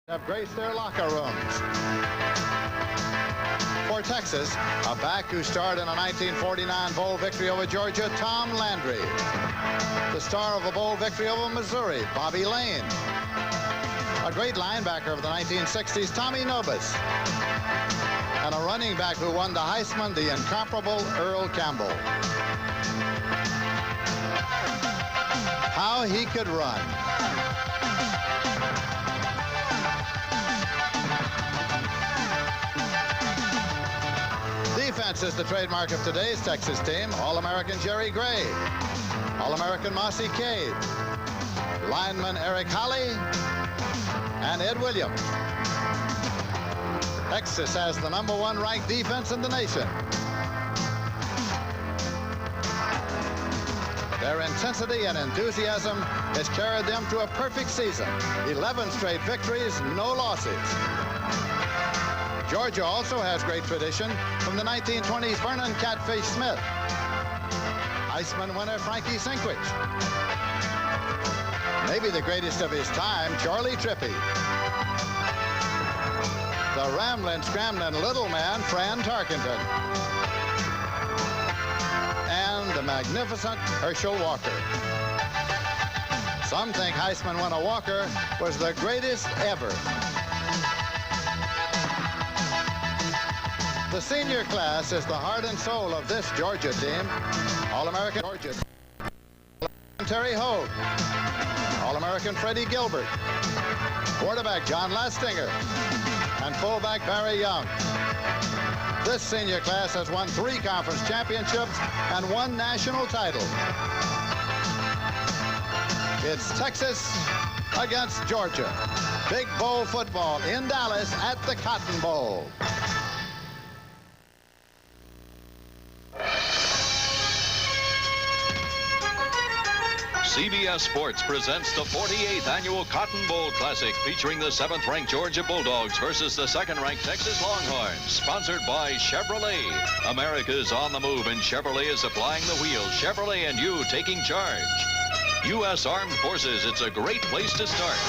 have graced their locker rooms. For Texas, a back who starred in a 1949 bowl victory over Georgia, Tom Landry. The star of a bowl victory over Missouri, Bobby Lane. A great linebacker of the 1960s, Tommy Nobis. And a running back who won the Heisman, the incomparable Earl Campbell. How he could run. Defense is the trademark of today's Texas team. All-American Jerry Gray. All-American Mossy Cade. Lineman Eric Holly and Ed Williams. Texas has the #1 ranked defense in the nation. Their intensity and enthusiasm has carried them to a perfect season. 11 straight victories, no losses. Georgia also has great tradition from the 1920s Vernon Catfish Smith. Heisman winner Frankie Sinkwich. Maybe the greatest of his time, Charlie Trippi. The rambling, scrambling little man, Fran Tarkenton. And the magnificent Herschel Walker. Some think Heisman winner Walker was the greatest ever. The senior class is the heart and soul of this Georgia team. All-American Georgia. Terry Hogue. All-American Freddie Gilbert. Quarterback John Lastinger. And fullback Barry Young. This senior class has won 3 conference championships and 1 national title. It's Texas against Georgia. Big bowl football in Dallas at the Cotton Bowl. CBS Sports presents the 48th Annual Cotton Bowl Classic featuring the 7th-ranked Georgia Bulldogs versus the 2nd-ranked Texas Longhorns. Sponsored by Chevrolet. America's on the move and Chevrolet is supplying the wheels. Chevrolet and you taking charge. U.S. Armed Forces, it's a great place to start.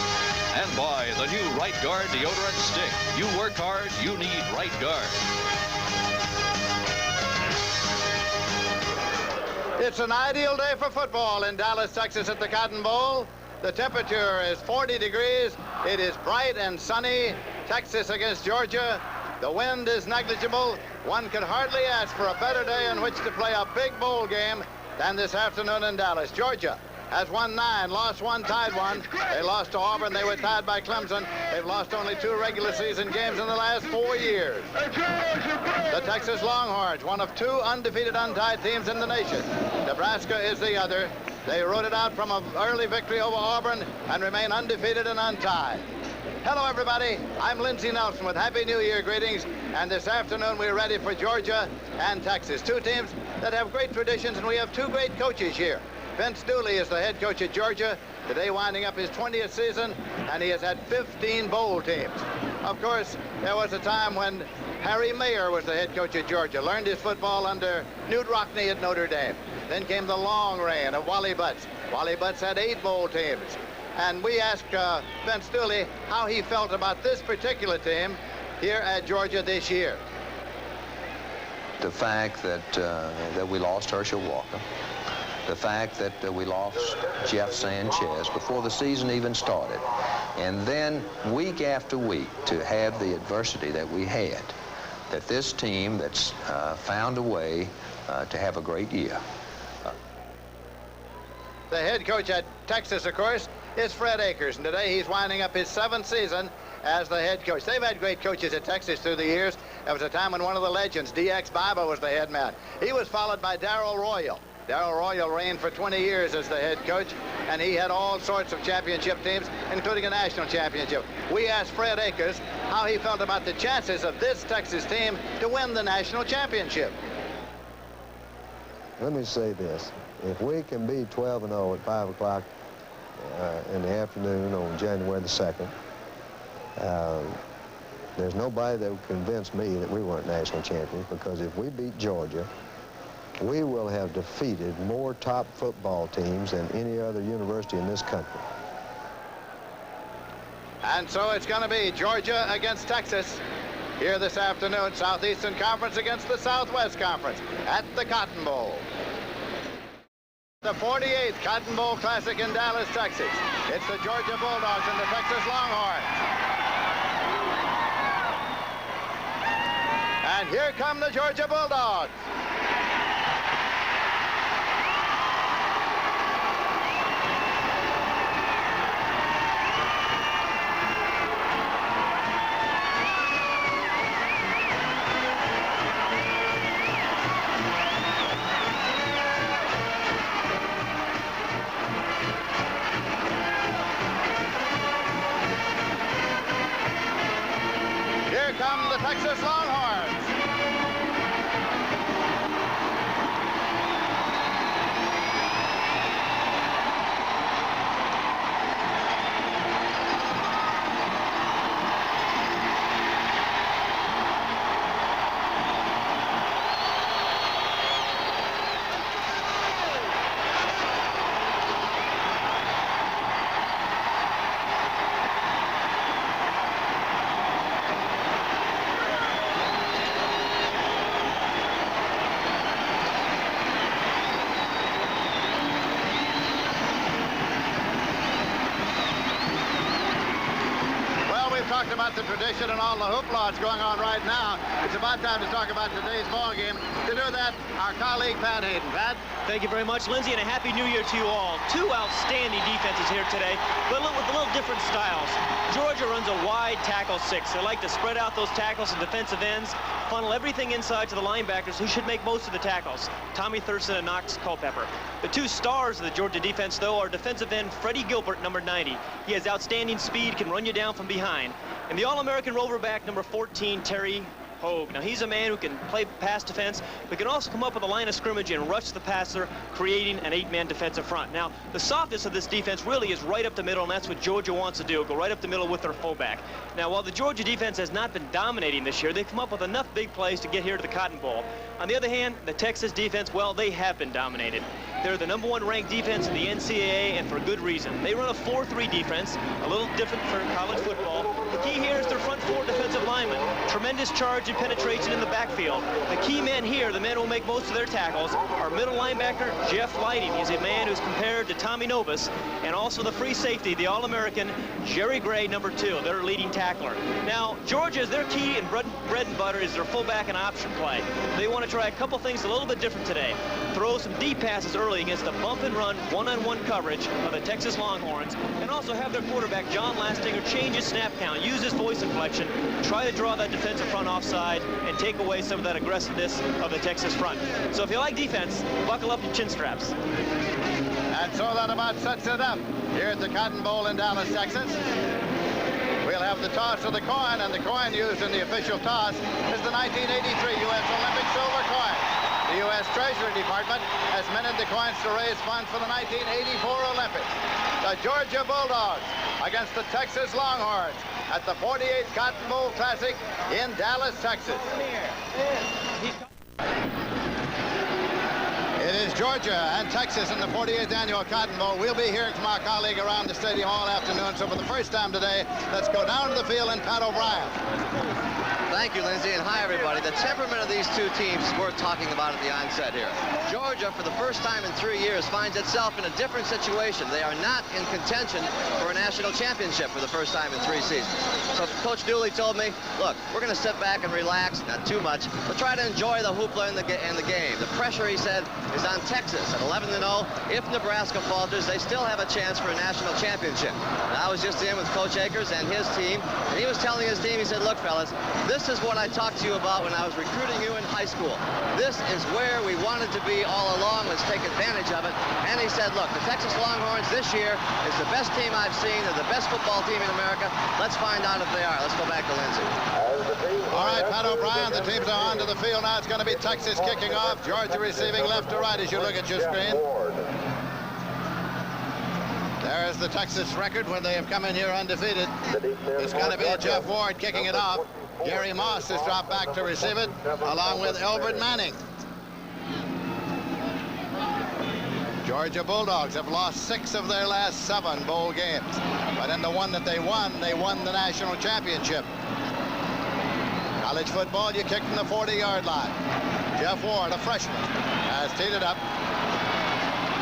And by the new Right Guard deodorant stick. You work hard, you need Right Guard. It's an ideal day for football in Dallas, Texas at the Cotton Bowl. The temperature is 40 degrees. It is bright and sunny. Texas against Georgia. The wind is negligible. One could hardly ask for a better day in which to play a big bowl game than this afternoon in Dallas. Georgia has won 9, lost 1, tied 1. They lost to Auburn. They were tied by Clemson. They've lost only 2 regular season games in the last 4 years. The Texas Longhorns, one of 2 undefeated untied teams in the nation. Nebraska is the other. They rode it out from an early victory over Auburn and remain undefeated and untied. Hello, everybody. I'm Lindsey Nelson with Happy New Year greetings. And this afternoon, we're ready for Georgia and Texas, 2 teams that have great traditions, and we have 2 great coaches here. Vince Dooley is the head coach at Georgia, today winding up his 20th season, and he has had 15 bowl teams. Of course, there was a time when Harry Mayer was the head coach at Georgia, learned his football under Knute Rockne at Notre Dame. Then came the long reign of Wally Butts. Wally Butts had 8 bowl teams. And we asked Vince Dooley how he felt about this particular team here at Georgia this year. The fact that we lost Herschel Walker. The fact that we lost Jeff Sanchez before the season even started. And then week after week to have the adversity that we had. That this team that's found a way to have a great year. The head coach at Texas, of course, is Fred Akers. And today he's winding up his 7th season as the head coach. They've had great coaches at Texas through the years. There was a time when one of the legends, D.X. Biba, was the head man. He was followed by Darrell Royal. Darrell Royal reigned for 20 years as the head coach, and he had all sorts of championship teams, including a national championship. We asked Fred Akers how he felt about the chances of this Texas team to win the national championship. Let me say this. If we can be 12-0 at 5 o'clock in the afternoon on January the 2nd, there's nobody that would convince me that we weren't national champions, because if we beat Georgia, we will have defeated more top football teams than any other university in this country. And so it's going to be Georgia against Texas here this afternoon. Southeastern Conference against the Southwest Conference at the Cotton Bowl. The 48th Cotton Bowl Classic in Dallas, Texas. It's the Georgia Bulldogs and the Texas Longhorns. And here come the Georgia Bulldogs. Here come the Texas Longhorns. Talked about the tradition and all the hoopla that's going on right now. It's about time to talk about today's ball game. To do that, our colleague Pat Hayden. Pat? Thank you very much, Lindsey, and a Happy New Year to you all. Two outstanding defenses here today, but with a little different styles. Georgia runs a wide tackle six. They like to spread out those tackles and defensive ends, funnel everything inside to the linebackers who should make most of the tackles, Tommy Thurston and Knox Culpepper. The two stars of the Georgia defense, though, are defensive end Freddie Gilbert, number 90. He has outstanding speed, can run you down from behind. And the All-American Roverback, number 14, Terry Hogue. Now, he's a man who can play pass defense, but can also come up with a line of scrimmage and rush the passer, creating an 8-man defensive front. Now, the softness of this defense really is right up the middle, and that's what Georgia wants to do, go right up the middle with their fullback. Now, while the Georgia defense has not been dominating this year, they've come up with enough big plays to get here to the Cotton Bowl. On the other hand, the Texas defense, well, they have been dominated. They're the #1 ranked defense in the NCAA, and for good reason. They run a 4-3 defense, a little different for college football. The key here is their front four defensive linemen. Tremendous charge and penetration in the backfield. The key men here, the men who make most of their tackles, are middle linebacker Jeff Lighting. He's a man who's compared to Tommy Novus, and also the free safety, the All-American Jerry Gray, number 2, their leading tackler. Now, Georgia's their key and bread and butter is their fullback and option play. They want to try a couple things a little bit different today. Throw some deep passes early against the bump and run one-on-one coverage of the Texas Longhorns, and also have their quarterback John Lastinger change his snap count, use his voice inflection, try to draw that defensive front offside and take away some of that aggressiveness of the Texas front. So if you like defense, buckle up your chin straps. And so that about sets it up here at the Cotton Bowl in Dallas, Texas. We'll have the toss of the coin, and the coin used in the official toss is the 1983 U.S. Olympic silver coin. The U.S. Treasury Department has minted the coins to raise funds for the 1984 Olympics. The Georgia Bulldogs against the Texas Longhorns at the 48th Cotton Bowl Classic in Dallas, Texas. It is Georgia and Texas in the 48th Annual Cotton Bowl. We'll be hearing from our colleague around the stadium all afternoon. So for the first time today, let's go down to the field and Pat O'Brien. Thank you, Lindsey, and hi, everybody. The temperament of these two teams is worth talking about at the onset here. Georgia, for the first time in 3 years, finds itself in a different situation. They are not in contention for a national championship for the first time in 3 seasons. So Coach Dooley told me, look, we're going to sit back and relax, not too much, but try to enjoy the hoopla in the game. The pressure, he said, is on Texas at 11-0. If Nebraska falters, they still have a chance for a national championship. And I was just in with Coach Akers and his team, and he was telling his team, he said, look, fellas, this is what I talked to you about when I was recruiting you in high school. This is where we wanted to be all along. Let's take advantage of it. And he said, look, the Texas Longhorns this year is the best team I've seen. They're the best football team in America. Let's find out if they are. Let's go back to Lindsey. All right, Pat O'Brien, the teams are onto the field now. It's going to be Texas kicking off, Georgia receiving left to right as you look at your screen. There's the Texas record when they have come in here undefeated. It's going to be Jeff Ward kicking it off. Gary Moss has dropped back to receive it, along with Elbert Manning. Georgia Bulldogs have lost 6 of their last 7 bowl games. But in the one that they won the national championship. College football, you kick from the 40-yard line. Jeff Ward, a freshman, has teed it up.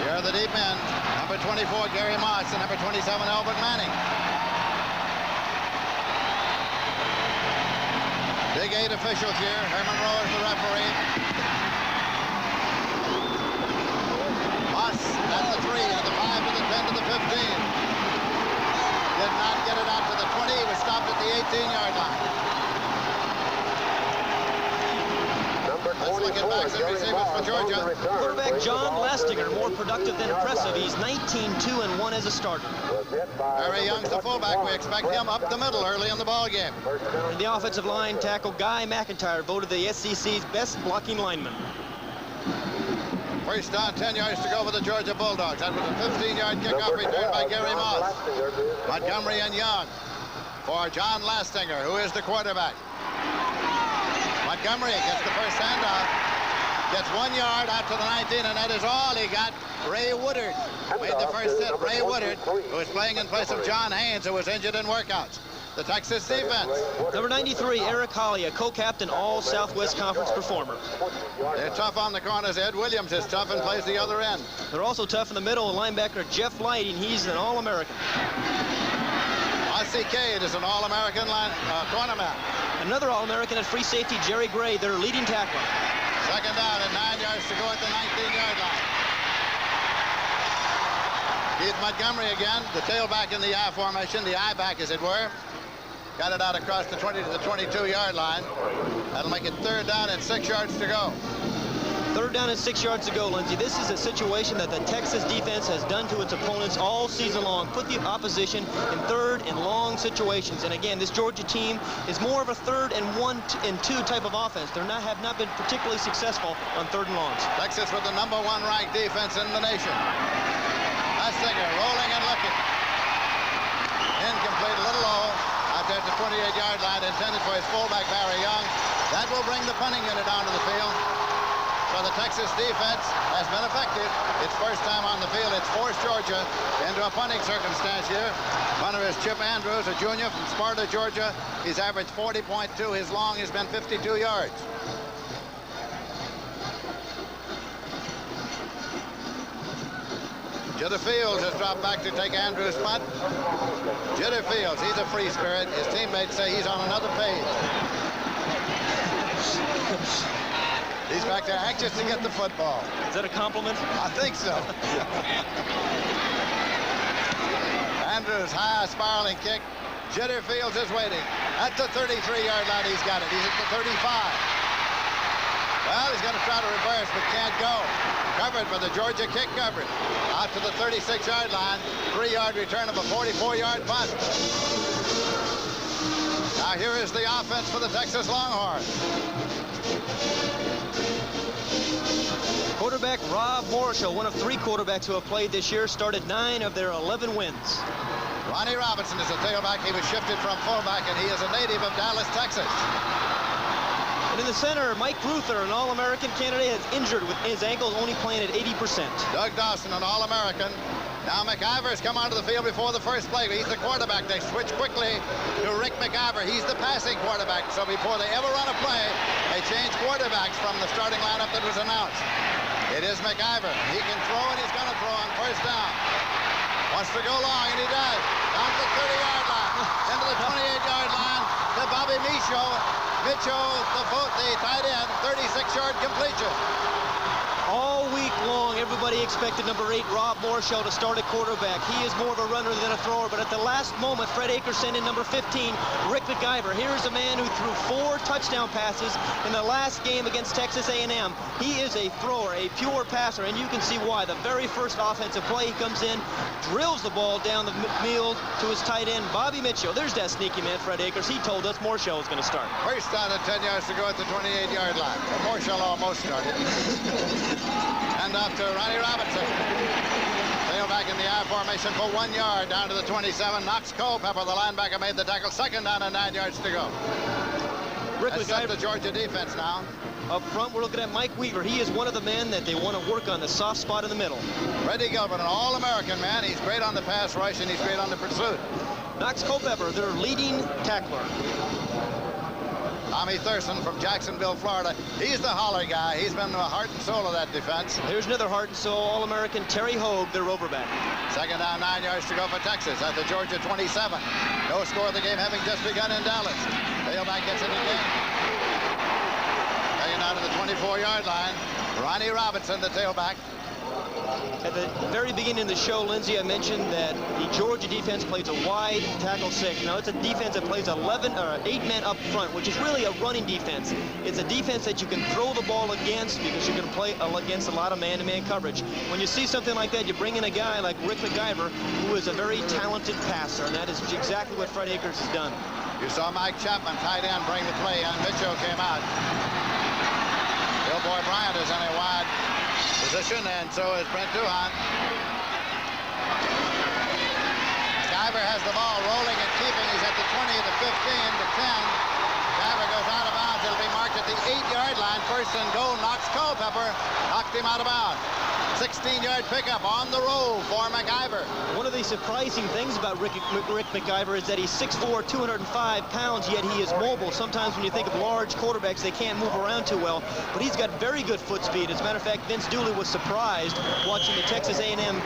Here are the deep men. Number 24, Gary Moss, and number 27, Albert Manning. Big 8 officials here. Herman Rowe is the referee. Moss at the 3, at the 5, to the 10, to the 15. Did not get it out to the 20. He was stopped at the 18-yard line. Let's look at backs and receivers for Georgia. Quarterback John Lastinger, more productive than impressive. He's 19-2-1 as a starter. Barry Young's the fullback. We expect him up the middle early in the ball game. And the offensive line tackle Guy McIntyre, voted the SEC's best blocking lineman. First down, 10 yards to go for the Georgia Bulldogs. That was a 15-yard kickoff return by Gary Moss. Montgomery and Young for John Lastinger, who is the quarterback. Montgomery gets the first handoff, gets 1 yard out to the 19, and that is all he got. Ray Woodard made the first hit. Ray Woodard, who is playing in place of John Haynes, who was injured in workouts. The Texas defense. Number 93, Eric Holly, a co-captain All-Southwest Conference performer. They're tough on the corners. Ed Williams is tough and plays the other end. They're also tough in the middle. Linebacker Jeff Lighting, he's an All-American. Ossie Cade is an All-American cornerback. Another All-American at free safety, Jerry Gray, their leading tackler. Second down and 9 yards to go at the 19-yard line. Keith Montgomery again, the tailback in the I formation, the I back as it were. Got it out across the 20 to the 22-yard line. That'll make it third down and 6 yards to go. Third down and 6 yards to go, Lindsey. This is a situation that the Texas defense has done to its opponents all season long. Put the opposition in third and long situations. And again, this Georgia team is more of a 3rd and 1 and 2 type of offense. They have not been particularly successful on 3rd and longs. Texas with the number 1 ranked defense in the nation. Lastinger rolling and looking. Incomplete, a little low. Out there at the 28-yard line, intended for his fullback, Barry Young. That will bring the punting unit onto the field. So the Texas defense has been effective. It's first time on the field. It's forced Georgia into a punting circumstance here. Punter is Chip Andrews, a junior from Sparta, Georgia. He's averaged 40.2. His long has been 52 yards. Jitter Fields has dropped back to take Andrews' punt. Jitter Fields, he's a free spirit. His teammates say he's on another page. He's back there anxious to get the football. Is that a compliment? I think so. Andrews, high spiraling kick. Jitter Fields is waiting. At the 33-yard line, he's got it. He's at the 35. Well, he's going to try to reverse, but can't go. Covered by the Georgia kick coverage. Out to the 36-yard line. 3-yard return of a 44-yard punt. Now here is the offense for the Texas Longhorns. Quarterback Rob Morrishow, one of 3 quarterbacks who have played this year, started 9 of their 11 wins. Ronnie Robinson is a tailback. He was shifted from fullback, and he is a native of Dallas, Texas. And in the center, Mike Ruther, an All-American candidate, is injured with his ankle, only playing at 80%. Doug Dawson, an All-American. Now McIver's come onto the field before the first play. He's the quarterback. They switch quickly to Rick McIver. He's the passing quarterback. So before they ever run a play, they change quarterbacks from the starting lineup that was announced. It is McIver. He can throw, and he's going to throw on first down. Wants to go long, and he does. Down to the 30-yard line. Into the 28-yard line to Bobby Mitchell. Mitchell, the tight end, 36-yard completion. All week long, everybody expected number 8, Rob Morrishow, to start at quarterback. He is more of a runner than a thrower, but at the last moment, Fred Akers sent in number 15, Rick McIver. Here's a man who threw 4 touchdown passes in the last game against Texas A&M. He is a thrower, a pure passer, and you can see why. The very first offensive play, he comes in, drills the ball down the field to his tight end, Bobby Mitchell. There's that sneaky man, Fred Akers. He told us Morrishow was going to start. First down and 10 yards to go at the 28-yard line. Morrishow almost started. And off to Ronnie Robinson. Tailback in the I formation for 1 yard down to the 27. Knox Culpepper, the linebacker, made the tackle. Second down and 9 yards to go. Rick That's set McIver. the Georgia defense now. Up front, we're looking at Mike Weaver. He is one of the men that they want to work on the soft spot in the middle. Freddie Gilbert, an All-American man. He's great on the pass rush, and he's great on the pursuit. Knox Culpepper, their leading tackler. Tommy Thurston from Jacksonville, Florida. He's the holler guy. He's been the heart and soul of that defense. Here's another heart and soul All-American, Terry Hogue, their overback. Second down, 9 yards to go for Texas at the Georgia 27. No score of the game having just begun in Dallas. Tailback gets it again. Taken out to the 24-yard line. Ronnie Robinson, the tailback. At the very beginning of the show, Lindsey, I mentioned that the Georgia defense plays a wide tackle 6. Now, it's a defense that plays 8 men up front, which is really a running defense. It's a defense that you can throw the ball against because you're going to play against a lot of man-to-man coverage. When you see something like that, you bring in a guy like Rick McIver, who is a very talented passer, and that is exactly what Fred Akers has done. You saw Mike Chapman, tight end, bring the play, and Mitchell came out. Bill Boy Bryant is in a wide position, and so is Brent Duhan. McIver has the ball rolling and keeping. He's at the 20, the 15, the 10. McIver goes out of bounds. It'll be marked at the 8-yard line. First and goal. Knox Culpepper knocked him out of bounds. 16-yard pickup on the roll for McIver. One of the surprising things about Rick McIver is that he's 6'4", 205 pounds, yet he is mobile. Sometimes when you think of large quarterbacks, they can't move around too well, but he's got very good foot speed. As a matter of fact, Vince Dooley was surprised watching the Texas A&M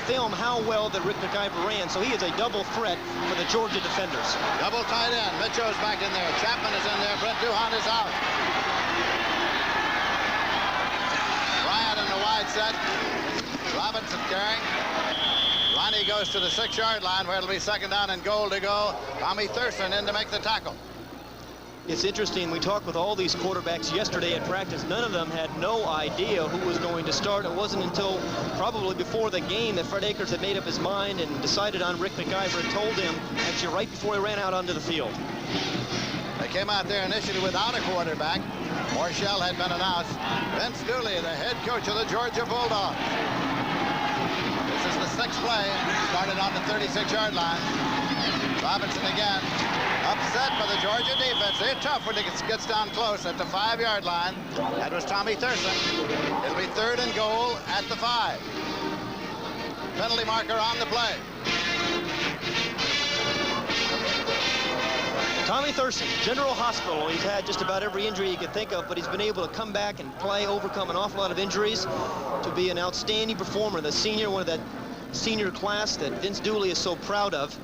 film how well that Rick McIver ran, so he is a double threat for the Georgia defenders. Double tight end. Mitchell's back in there. Chapman is in there. Brent Duhan is out. Bryant in the wide set. Robinson carrying. Ronnie goes to the 6-yard line where it'll be second down and goal to go. Tommy Thurston in to make the tackle. It's interesting, we talked with all these quarterbacks yesterday at practice. None of them had no idea who was going to start. It wasn't until probably before the game that Fred Akers had made up his mind and decided on Rick McIver and told him actually right before he ran out onto the field. They came out there initially without a quarterback. Morshell had been announced. Vince Dooley, the head coach of the Georgia Bulldogs. This is the 6th play. Started on the 36-yard line. Robinson again. Upset by the Georgia defense. They're tough when it gets down close at the 5-yard line. That was Tommy Thurston. It'll be third and goal at the 5. Penalty marker on the play. Tommy Thurston, General Hospital. He's had just about every injury you could think of, but he's been able to come back and play, overcome an awful lot of injuries to be an outstanding performer. The senior, one of that senior class that Vince Dooley is so proud of.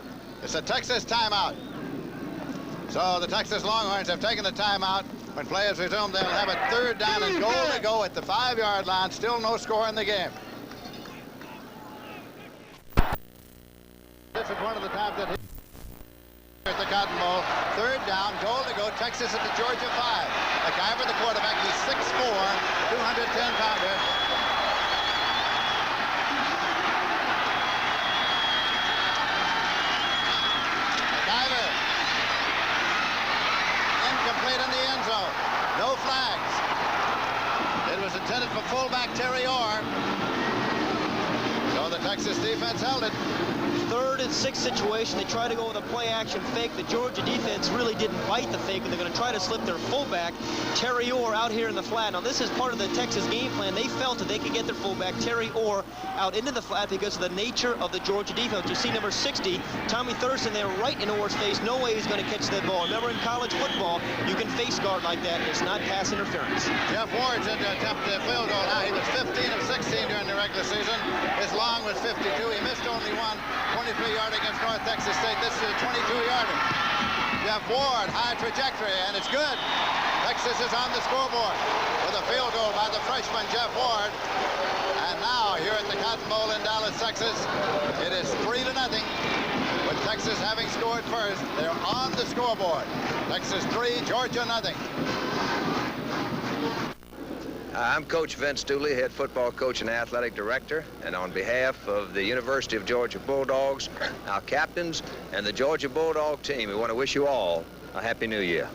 It's a Texas timeout. So the Texas Longhorns have taken the timeout. When play is resumed, they'll have a third down and goal to go at the 5-yard line. Still no score in the game. This is one of the times that at the Cotton Bowl. Third down, goal to go. Texas at the Georgia 5. McIver, the quarterback, he's 6'4", 210-pounder. McIver. Incomplete in the end zone. No flags. It was intended for fullback Terry Orr. So the Texas defense held it. 3rd and 6 situation. They try to go with a play-action fake. The Georgia defense really didn't bite the fake, but they're going to try to slip their fullback, Terry Orr, out here in the flat. Now, this is part of the Texas game plan. They felt that they could get their fullback, Terry Orr, out into the flat because of the nature of the Georgia defense. You see number 60, Tommy Thurston, there right in Orr's face. No way he's going to catch that ball. Remember, in college football, you can face guard like that. It's not pass interference. Jeff Ward's in to attempt the field goal. Now, he was 15 of 16 during the regular season. His long was 52. He missed only one. 23-yard against North Texas State. This is a 22-yarder. Jeff Ward, high trajectory, and it's good. Texas is on the scoreboard with a field goal by the freshman Jeff Ward. And now, here at the Cotton Bowl in Dallas, Texas, it is 3-0. With Texas having scored first, they're on the scoreboard. Texas 3, Georgia 0. I'm Coach Vince Dooley, head football coach and athletic director, and on behalf of the University of Georgia Bulldogs, our captains, and the Georgia Bulldog team, we want to wish you all a Happy New Year.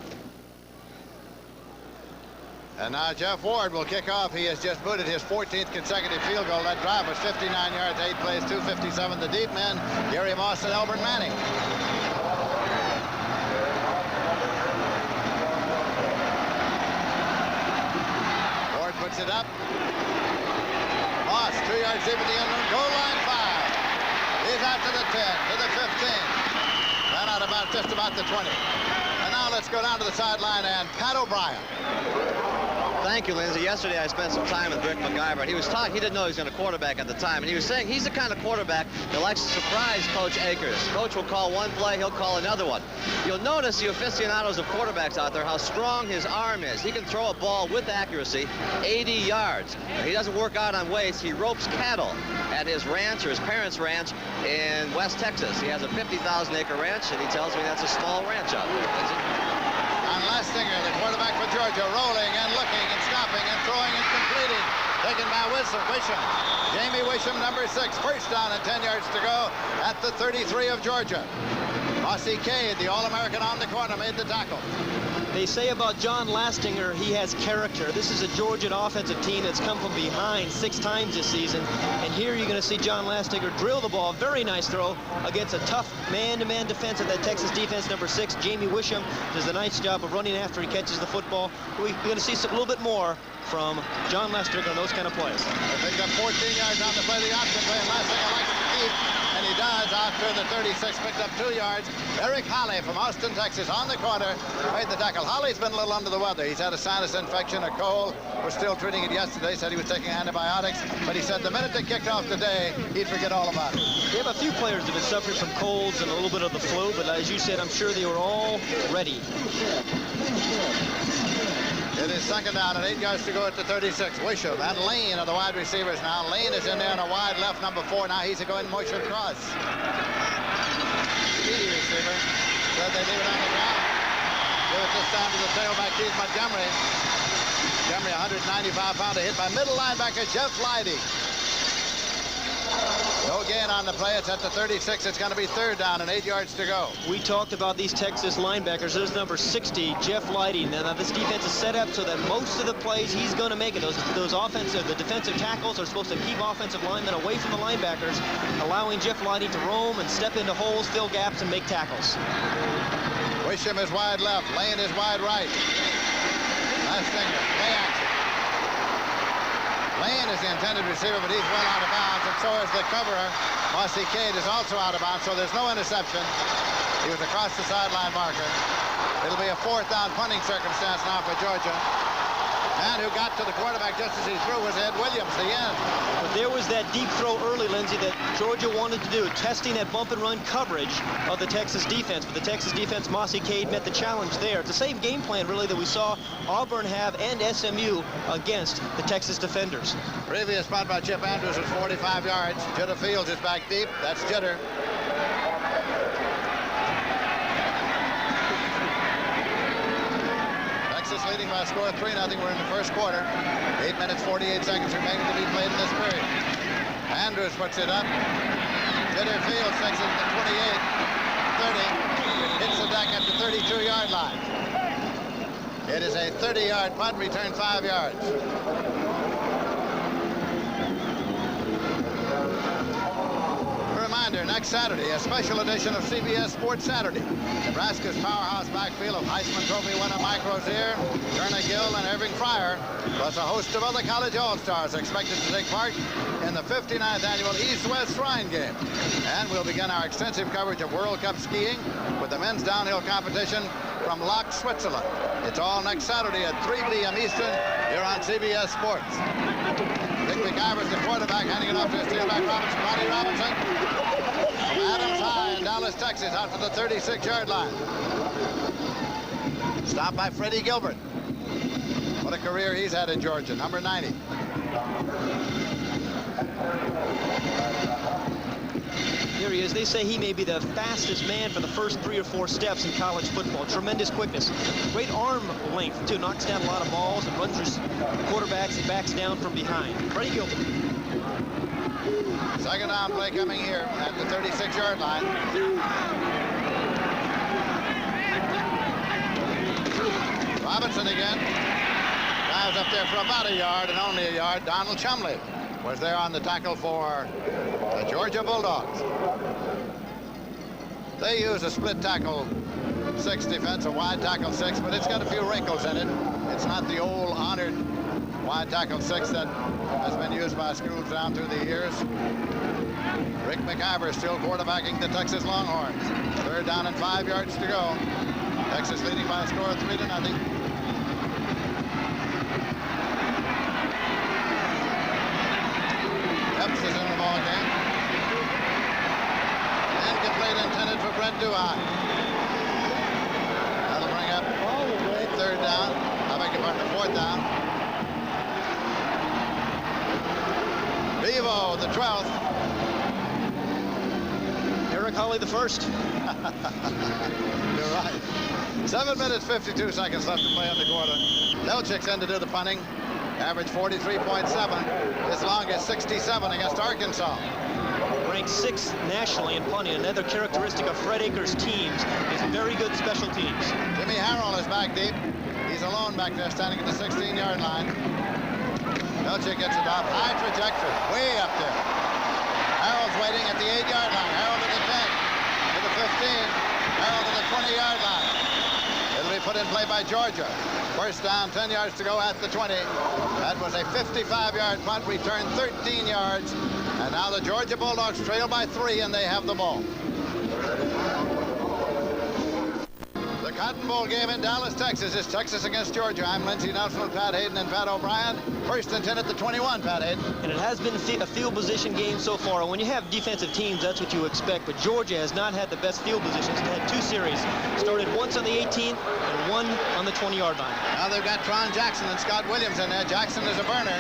And now Jeff Ward will kick off. He has just booted his 14th consecutive field goal. That drive was 59 yards, 8 plays, 257. The deep men, Gary Moss and Albert Manning. up. Moss, 2 yards deep at the end zone. Goal line foul. He's out to the 10, to the 15. Ran out about just about the 20. And now let's go down to the sideline and Pat O'Brien. Thank you, Lindsey. Yesterday I spent some time with Rick McIver. He was talking, he didn't know he was going to quarterback at the time, and he was saying he's the kind of quarterback that likes to surprise Coach Akers. Coach will call one play, he'll call another one. You'll notice, you aficionados of quarterbacks out there, how strong his arm is. He can throw a ball with accuracy 80 yards. He doesn't work out on weights. He ropes cattle at his ranch, or his parents' ranch, in West Texas. He has a 50,000-acre ranch, and he tells me that's a small ranch out there, Lindsey. And Lastinger, the quarterback for Georgia, rolling and looking and stopping and throwing and completing. Taken by Wisham. Jamie Wisham, number 6. First down and 10 yards to go at the 33 of Georgia. Mossy Cade, the All-American on the corner, made the tackle. They say about John Lastinger, he has character. This is a Georgian offensive team that's come from behind 6 times this season. And here you're going to see John Lastinger drill the ball. Very nice throw against a tough man-to-man defense of that Texas defense, number 6. Jamie Wisham does a nice job of running after he catches the football. We're going to see a little bit more from John Lastinger on those kind of plays. They picked up 14 yards on the play, the option play, and Lastinger likes to keep. And he does after the 36, picked up 2 yards. Eric Holly from Austin, Texas, on the corner, made the tackle. Holly's been a little under the weather. He's had a sinus infection, a cold. We're still treating it yesterday. Said he was taking antibiotics, but he said the minute they kicked off today, he'd forget all about it. We have a few players that have been suffering from colds and a little bit of the flu, but as you said, I'm sure they were all ready. It is second down and 8 yards to go at the 36. Wisham and Lane are the wide receivers now. Lane is in there on a wide left, number 4. Now he's going motion cross. Speedy receiver. Said they leave it on the ground. Give it this time to the tailback, Keith Montgomery. Montgomery, 195-pounder, hit by middle linebacker Jeff Leidy. No gain on the play. It's at the 36. It's going to be third down and 8 yards to go. We talked about these Texas linebackers. There's number 60, Jeff Leidy. Now this defense is set up so that most of the plays he's going to make it. Those offensive, the defensive tackles are supposed to keep offensive linemen away from the linebackers, allowing Jeff Leidy to roam and step into holes, fill gaps, and make tackles. Wisham is wide left. Lane is wide right. Lastinger, play action. Lane is the intended receiver, but he's well out of bounds, and so is the coverer. Mossy Cade is also out of bounds, so there's no interception. He was across the sideline marker. It'll be a fourth down punting circumstance now for Georgia. Man who got to the quarterback just as he threw was Ed Williams, the end. But there was that deep throw early, Lindsey, that Georgia wanted to do, testing that bump and run coverage of the Texas defense. But the Texas defense, Mossy Cade met the challenge there. It's the same game plan, really, that we saw Auburn have and SMU against the Texas defenders. Previous punt by Chip Andrews was 45 yards. Jitter Fields is back deep. That's Jitter. Texas leading by a score of 3-0. We're in the first quarter. 8 minutes, 48 seconds remaining to be played in this period. Andrews puts it up. Jitter Fields takes it to the 28, 30. Hits the deck at the 32-yard line. It is a 30-yard punt, return 5 yards. Reminder, next Saturday, a special edition of CBS Sports Saturday. Nebraska's powerhouse backfield of Heisman Trophy winner Mike Rozier, Turner Gill, and Irving Fryer, plus a host of other college all-stars expected to take part in the 59th annual East-West Shrine Game. And we'll begin our extensive coverage of World Cup skiing with the men's downhill competition from Lach, Switzerland. It's all next Saturday at 3 p.m. Eastern here on CBS Sports. Rick McIver's the quarterback, handing it off to his tailback, Robinson. Ronnie Robinson from Adams High in Dallas, Texas, out for the 36-yard line. Stopped by Freddie Gilbert. What a career he's had in Georgia, number 90. Here he is. They say he may be the fastest man for the first 3 or 4 steps in college football. Tremendous quickness. Great arm length, too. Knocks down a lot of balls and runs through quarterbacks and backs down from behind. Freddie Gilbert. Second down play coming here at the 36-yard line. Robinson again. Drives up there for about a yard and only a yard. Donald Chumley was there on the tackle for the Georgia Bulldogs. They use a split tackle 6 defense, a wide tackle 6, but it's got a few wrinkles in it. It's not the old honored wide tackle 6 that has been used by schools down through the years. Rick McIver still quarterbacking the Texas Longhorns. 3rd down and 5 yards to go. Texas leading by a score of 3-0. Epps is in the ball game. Incomplete, intended for Brent Duhon. That'll bring up 3rd down. I beg your pardon, 4th down. Bevo, the 12th. Eric Holly, the 1st. You're right. 7 minutes, 52 seconds left to play in the quarter. Delchik's in to do the punting. Average 43.7. His longest 67 against Arkansas. Ranked 6th nationally in punting. Another characteristic of Fred Akers' teams is very good special teams. Jimmy Harrell is back deep. He's alone back there standing at the 16-yard line. Delchik gets it off. High trajectory. Way up there. Harrell's waiting at the 8-yard line. Harrell to the 10. To the 15. Harrell to the 20-yard line. It'll be put in play by Georgia. 1st down, 10 yards to go at the 20. That was a 55-yard punt, returned 13 yards. And now the Georgia Bulldogs trail by 3, and they have the ball. The Cotton Bowl game in Dallas, Texas is Texas against Georgia. I'm Lindsey Nelson with Pat Hayden and Pat O'Brien. 1st and 10 at the 21, Pat Hayden. And it has been a field position game so far. And when you have defensive teams, that's what you expect. But Georgia has not had the best field positions. They had 2 series. Started once on the 18th and 1 on the 20-yard line. Now they've got Tron Jackson and Scott Williams in there. Jackson is a burner.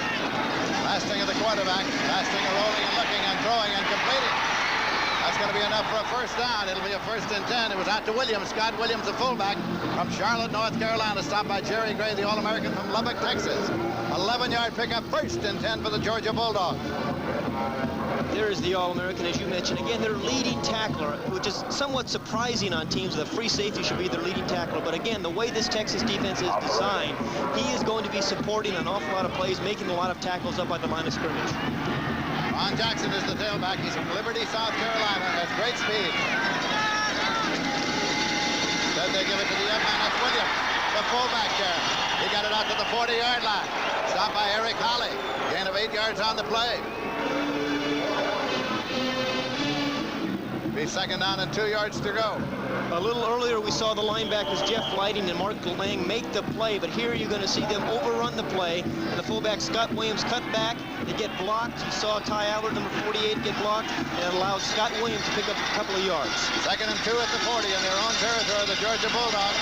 Last thing of the quarterback. Last thing of rolling and looking and throwing and completing. That's going to be enough for a 1st down. It'll be a 1st and 10. It was out to Williams. Scott Williams, the fullback from Charlotte, North Carolina, stopped by Jerry Gray, the All-American from Lubbock, Texas. 11-yard pickup, 1st and 10 for the Georgia Bulldogs. There is the All-American, as you mentioned. Again, their leading tackler, which is somewhat surprising on teams. The free safety should be their leading tackler. But again, the way this Texas defense is designed, he is going to be supporting an awful lot of plays, making a lot of tackles up at the line of scrimmage. Ron Jackson is the tailback. He's from Liberty, South Carolina. Has great speed. Then they give it to the young man. That's Williams, the fullback there. He got it out to the 40-yard line. Stopped by Eric Holly. Gain of 8 yards on the play. Be 2nd down and 2 yards to go. A little earlier, we saw the linebackers Jeff Lighting and Mark Lang make the play, but here you're going to see them overrun the play. And the fullback Scott Williams cut back. They get blocked. You saw Ty Allard, number 48, get blocked, and it allows Scott Williams to pick up a couple of yards. 2nd and 2 at the 40 in their own territory, the Georgia Bulldogs.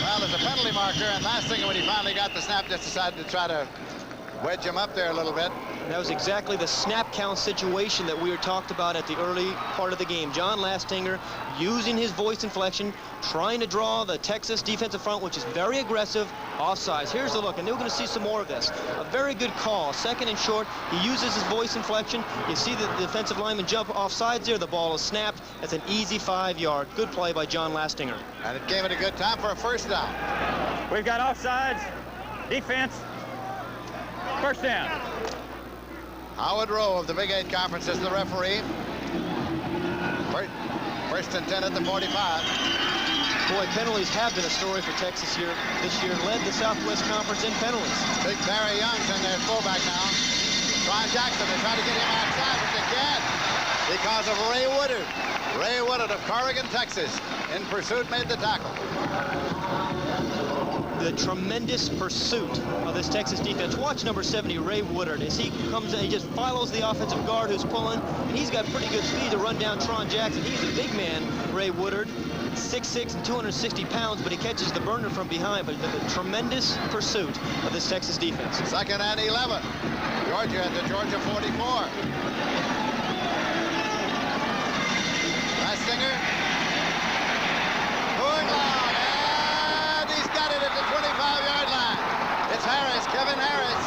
Well, there's a penalty marker, and last thing when he finally got the snap, just decided to try to wedge him up there a little bit. That was exactly the snap count situation that we were talked about at the early part of the game. John Lastinger using his voice inflection, trying to draw the Texas defensive front, which is very aggressive, offsides. Here's the look, and we're going to see some more of this. A very good call, 2nd and short. He uses his voice inflection. You see the defensive lineman jump offsides there. The ball is snapped. That's an easy 5-yard. Good play by John Lastinger. And it gave it a good time for a 1st down. We've got offsides, defense, 1st down. Howard Rowe of the Big 8 Conference is the referee. 1st and 10 at the 45. Boy, penalties have been a story for Texas here this year. Led the Southwest Conference in penalties. Big Barry Young's in there, fullback now. Ron Jackson, they try to get him outside, but they can't because of Ray Woodard. Ray Woodard of Corrigan, Texas, in pursuit, made the tackle. The tremendous pursuit of this Texas defense. Watch number 70, Ray Woodard, as he comes in, he just follows the offensive guard who's pulling, and he's got pretty good speed to run down Tron Jackson. He's a big man, Ray Woodard, 6'6" and 260 pounds, but he catches the burner from behind. But the tremendous pursuit of this Texas defense. 2nd and 11. Georgia at the Georgia 44. Lastinger. Going long, and he's got it at the 25-yard line. It's Harris, Kevin Harris.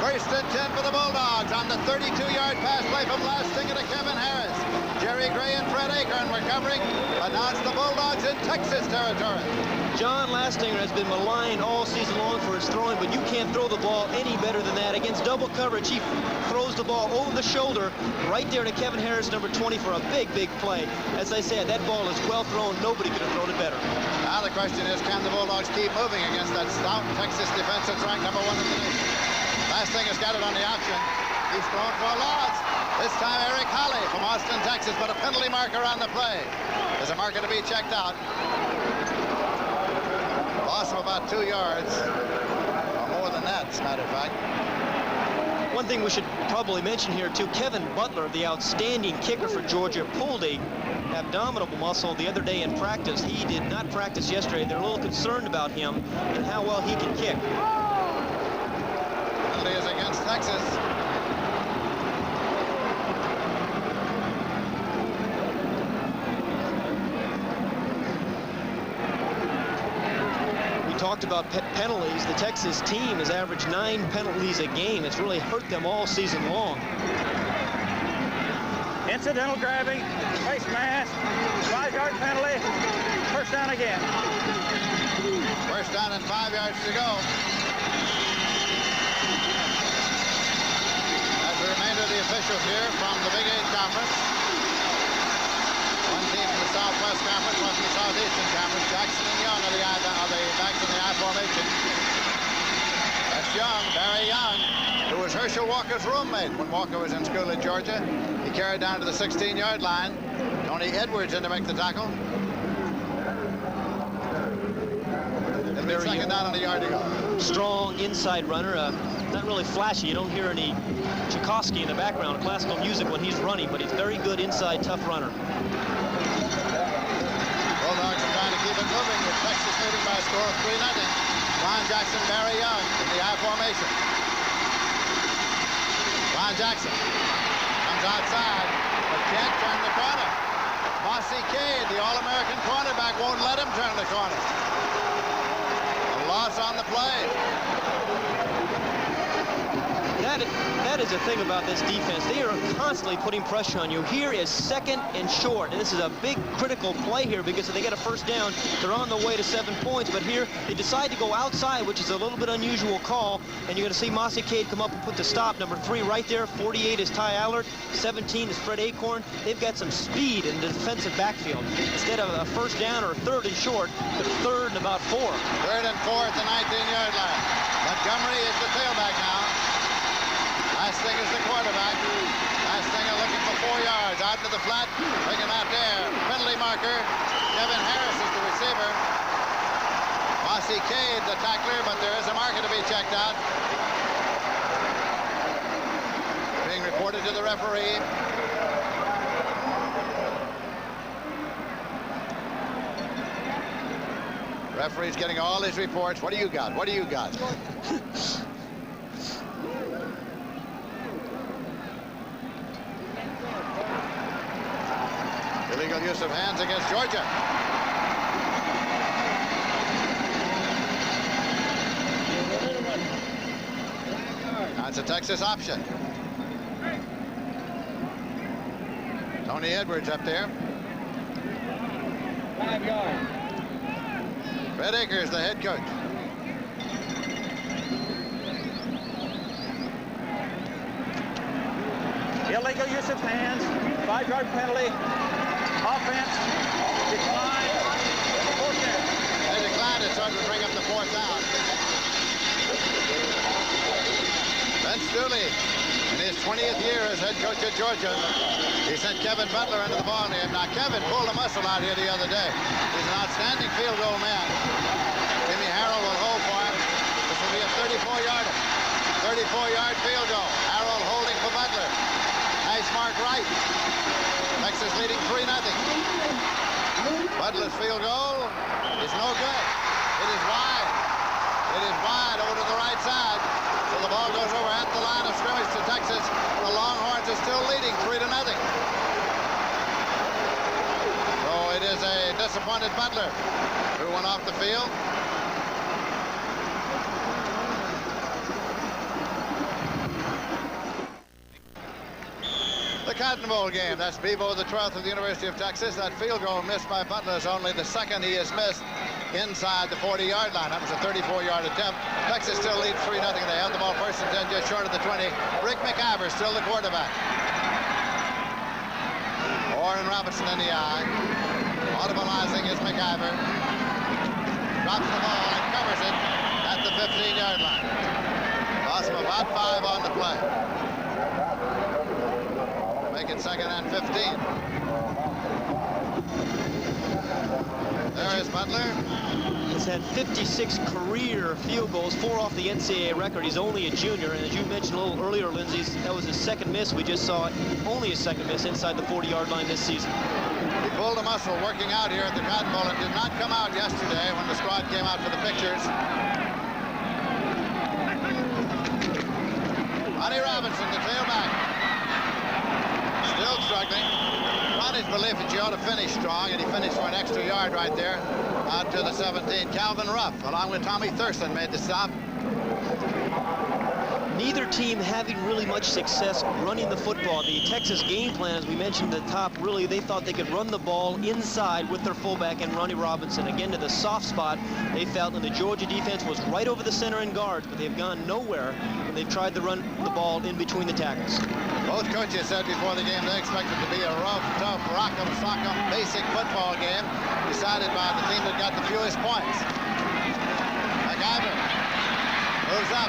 1st and 10 for the Bulldogs on the 32-yard pass play from Lastinger to Kevin Harris. Jerry Gray and Fred Acorn were covering, but now it's the Bulldogs in Texas territory. John Lastinger has been maligned all season long for his throwing, but you can't throw the ball any better than that. Against double coverage, he throws the ball over the shoulder right there to Kevin Harris, number 20, for a big, big play. As I said, that ball is well thrown. Nobody could have thrown it better. Now the question is, can the Bulldogs keep moving against that stout Texas defense that's ranked number 1 in the nation? Lastinger's got it on the option. He's thrown for a loss. This time Eric Holley from Austin, Texas, but a penalty marker on the play. There's a marker to be checked out. Loss of about 2 yards, or more than that, as a matter of fact. One thing we should probably mention here, too, Kevin Butler, the outstanding kicker for Georgia, pulled a abdominal muscle the other day in practice. He did not practice yesterday. They're a little concerned about him and how well he can kick. Penalty is against Texas. Talked about penalties. The Texas team has averaged 9 penalties a game. It's really hurt them all season long. Incidental grabbing, face mask, 5-yard penalty, first down again. First down and 5 yards to go. As the remainder of the officials here from the Big 8 Conference. One team from the Southwest Conference, one from the Southeastern Conference. Jackson and Young are the backs in the I formation. That's Young, Barry Young, who was Herschel Walker's roommate when Walker was in school at Georgia. He carried down to the 16-yard line. Tony Edwards in to make the tackle. It'll be second down and a yard to go. Strong inside runner, not really flashy. You don't hear any Tchaikovsky in the background, classical music when he's running, but he's very good inside, tough runner. Bulldogs are trying to keep it moving with Texas leading by a score of 3-0. Ron Jackson, Barry Young in the I formation. Ron Jackson comes outside, but can't turn the corner. Mossy Cade, the All-American cornerback, won't let him turn the corner. A loss on the play. That is the thing about this defense. They are constantly putting pressure on you. Here is second and short, and this is a big critical play here because if they get a first down, they're on the way to 7 points, but here they decide to go outside, which is a little bit unusual call, and you're going to see Mossy Cade come up and put the stop. Number 3 right there, 48 is Ty Allard, 17 is Fred Acorn. They've got some speed in the defensive backfield. Instead of a first down or a third and short, they're third and about 4. Third and 4 at the 19-yard line. Montgomery is the tailback now. Lastinger's the quarterback. Lastinger looking for 4 yards. Out into the flat. Bring him out there. Penalty marker. Kevin Harris is the receiver. Mossy Cade the tackler, but there is a marker to be checked out. Being reported to the referee. Referee's getting all his reports. What do you got? What do you got? Illegal use of hands against Georgia. That's a Texas option. Tony Edwards up there. 5 yards. Fred Akers, the head coach. Illegal use of hands, 5-yard penalty, offense, decline, 4th down. They declined it, so it would bring up the 4th down. Vince Dooley, in his 20th year as head coach at Georgia, he sent Kevin Butler into the ball game. Now, Kevin pulled a muscle out here the other day. He's an outstanding field goal man. Jimmy Harrell will hold for him. This will be a 34-yarder. 34-yard field goal. Harrell holding for Butler. Nice mark right. Texas leading 3-0. Butler's field goal is no good. It is wide. It is wide over to the right side. So the ball goes over at the line of scrimmage to Texas. The Longhorns are still leading 3-0. So it is a disappointed Butler who went off the field. The Cotton Bowl game. That's Bevo the 12th of the University of Texas. That field goal missed by Butler is only the second he has missed inside the 40-yard line. That was a 34-yard attempt. Texas still leads 3-0. They have the ball first and 10, just short of the 20. Rick McIver still the quarterback. Warren Robinson in the eye. Audibilizing is McIver. Drops the ball and covers it at the 15-yard line. Loss of about 5 on the play. Make it 2nd and 15. There is Butler. He's had 56 career field goals, 4 off the NCAA record. He's only a junior, and as you mentioned a little earlier, Lindsey, that was his second miss. We just saw only his second miss inside the 40-yard line this season. He pulled a muscle working out here at the Cotton Bowl and did not come out yesterday when the squad came out for the pictures. Ronnie Robinson, the tailback, still struggling. Ronnie's belief that you ought to finish strong, and he finished for an extra yard right there out to the 17. Calvin Ruff, along with Tommy Thurston, made the stop. Neither team having really much success running the football. The Texas game plan, as we mentioned at the top, really they thought they could run the ball inside with their fullback and Ronnie Robinson. Again, to the soft spot, they felt, and the Georgia defense was right over the center and guards, but they've gone nowhere when they've tried to run the ball in between the tackles. Both coaches said before the game they expected to be a rough, tough, rock'em, sock'em, basic football game decided by the team that got the fewest points. McIver moves up.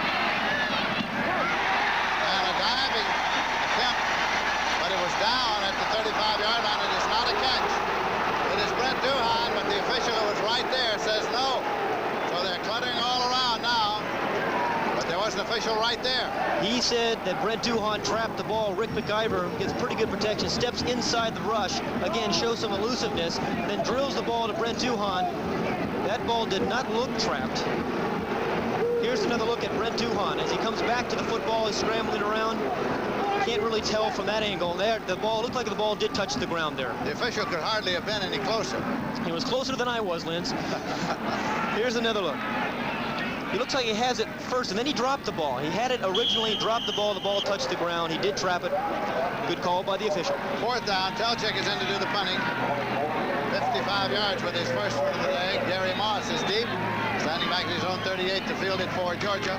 But it was down at the 35-yard line. It is not a catch. It is Brent Duhan, but the official who was right there says no. So they're cluttering all around now. But there was an official right there. He said that Brent Duhan trapped the ball. Rick McIver gets pretty good protection, steps inside the rush, again shows some elusiveness, then drills the ball to Brent Duhan. That ball did not look trapped. Here's another look at Brent Duhan as he comes back to the football. He's scrambling around. Can't really tell from that angle. There, the ball looked like the ball did touch the ground there. The official could hardly have been any closer. He was closer than I was, Linz. Here's another look. He looks like he has it first, and then he dropped the ball. He had it originally, dropped the ball touched the ground. He did trap it. Good call by the official. 4th down. Telchik is in to do the punting. 55 yards with his first one of the day. Gary Moss is deep, standing back to his own 38 to field it for Georgia.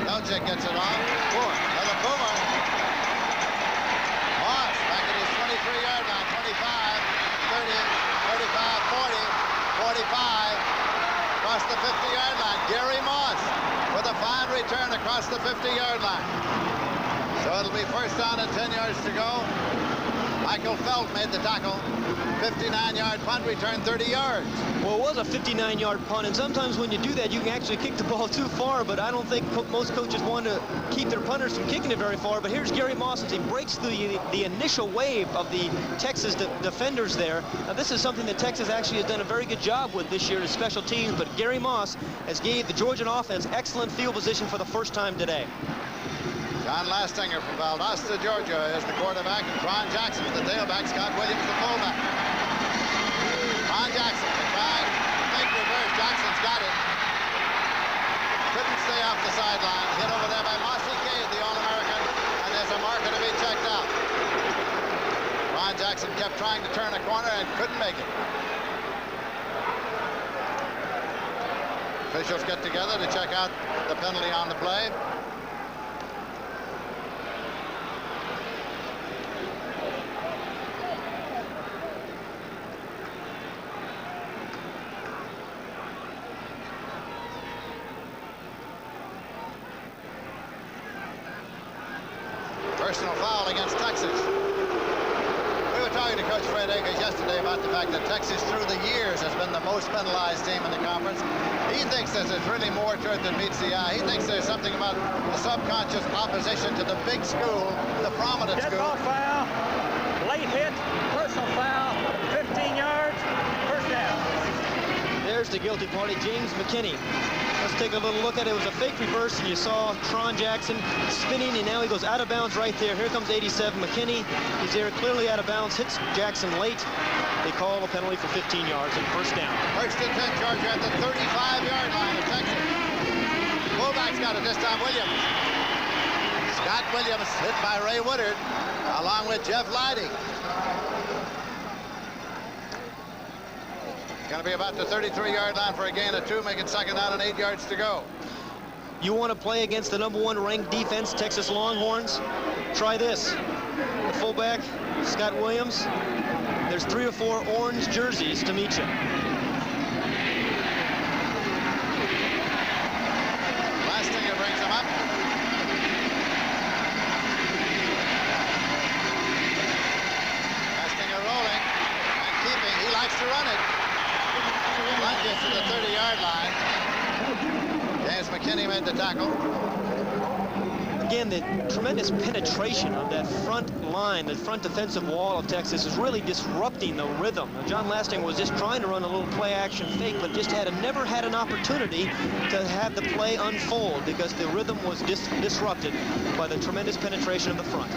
Telchik gets it on. Another boomer. Moss back at his 23-yard line. 25, 30, 35, 40, 45. Across the 50-yard line. Gary Moss with a fine return across the 50-yard line. So it'll be 1st down and 10 yards to go. Michael Felt made the tackle. 59-yard punt, return 30 yards. Well, it was a 59-yard punt, and sometimes when you do that, you can actually kick the ball too far, but I don't think most coaches want to keep their punters from kicking it very far. But here's Gary Moss as he breaks through the initial wave of the Texas defenders there. Now, this is something that Texas actually has done a very good job with this year as special teams, but Gary Moss has gave the Georgian offense excellent field position for the first time today. John Lastinger from Valdosta, Georgia is the quarterback, and Ron Jackson is the tailback, Scott Williams the fullback. Ron Jackson trying to make reverse. Jackson's got it. Couldn't stay off the sideline. Hit over there by Mossy Cade, the All-American, and there's a marker to be checked out. Ron Jackson kept trying to turn a corner and couldn't make it. Officials get together to check out the penalty on the play. Personal foul against Texas. We were talking to Coach Fred Akers yesterday about the fact that Texas through the years has been the most penalized team in the conference. He thinks there's really more to it than meets the eye. He thinks there's something about the subconscious opposition to the big school, the prominent Dead school. ball foul, late hit, personal foul, 15 yards, 1st down. There's the guilty party, James McKinney. Let's take a little look at it. It was a fake reverse, and you saw Tron Jackson spinning, and now he goes out of bounds right there. Here comes 87 McKinney. He's there clearly out of bounds, hits Jackson late. They call a penalty for 15 yards and 1st down. 1st and 10, Georgia at the 35-yard line of Texas. Fullback's got it this time, Williams. Scott Williams hit by Ray Woodard, along with Jeff Lighting. It's going to be about the 33-yard line for a gain of 2, making second down and 8 yards to go. You want to play against the #1 ranked defense, Texas Longhorns? Try this. The fullback, Scott Williams. There's 3 or 4 orange jerseys to meet you. Lastinger brings him up. Lastinger rolling and keeping. He likes to run it. Lunges to the 30-yard line. James McKinney made the tackle. Again, the tremendous penetration of that front line, the front defensive wall of Texas is really disrupting the rhythm. Now, John Lastinger was just trying to run a little play-action fake, but just never had an opportunity to have the play unfold because the rhythm was disrupted by the tremendous penetration of the front.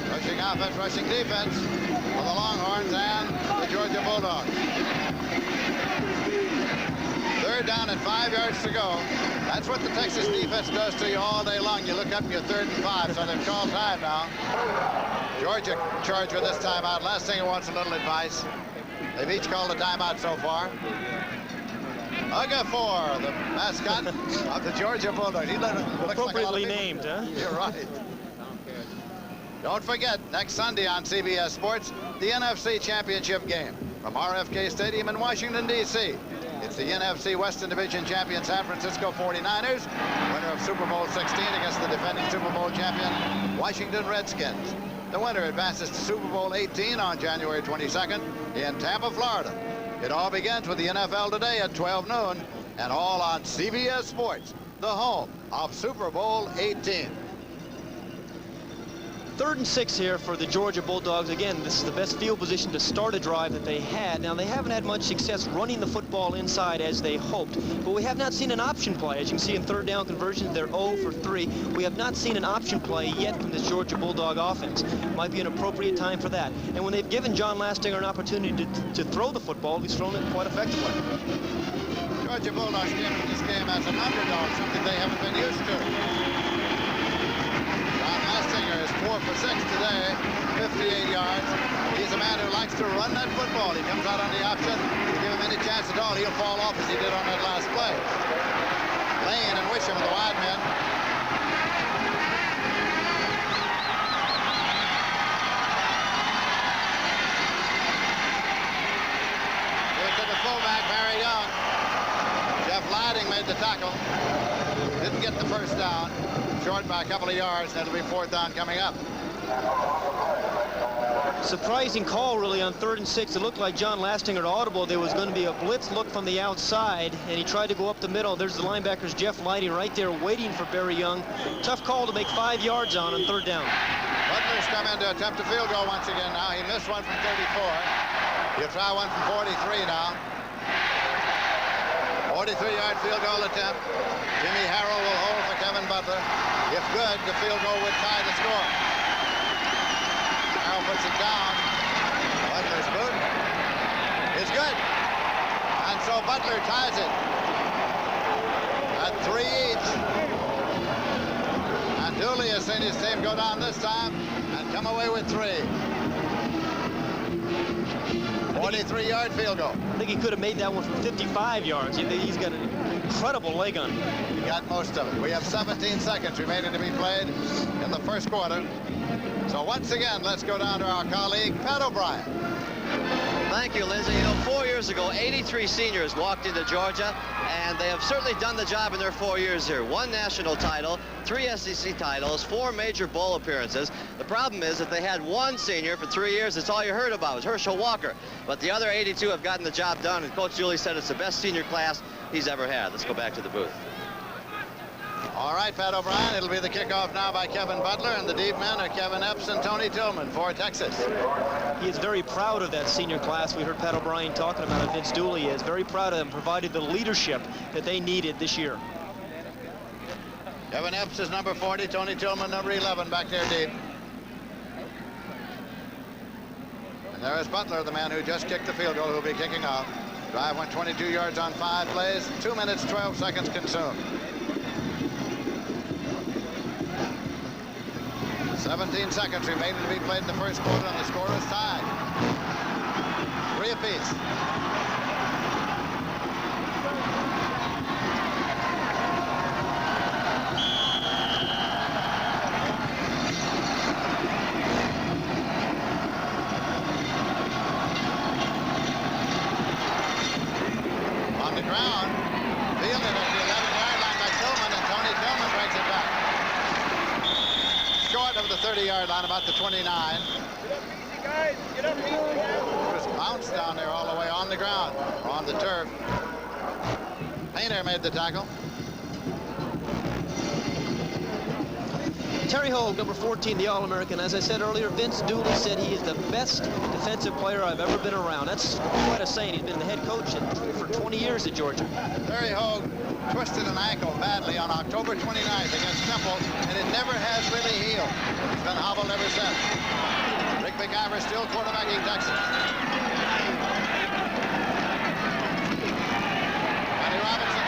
Rushing offense, rushing defense for the Longhorns and the Georgia Bulldogs. Third down and 5 yards to go. That's what the Texas defense does to you all day long. You look up and you're 3rd and 5, so they've called time now. Georgia charged with this timeout. Lastinger wants a little advice. They've each called a timeout so far. Ugafor, the mascot of the Georgia Bulldogs. He looks Appropriately like named, huh? You're right. Don't forget, next Sunday on CBS Sports, the NFC Championship game from RFK Stadium in Washington, D.C. It's the NFC Western Division champion San Francisco 49ers, winner of Super Bowl 16 against the defending Super Bowl champion Washington Redskins. The winner advances to Super Bowl 18 on January 22nd in Tampa, Florida. It all begins with the NFL today at 12 noon and all on CBS Sports, the home of Super Bowl 18. 3rd and 6 here for the Georgia Bulldogs. Again, this is the best field position to start a drive that they had. Now, they haven't had much success running the football inside as they hoped, but we have not seen an option play. As you can see in 3rd down conversions, they're 0 for 3. We have not seen an option play yet from this Georgia Bulldog offense. Might be an appropriate time for that. And when they've given John Lastinger an opportunity to throw the football, he's thrown it quite effectively. Georgia Bulldogs came into this game as an underdog, something they haven't been used to. Lastinger is 4 for 6 today, 58 yards. He's a man who likes to run that football. He comes out on the option. You give him any chance at all, he'll fall off as he did on that last play. Lane and Wisham are the wide men. Here to the fullback, Barry Young. Jeff Lighting made the tackle. Didn't get the first down. Short by a couple of yards, and it'll be 4th down coming up. Surprising call, really, on 3rd and 6. It looked like John Lastinger audible. There was going to be a blitz look from the outside, and he tried to go up the middle. There's the linebackers, Jeff Lighting, right there waiting for Barry Young. Tough call to make 5 yards on 3rd down. Butler's come in to attempt a field goal once again now. He missed one from 34. He'll try one from 43 now. 43-yard field goal attempt. Jimmy Harrell will hold for Kevin Butler. If good, the field goal would tie the score. Harrell puts it down. Butler's boot is good. And so Butler ties it at 3 each. And Dooley has seen his team go down this time and come away with 3. 43-yard field goal. I think he could have made that one from 55 yards. He's got an incredible leg on him. He got most of it. We have 17 seconds remaining to be played in the first quarter. So once again, let's go down to our colleague, Pat O'Brien. Thank you, Lindsay. You know, 4 years ago, 83 seniors walked into Georgia, and they have certainly done the job in their 4 years here. 1 national title, 3 SEC titles, 4 major bowl appearances. The problem is that they had 1 senior for 3 years. That's all you heard about was Herschel Walker. But the other 82 have gotten the job done, and Coach Dooley said it's the best senior class he's ever had. Let's go back to the booth. All right, Pat O'Brien, it'll be the kickoff now by Kevin Butler, and the deep men are Kevin Epps and Tony Tillman for Texas. He is very proud of that senior class. We heard Pat O'Brien talking about it. Vince Dooley is very proud of them, provided the leadership that they needed this year. Kevin Epps is number 40, Tony Tillman number 11 back there deep. And there is Butler, the man who just kicked the field goal, who will be kicking off. Drive went 22 yards on 5 plays, 2 minutes, 12 seconds consumed. 17 seconds remaining to be played in the first quarter, and the score is tied. 3 apiece. On the ground, fielded at the 11-yard line by Tillman, and Tony Tillman brings it back. Short of the 30-yard line, about the 29. Just bounced down there all the way on the ground, or on the turf. Painter made the tackle. Terry Hogue, number 14, the All-American. As I said earlier, Vince Dooley said he is the best defensive player I've ever been around. That's quite a saying. He's been the head coach for 20 years at Georgia. Terry Hogue twisted an ankle badly on October 29th against Temple, and it never has really healed. He's been hobbled ever since. Rick McIver still quarterbacking Texas. Ronnie Robinson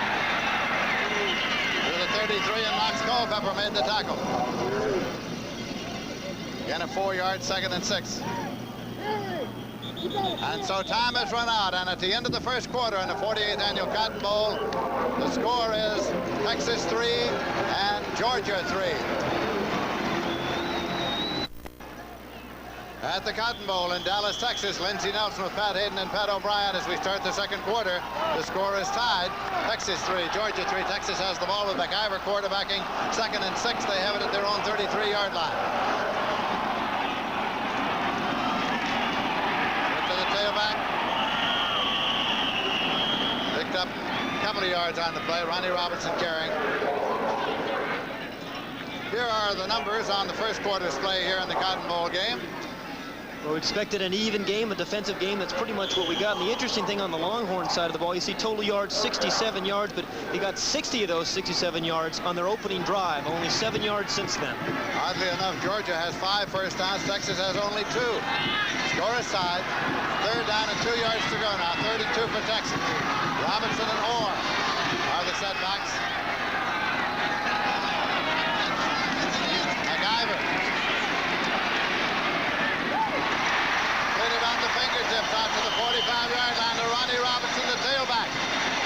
to the 33, and Knox Culpepper made the tackle. Again, a 4-yard, 2nd and 6. And so time has run out, and at the end of the first quarter in the 48th Annual Cotton Bowl, the score is Texas 3 and Georgia 3. At the Cotton Bowl in Dallas, Texas, Lindsey Nelson with Pat Hayden and Pat O'Brien as we start the second quarter. The score is tied. Texas 3, Georgia 3. Texas has the ball with McIver quarterbacking. 2nd and 6. They have it at their own 33-yard line. To the tailback. Picked up a couple of yards on the play. Ronnie Robinson carrying. Here are the numbers on the first quarter's play here in the Cotton Bowl game. Well, we expected an even game, a defensive game. That's pretty much what we got. And the interesting thing on the Longhorn side of the ball, you see total yards 67 yards, but they got 60 of those 67 yards on their opening drive. Only 7 yards since then. Oddly enough, Georgia has 5 first downs. Texas has only 2. Score aside. 3rd down and 2 yards to go now. 32 for Texas. Robinson and Orr are the setbacks. McIver. On the fingertips out to the 45-yard line to Ronnie Robinson, the tailback.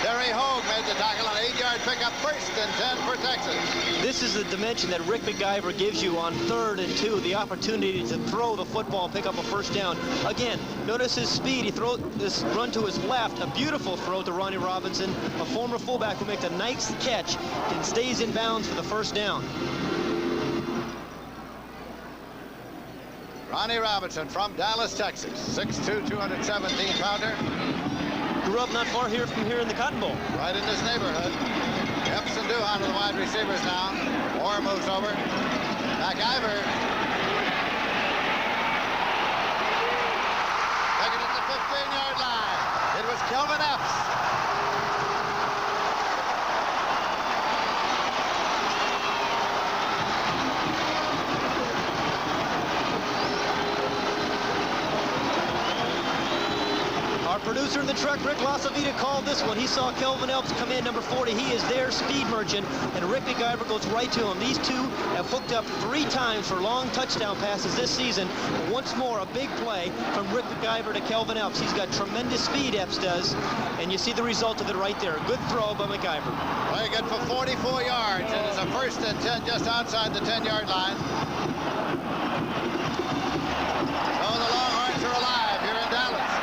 Terry Hogue made the tackle, an 8-yard pickup, 1st and 10 for Texas. This is the dimension that Rick McIver gives you on 3rd and 2, the opportunity to throw the football and pick up a 1st down. Again, notice his speed. He throws this run to his left, a beautiful throw to Ronnie Robinson, a former fullback who makes a nice catch and stays in bounds for the 1st down. Ronnie Robinson from Dallas, Texas, 6'2", 217-pounder. Grew up not far here from here in the Cotton Bowl. Right in this neighborhood. Epps and Duhan are the wide receivers now. Orr moves over. McIver. Taking it to the 15-yard line. It was Kelvin Epps. Producer in the truck, Rick Lasavita, called this one. He saw Kelvin Epps come in, number 40. He is their speed merchant, and Rick McIver goes right to him. These two have hooked up 3 times for long touchdown passes this season. But once more, a big play from Rick McIver to Kelvin Epps. He's got tremendous speed, Epps does, and you see the result of it right there. Good throw by McIver. Very good for 44 yards, and it's a 1st and 10 just outside the 10-yard line. So the Longhorns are alive here in Dallas.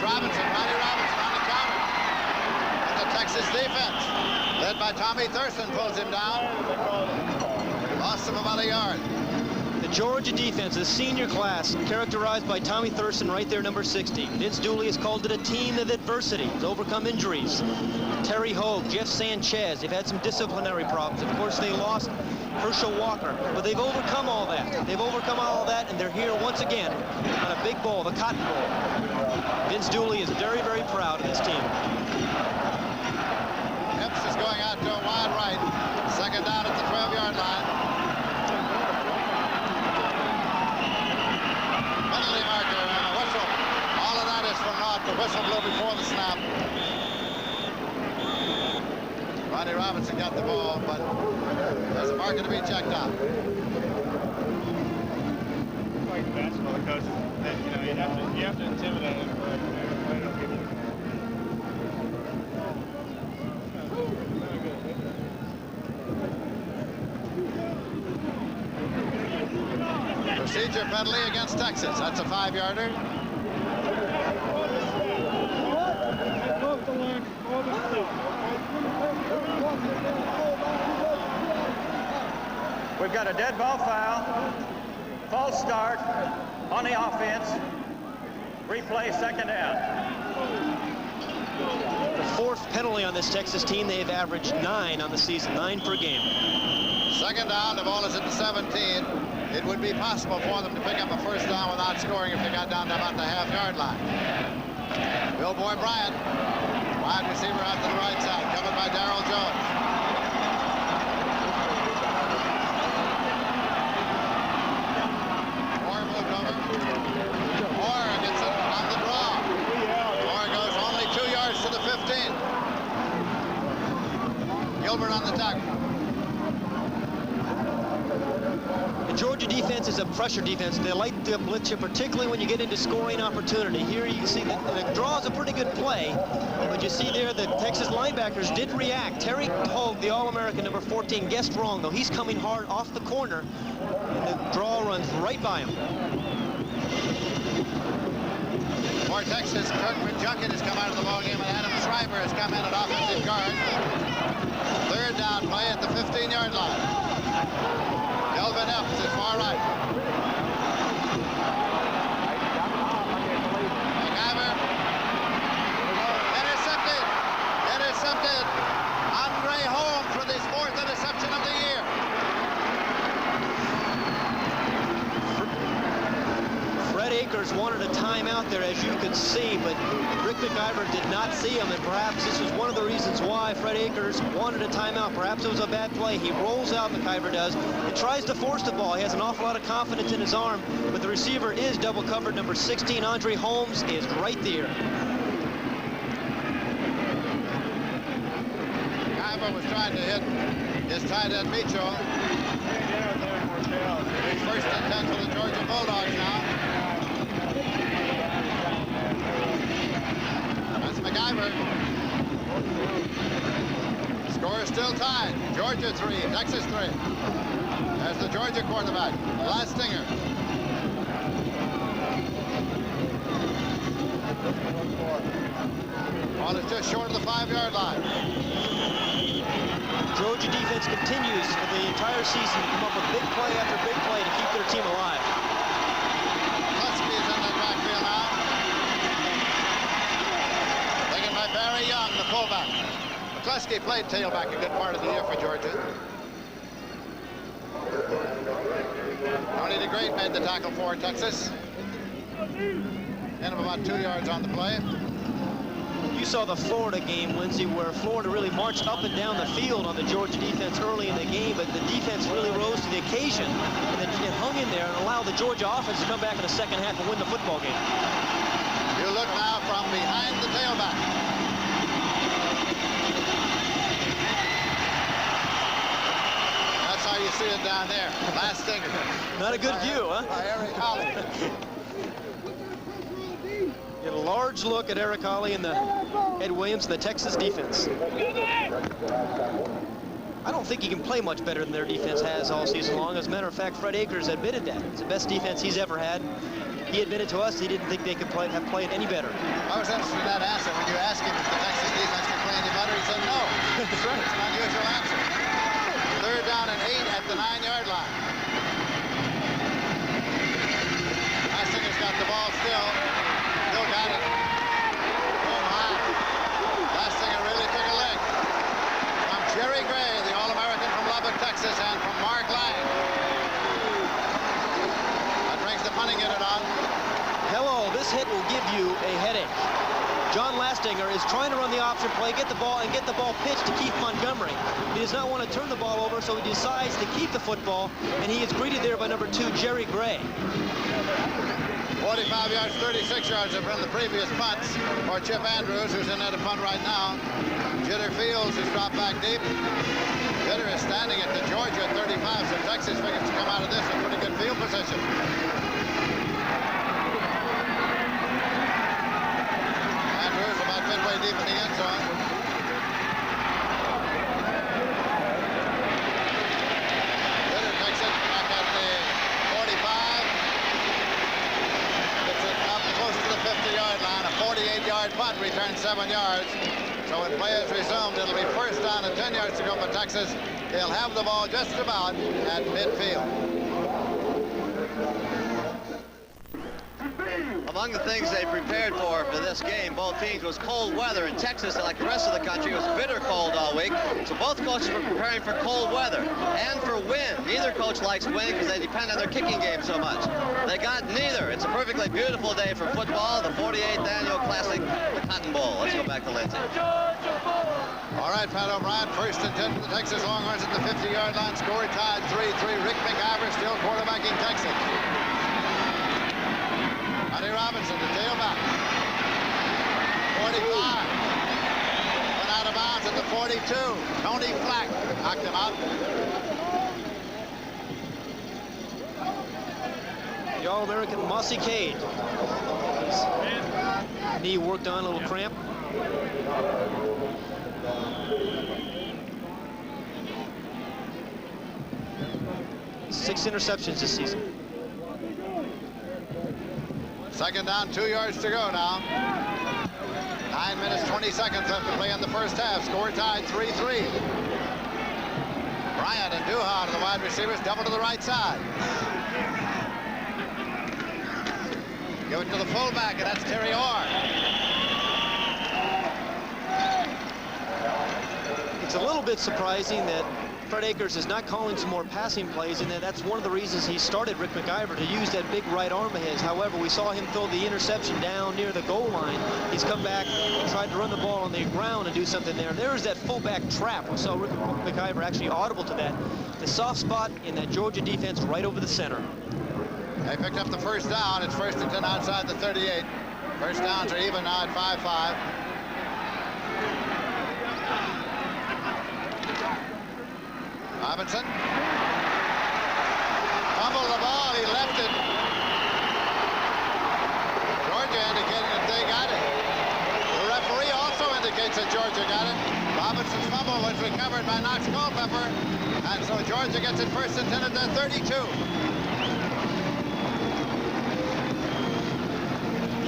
Robinson, Ronnie Robinson on the counter. And the Texas defense, led by Tommy Thurston, pulls him down. Lost him about a yard. The Georgia defense, the senior class, characterized by Tommy Thurston right there, number 60. Vince Dooley has called it a team of adversity. He's overcome injuries. Terry Hogue, Jeff Sanchez, they've had some disciplinary problems. Of course, they lost Herschel Walker, but they've overcome all that. They've overcome all of that, and they're here once again on a big bowl, the Cotton Bowl. Vince Dooley is very, very proud of his team. Epps is going out to a wide right. 2nd down at the 12-yard line. Penalty marker and a whistle. All of that is for naught. The whistle blew before the snap. Ronnie Robinson got the ball, but there's a marker to be checked out. Like basketball coaches, you know, you have to intimidate him. Procedure penalty against Texas. That's a 5-yarder. We've got a dead ball foul, false start on the offense, replay, second down. The 4th penalty on this Texas team. They've averaged 9 on the season, 9 per game. Second down, the ball is at the 17. It would be possible for them to pick up a first down without scoring if they got down to about the half-yard line. Bill Boy Bryant, wide receiver out to the right side, covered by Darrell Jones. Moore moved over. Moore gets it on the draw. Moore goes only 2 yards to the 15. Gilbert on the tackle. Georgia defense is a pressure defense. They like to blitz you, particularly when you get into scoring opportunity. Here you can see that the draw is a pretty good play, but you see there the Texas linebackers did react. Terry Hogue, the All-American, number 14, guessed wrong, though. He's coming hard off the corner, and the draw runs right by him. For Texas, Kirk Junkin has come out of the ballgame, and Adam Schreiber has come in at offensive guard. 3rd down play at the 15-yard line. Elvin Epps is far right. McIver. Intercepted. Intercepted. Andre Holmes with his 4th interception of the year. Fred Akers wanted a timeout there, as you could see, but Rick McIver did not see him, and perhaps this was one of the reasons why Fred Akers wanted a timeout. Perhaps it was a bad play. He rolls out, McIver does, and tries to force the ball. He has an awful lot of confidence in his arm, but the receiver is double covered. Number 16, Andre Holmes, is right there. McIver was trying to hit his tight end, Mitchell. It's 1st and 10 for the Georgia Bulldogs now. That's McIver. Score is still tied. Georgia 3, Texas 3. There's the Georgia quarterback, Lastinger. Ball is just short of the 5-yard line. Georgia defense continues for the entire season to come up with big play after big play to keep their team alive. Husky is in the backfield now. Taken by Barry Young, the fullback. McCluskey played tailback a good part of the year for Georgia. Tony DeGreat made the tackle for Texas. End of about 2 yards on the play. You saw the Florida game, Lindsey, where Florida really marched up and down the field on the Georgia defense early in the game, but the defense really rose to the occasion and then it hung in there and allowed the Georgia offense to come back in the second half and win the football game. You look now from behind the tailback. That's how you see it down there. Last stinger. Not a good view, huh? By Eric Holly. Get a large look at Eric Holly and the Ed Williams and the Texas defense. I don't think he can play much better than their defense has all season long. As a matter of fact, Fred Akers admitted that. It's the best defense he's ever had. He admitted to us he didn't think they could have played any better. I was interested in that answer. When you asked him if the Texas defense could play any better, he said no. That's right. It's an unusual answer. 3rd down and 8 at the 9-yard line. Lastinger's got the ball still. Still got it. Boom high. Lastinger really took a lick. From Jerry Gray, the All-American from Lubbock, Texas, and from Mark Lang. That brings the punting unit on. Hello, this hit will give you a headache. John Lastinger is trying to run the option play, get the ball pitched to Keith Montgomery. He does not want to turn the ball over, so he decides to keep the football, and he is greeted there by number 2, Jerry Gray. Boy, 45 yards, 36 yards from the previous punts for Chip Andrews, who's in at a punt right now. Jitter Fields has dropped back deep. Jitter is standing at the Georgia 35, so Texas figures to come out of this in pretty good field position. Andrews about midway deep in the end zone. Jitter takes it back at the 45. Gets it up close to the 50-yard line. A 48-yard punt returns 7 yards. So when play is resumed, it'll be first down and 10 yards to go for Texas. They'll have the ball just about at midfield. Among the things they prepared for this game, both teams, was cold weather. In Texas, like the rest of the country, it was bitter cold all week. So both coaches were preparing for cold weather and for wind. Neither coach likes wind because they depend on their kicking game so much. They got neither. It's a perfectly beautiful day for football, the 48th annual Classic, the Cotton Bowl. Let's go back to Lindsay. All right, Pat O'Brien, first and 10 for the Texas Longhorns at the 50-yard line. Score tied 3-3. Rick McIver still quarterbacking Texas. Honey Robinson, the tailback. 45. Went out of bounds at the 42. Tony Flack knocked him out. The All-American Mossy Cade. His knee worked on, a little cramp. Six interceptions this season. Second down, 2 yards to go now. 9 minutes, 20 seconds left to play in the first half. Score tied 3-3. Bryant and Duhan, the wide receivers, double to the right side. Give it to the fullback, and that's Terry Orr. It's a little bit surprising that Fred Akers is not calling some more passing plays, and that's one of the reasons he started Rick McIver to use that big right arm of his. However, we saw him throw the interception down near the goal line. He's come back and tried to run the ball on the ground and do something there. There's that fullback trap. We saw Rick McIver actually audible to that. The soft spot in that Georgia defense right over the center. They picked up the first down. It's first and 10 outside the 38. First downs are even now at 5-5. Robinson. Fumbled the ball. He left it. Georgia indicating that they got it. The referee also indicates that Georgia got it. Robinson's fumble was recovered by Knox Culpepper. And so Georgia gets it first and 10 at the 32.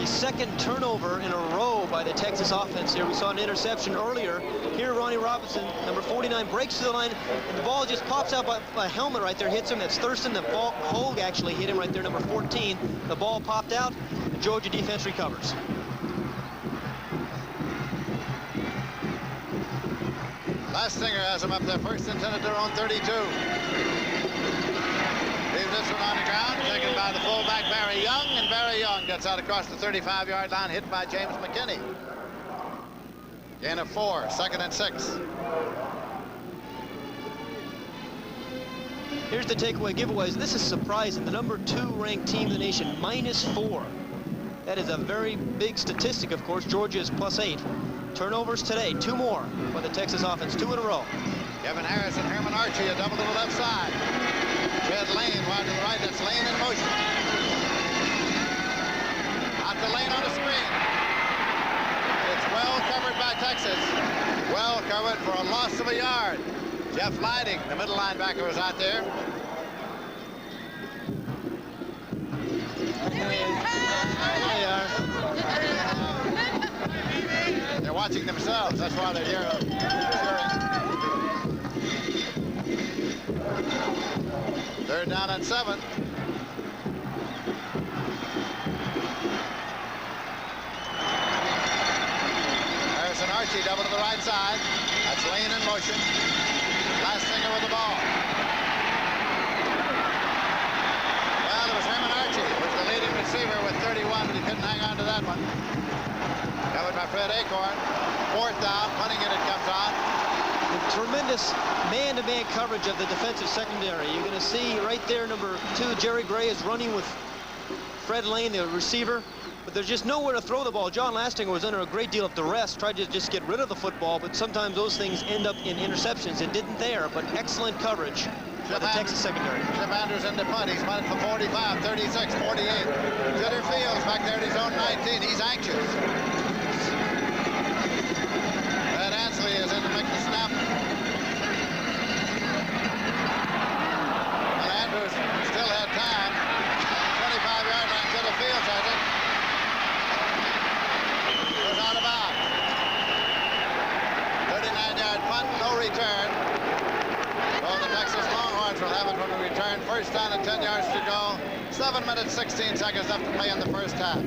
Second turnover in a row by the Texas offense here. We saw an interception earlier. Here, Ronnie Robinson, number 49, breaks to the line, and the ball just pops out by a helmet right there, hits him. That's Thurston. The ball, Hogue actually hit him right there, number 14. The ball popped out. The Georgia defense recovers. Lastinger has him up there, first and 10 at their own 32. Leave this one on the ground, taken by the fullback Barry Young, and Barry Young gets out across the 35-yard line, hit by James McKinney. Gain of 4, second and 6. Here's the takeaway giveaways. This is surprising. The number 2 ranked team in the nation, -4. That is a very big statistic, of course. Georgia is +8. Turnovers today, 2 more for the Texas offense, 2 in a row. Kevin Harris and Herman Archie, a double to the left side. Jed Lane wide to the right. That's Lane in motion. Out to Lane on the screen. It's well covered by Texas. Well covered for a loss of a yard. Jeff Leiding, the middle linebacker, was out there. There they are. They're watching themselves. That's why they're here cheering. Third down and 7. Harrison Archie double to the right side. That's Lane in motion. Lastinger with the ball. Well, it was Herman Archie, who was the leading receiver with 31, but he couldn't hang on to that one. Covered by Fred Acorn. Fourth down, punting it comes on. Tremendous man-to-man coverage of the defensive secondary. You're going to see right there, number 2, Jerry Gray is running with Fred Lane, the receiver, but there's just nowhere to throw the ball. John Lastinger was under a great deal of duress, tried to just get rid of the football, but sometimes those things end up in interceptions. It didn't there, but excellent coverage by the Texas secondary. Chip Anderson to punt. He's punted for 45, 36, 48. Jitter Fields back there at his own 19. He's anxious. Ed Ansley is in to make the snap. And Andrews still had time. 25-yard line. Jitter Fields has it. Goes out of bounds. 39-yard punt, no return. So the Texas Longhorns will have it when we return. First down and 10 yards to go. 7 minutes, 16 seconds left to play in the first half.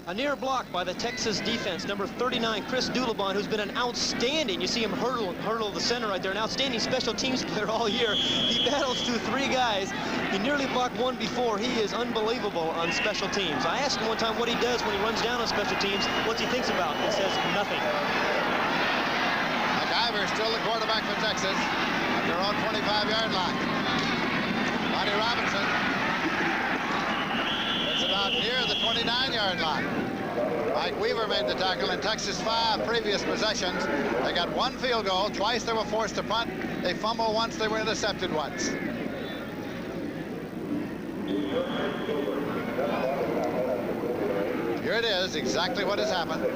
A near block by the Texas defense, number 39, Chris Dulabon, who's been an outstanding, you see him hurdle the center right there, an outstanding special teams player all year. He battles through 3 guys. He nearly blocked one before. He is unbelievable on special teams. I asked him one time what he does when he runs down on special teams, what he thinks about. He says nothing. McIver still the quarterback for Texas at their own 25-yard line. Monty Robinson. It's about near the 29-yard line. Mike Weaver made the tackle in Texas' 5 previous possessions. They got 1 field goal. Twice they were forced to punt. They fumbled once. They were intercepted once. Here it is, exactly what has happened.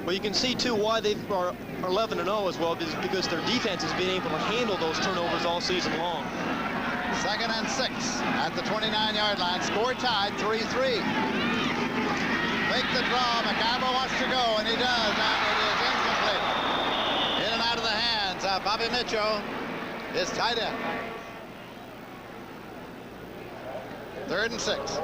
Well, you can see, too, why they are 11-0 as well, because their defense has been able to handle those turnovers all season long. 2nd and 6 at the 29-yard line. Score tied, 3-3. Make the draw. McIver wants to go, and he does, and it is incomplete. In and out of the hands of Bobby Mitchell, his tight end. 3rd and 6.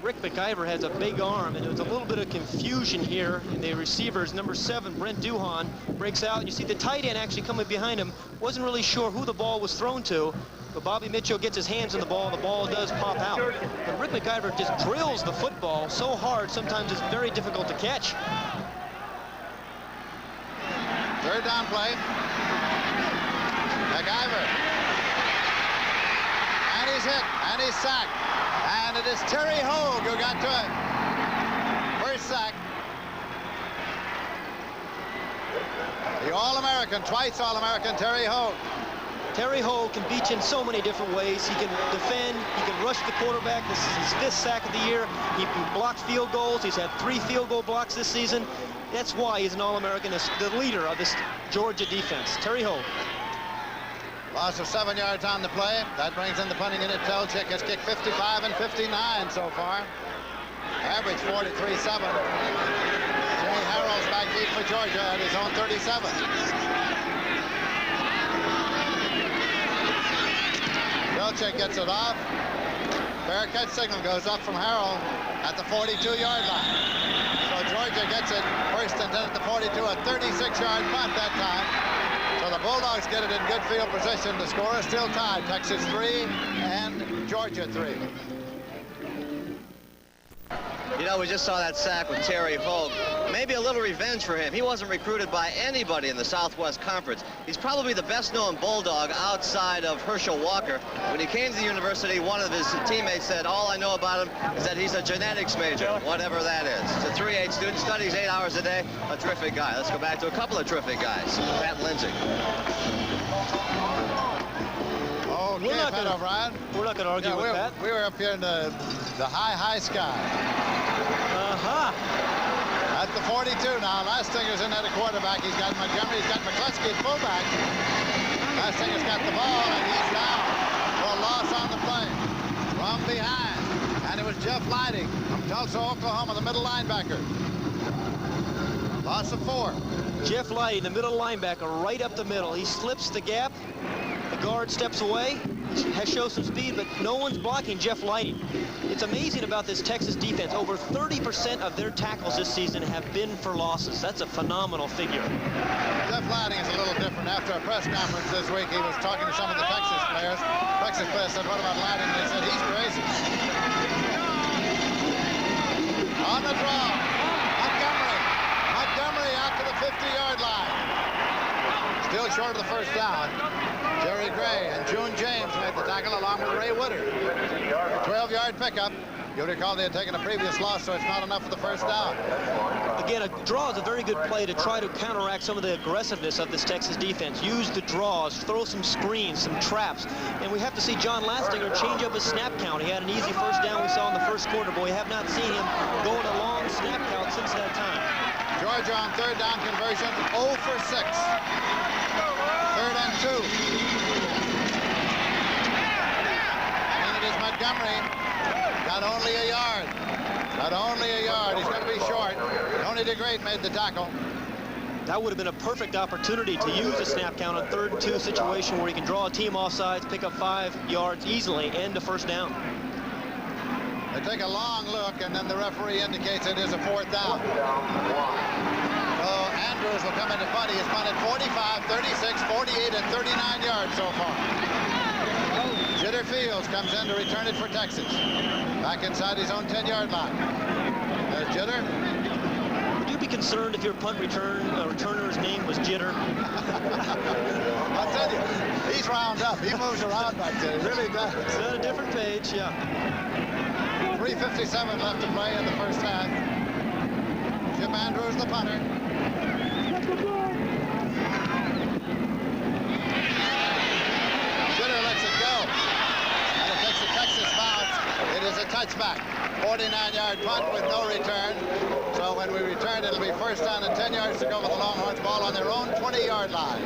Rick McIver has a big arm, and there's a little bit of confusion here in the receivers. Number 7, Brent Duhan, breaks out. You see the tight end actually coming behind him. Wasn't really sure who the ball was thrown to, but Bobby Mitchell gets his hands on the ball does pop out. But Rick McIver just drills the football so hard, sometimes it's very difficult to catch. 3rd down play. McIver. And he's hit, and he's sacked. And it is Terry Hogue who got to it. First sack. The All-American, twice All-American, Terry Hogue. Terry Hogue can beat you in so many different ways. He can defend, he can rush the quarterback. This is his 5th sack of the year. He blocked field goals. He's had 3 field goal blocks this season. That's why he's an All-American, the leader of this Georgia defense. Terry Hogue. Loss of 7 yards on the play. That brings in the punting unit. Telchik has kicked 55 and 59 so far. Average 43-7. Jimmy Harrell's back deep for Georgia at his own 37. Telchik gets it off. Fair catch signal goes up from Harrell at the 42-yard line. So Georgia gets it first and 10 at the 42, a 36-yard punt that time. So the Bulldogs get it in good field position. The score is still tied. Texas 3 and Georgia 3. You know, we just saw that sack with Terry Hogue. Maybe a little revenge for him. He wasn't recruited by anybody in the Southwest Conference. He's probably the best-known Bulldog outside of Herschel Walker. When he came to the university, one of his teammates said, all I know about him is that he's a genetics major, whatever that is. He's a 3-8 student, studies 8 hours a day, a terrific guy. Let's go back to a couple of terrific guys. Pat Lindsay. Okay, we're not Pat O'Brien. We're not going to argue with that. We were up here in the high sky. At the 42 now. Lastinger's in at a quarterback. He's got Montgomery. He's got McCluskey at fullback. Lastinger's got the ball, and he's down for a loss on the play. From behind. And it was Jeff Leidig from Tulsa, Oklahoma, the middle linebacker. Loss of 4. Jeff Leidig, the middle linebacker, right up the middle. He slips the gap. The guard steps away. Shows some speed, but no one's blocking Jeff Leidig. It's amazing about this Texas defense. Over 30% of their tackles this season have been for losses. That's a phenomenal figure. Jeff Leidig is a little different. After a press conference this week, he was talking to some of the Texas players. Texas players said, what about Leidig? And they said, he's crazy. On the draw, Montgomery out to the 50-yard line. still short of the first down. Jerry Gray and June James made the tackle along with Ray Woodard. 12-yard pickup. You'll recall they had taken a previous loss, so it's not enough for the first down. Again, a draw is a very good play to try to counteract some of the aggressiveness of this Texas defense. Use the draws, throw some screens, some traps. And we have to see John Lastinger change up his snap count. He had an easy first down we saw in the first quarter, but we have not seen him go in a long snap count since that time. Georgia on third down conversion, 0 for 6. Third and 2. And it is Montgomery. Not only a yard. Not only a yard. He's going to be short. Tony DeGreat made the tackle. That would have been a perfect opportunity to use a snap count on 3rd and 2 situation where he can draw a team offsides, pick up 5 yards easily, and a first down. They take a long look, and then the referee indicates it is a 4th down. So Andrews will come into punt. He has punted 45, 36, 48, and 39 yards so far. Jitter Fields comes in to return it for Texas. Back inside his own 10-yard line. There's Jitter. Would you be concerned if your punt returner's name was Jitter? I'll tell you, he's wound up. He moves around back there. He really does. It's on a different page, yeah. 3:57 left to play in the first half. Jim Andrews, the punter. Jitter lets it go. And it takes a Texas bounce. It is a touchback. 49-yard punt with no return. So when we return, it'll be first down and 10 yards to go with the Longhorns ball on their own 20-yard line.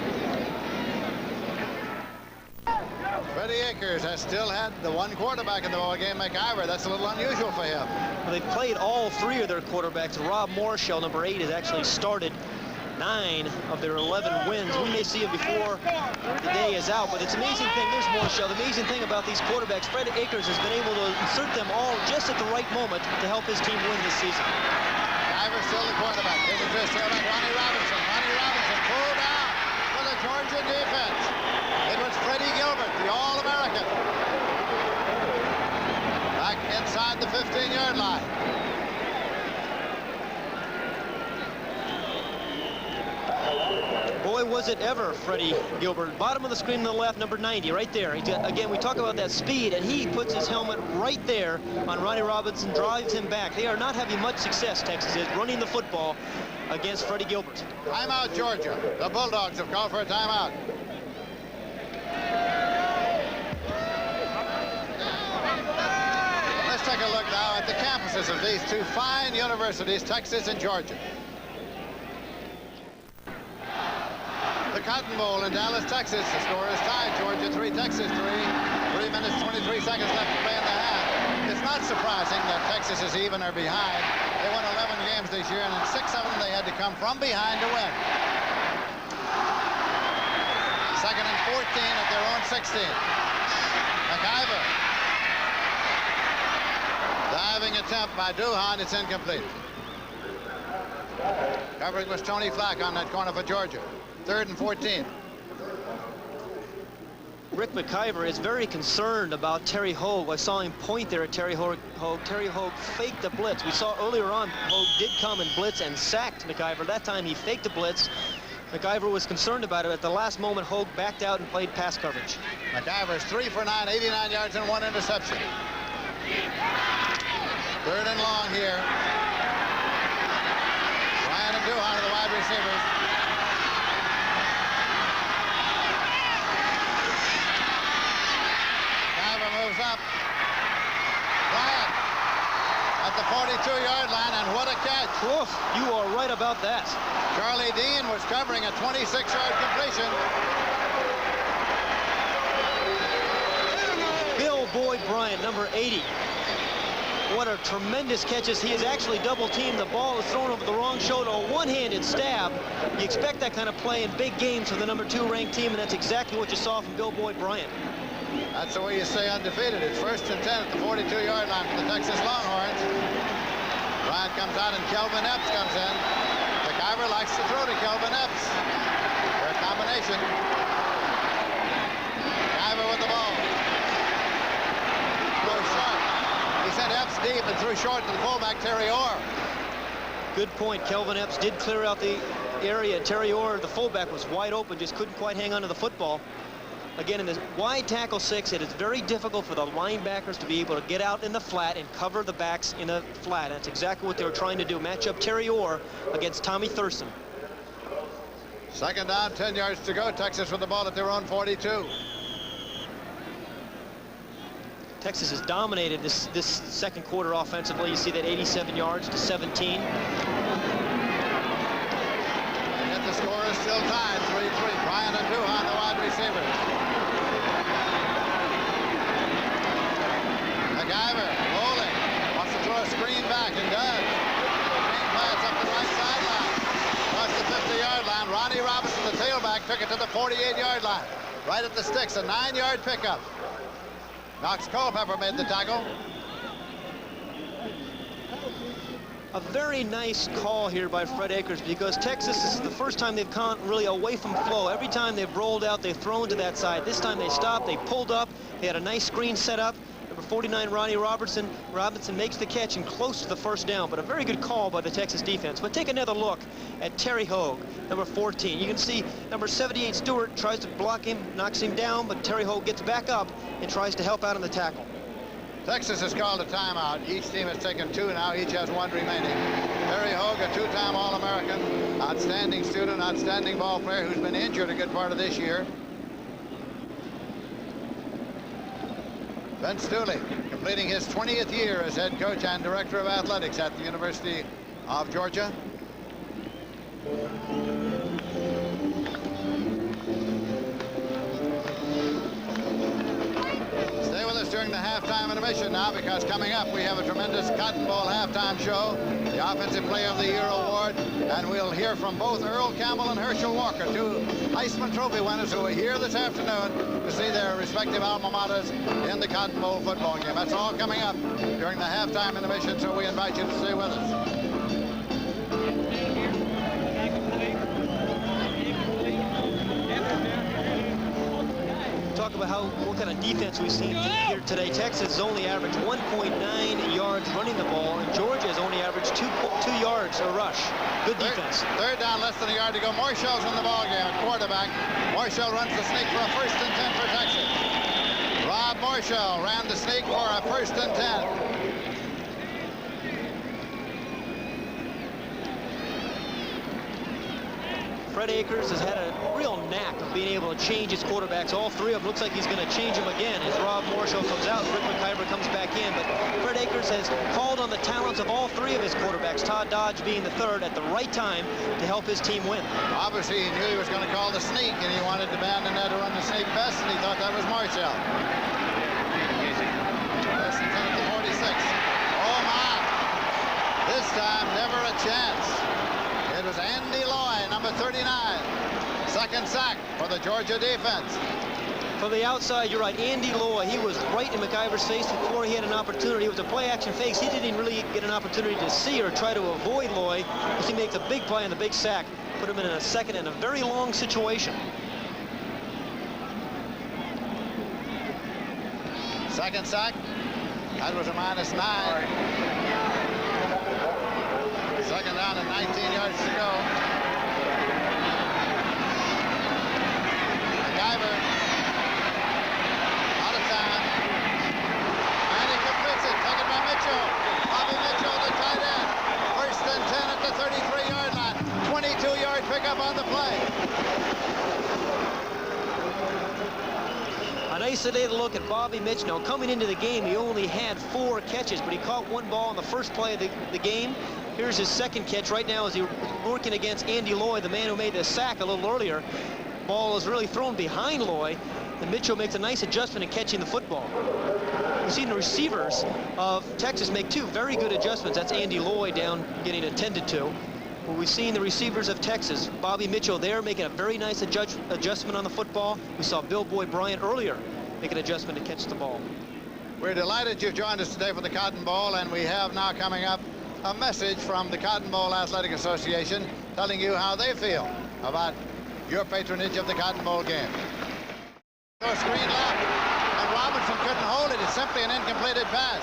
Freddie Akers has still had the one quarterback in the ball game, McIver. That's a little unusual for him. Well, they've played all 3 of their quarterbacks. Rob Morshell, number 8, has actually started 9 of their 11 wins. We may see it before the day is out, but it's an amazing thing. There's Morshell. The amazing thing about these quarterbacks, Freddie Akers has been able to insert them all just at the right moment to help his team win this season. McIver still the quarterback. Here's a twist tailback, Ronnie Robinson. Ronnie Robinson pulled out for the Georgia defense. It was Freddie Gilbert, the All-American. Back inside the 15-yard line. Boy, was it ever Freddie Gilbert. Bottom of the screen on the left, number 90, right there. Again, we talk about that speed, and he puts his helmet right there on Ronnie Robinson, drives him back. They are not having much success, Texas is, running the football against Freddie Gilbert. Timeout, Georgia. The Bulldogs have called for a timeout. Let's take a look now at the campuses of these 2 fine universities, Texas and Georgia. The Cotton Bowl in Dallas, Texas. The score is tied. Georgia 3, Texas 3. 3 minutes, 23 seconds left to play in the half. It's not surprising that Texas is even or behind. They won 11 games this year, and in 6 of them they had to come from behind to win. 2nd and 14 at their own 16. McIver. Diving attempt by Duhan. It's incomplete. Covering was Tony Flack on that corner for Georgia. 3rd and 14. Rick McIver is very concerned about Terry Hogue. I saw him point there at Terry Hogue. Terry Hogue faked the blitz. We saw earlier on Hogue did come and blitz and sacked McIver. That time he faked the blitz. McIver was concerned about it. At the last moment, Hogue backed out and played pass coverage. McIver's 3 for 9, 89 yards and 1 interception. 3rd and long here. Ryan and Duhan are the wide receivers. Moves up. Bryant at the 42-yard line, and what a catch. Oof, you are right about that. Charlie Dean was covering a 26-yard completion. Bill Boyd Bryant, number 80. What a tremendous catch. He has actually double-teamed. The ball is thrown over the wrong shoulder, a one-handed stab. You expect that kind of play in big games for the number 2 ranked team, and that's exactly what you saw from Bill Boyd Bryant. That's the way you stay undefeated. It's 1st and 10 at the 42-yard line for the Texas Longhorns. Bryant comes out and Kelvin Epps comes in. McIver likes to throw to Kelvin Epps. They're a combination. McIver with the ball. Throws short. He sent Epps deep and threw short to the fullback, Terry Orr. Good point. Kelvin Epps did clear out the area. Terry Orr, the fullback, was wide open, just couldn't quite hang on to the football. Again, in the wide tackle 6, it is very difficult for the linebackers to be able to get out in the flat and cover the backs in the flat. That's exactly what they were trying to do, match up Terry Orr against Tommy Thurston. Second down, 10 yards to go. Texas with the ball at their own 42. Texas has dominated this second quarter offensively. You see that 87 yards to 17. And yet the score is still tied, 3-3. Bryant and Duhan, the wide receivers. McIver rolling, wants to throw a screen back and does. Screen pass up the right sideline. Across the 50-yard line. Ronnie Robinson, the tailback, took it to the 48-yard line. Right at the sticks, a 9-yard pickup. Knox Culpepper made the tackle. A very nice call here by Fred Akers, because Texas, this is the first time they've gone really away from flow. Every time they've rolled out, they've thrown to that side. This time they stopped, they pulled up, they had a nice screen set up. Number 49, Ronnie Robinson makes the catch and close to the first down, but a very good call by the Texas defense. But take another look at Terry Hogue, number 14. You can see number 78, Stewart, tries to block him, knocks him down, but Terry Hogue gets back up and tries to help out on the tackle. Texas has called a timeout. Each team has taken 2 now. Each has 1 remaining. Terry Hogue, a 2-time All-American, outstanding student, outstanding ball player who's been injured a good part of this year. Vince Dooley, completing his 20th year as head coach and director of athletics at the University of Georgia. Stay with us during the halftime intermission now, because coming up we have a tremendous Cotton Bowl halftime show, the Offensive Player of the Year award, and we'll hear from both Earl Campbell and Herschel Walker, 2 Heisman Trophy winners who are here this afternoon to see their respective alma maters in the Cotton Bowl football game. That's all coming up during the halftime intermission, so we invite you to stay with us. Talk about what kind of defense we've seen here today. Texas has only averaged 1.9 yards running the ball, and Georgia has only averaged 2 yards a rush. Good defense. Third down, less than a yard to go. Marshall's in the ball game, quarterback. Marshall runs the sneak for a 1st and 10 for Texas. Rob Marshall ran the sneak for a 1st and 10. Fred Akers has had a real knack of being able to change his quarterbacks. All 3 of them. Looks like he's going to change them again as Rob Marshall comes out. Rick McIver comes back in. But Fred Akers has called on the talents of all 3 of his quarterbacks, Todd Dodge being the 3rd, at the right time to help his team win. Obviously, he knew he was going to call the sneak, and he wanted the man in there to run the sneak best, and he thought that was Marshall. Less than 10 at the 46. Oh, my. This time, never a chance. It was Andy Loy, number 39. 2nd sack for the Georgia defense. From the outside, you're right, Andy Loy, he was right in McIver's face before he had an opportunity. It was a play-action face. He didn't even really get an opportunity to see or try to avoid Loy, because he makes a big play on the big sack. Put him in a second and a very long situation. 2nd sack. That was a -9. 2nd down and 19 yards to go. McIver out of time. And he completes it. Taken by Mitchell. Bobby Mitchell, the tight end. 1st and 10 at the 33-yard line. 22-yard pickup on the play. A nice today to look at Bobby Mitchell. Now, coming into the game, he only had 4 catches, but he caught 1 ball on the first play of the game. Here's his 2nd catch right now as he's working against Andy Loy, the man who made the sack a little earlier. Ball is really thrown behind Loy, and Mitchell makes a nice adjustment in catching the football. We've seen the receivers of Texas make 2 very good adjustments. That's Andy Loy down getting attended to. Well, we've seen the receivers of Texas, Bobby Mitchell there making a very nice adjustment on the football. We saw Bill Boy Bryant earlier make an adjustment to catch the ball. We're delighted you've joined us today for the Cotton Bowl, and we have now coming up a message from the Cotton Bowl Athletic Association telling you how they feel about your patronage of the Cotton Bowl game. Screen left, and Robertson couldn't hold it. It's simply an incompleted pass.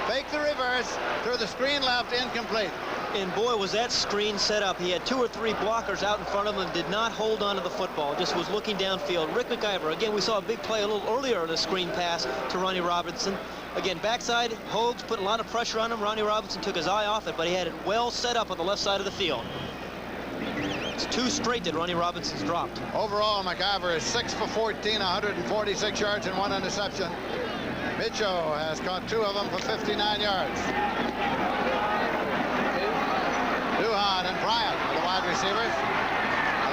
Fake the reverse through the screen left, incomplete. And boy, was that screen set up. He had 2 or 3 blockers out in front of him and did not hold on to the football, just was looking downfield. Rick McIver, again, we saw a big play a little earlier on the screen pass to Ronnie Robinson. Again, backside, Hogues put a lot of pressure on him. Ronnie Robinson took his eye off it, but he had it well set up on the left side of the field. It's 2 straight that Ronnie Robinson's dropped. Overall, McIver is 6 for 14, 146 yards and 1 interception. Mitchell has caught 2 of them for 59 yards. Duhan and Bryant are the wide receivers.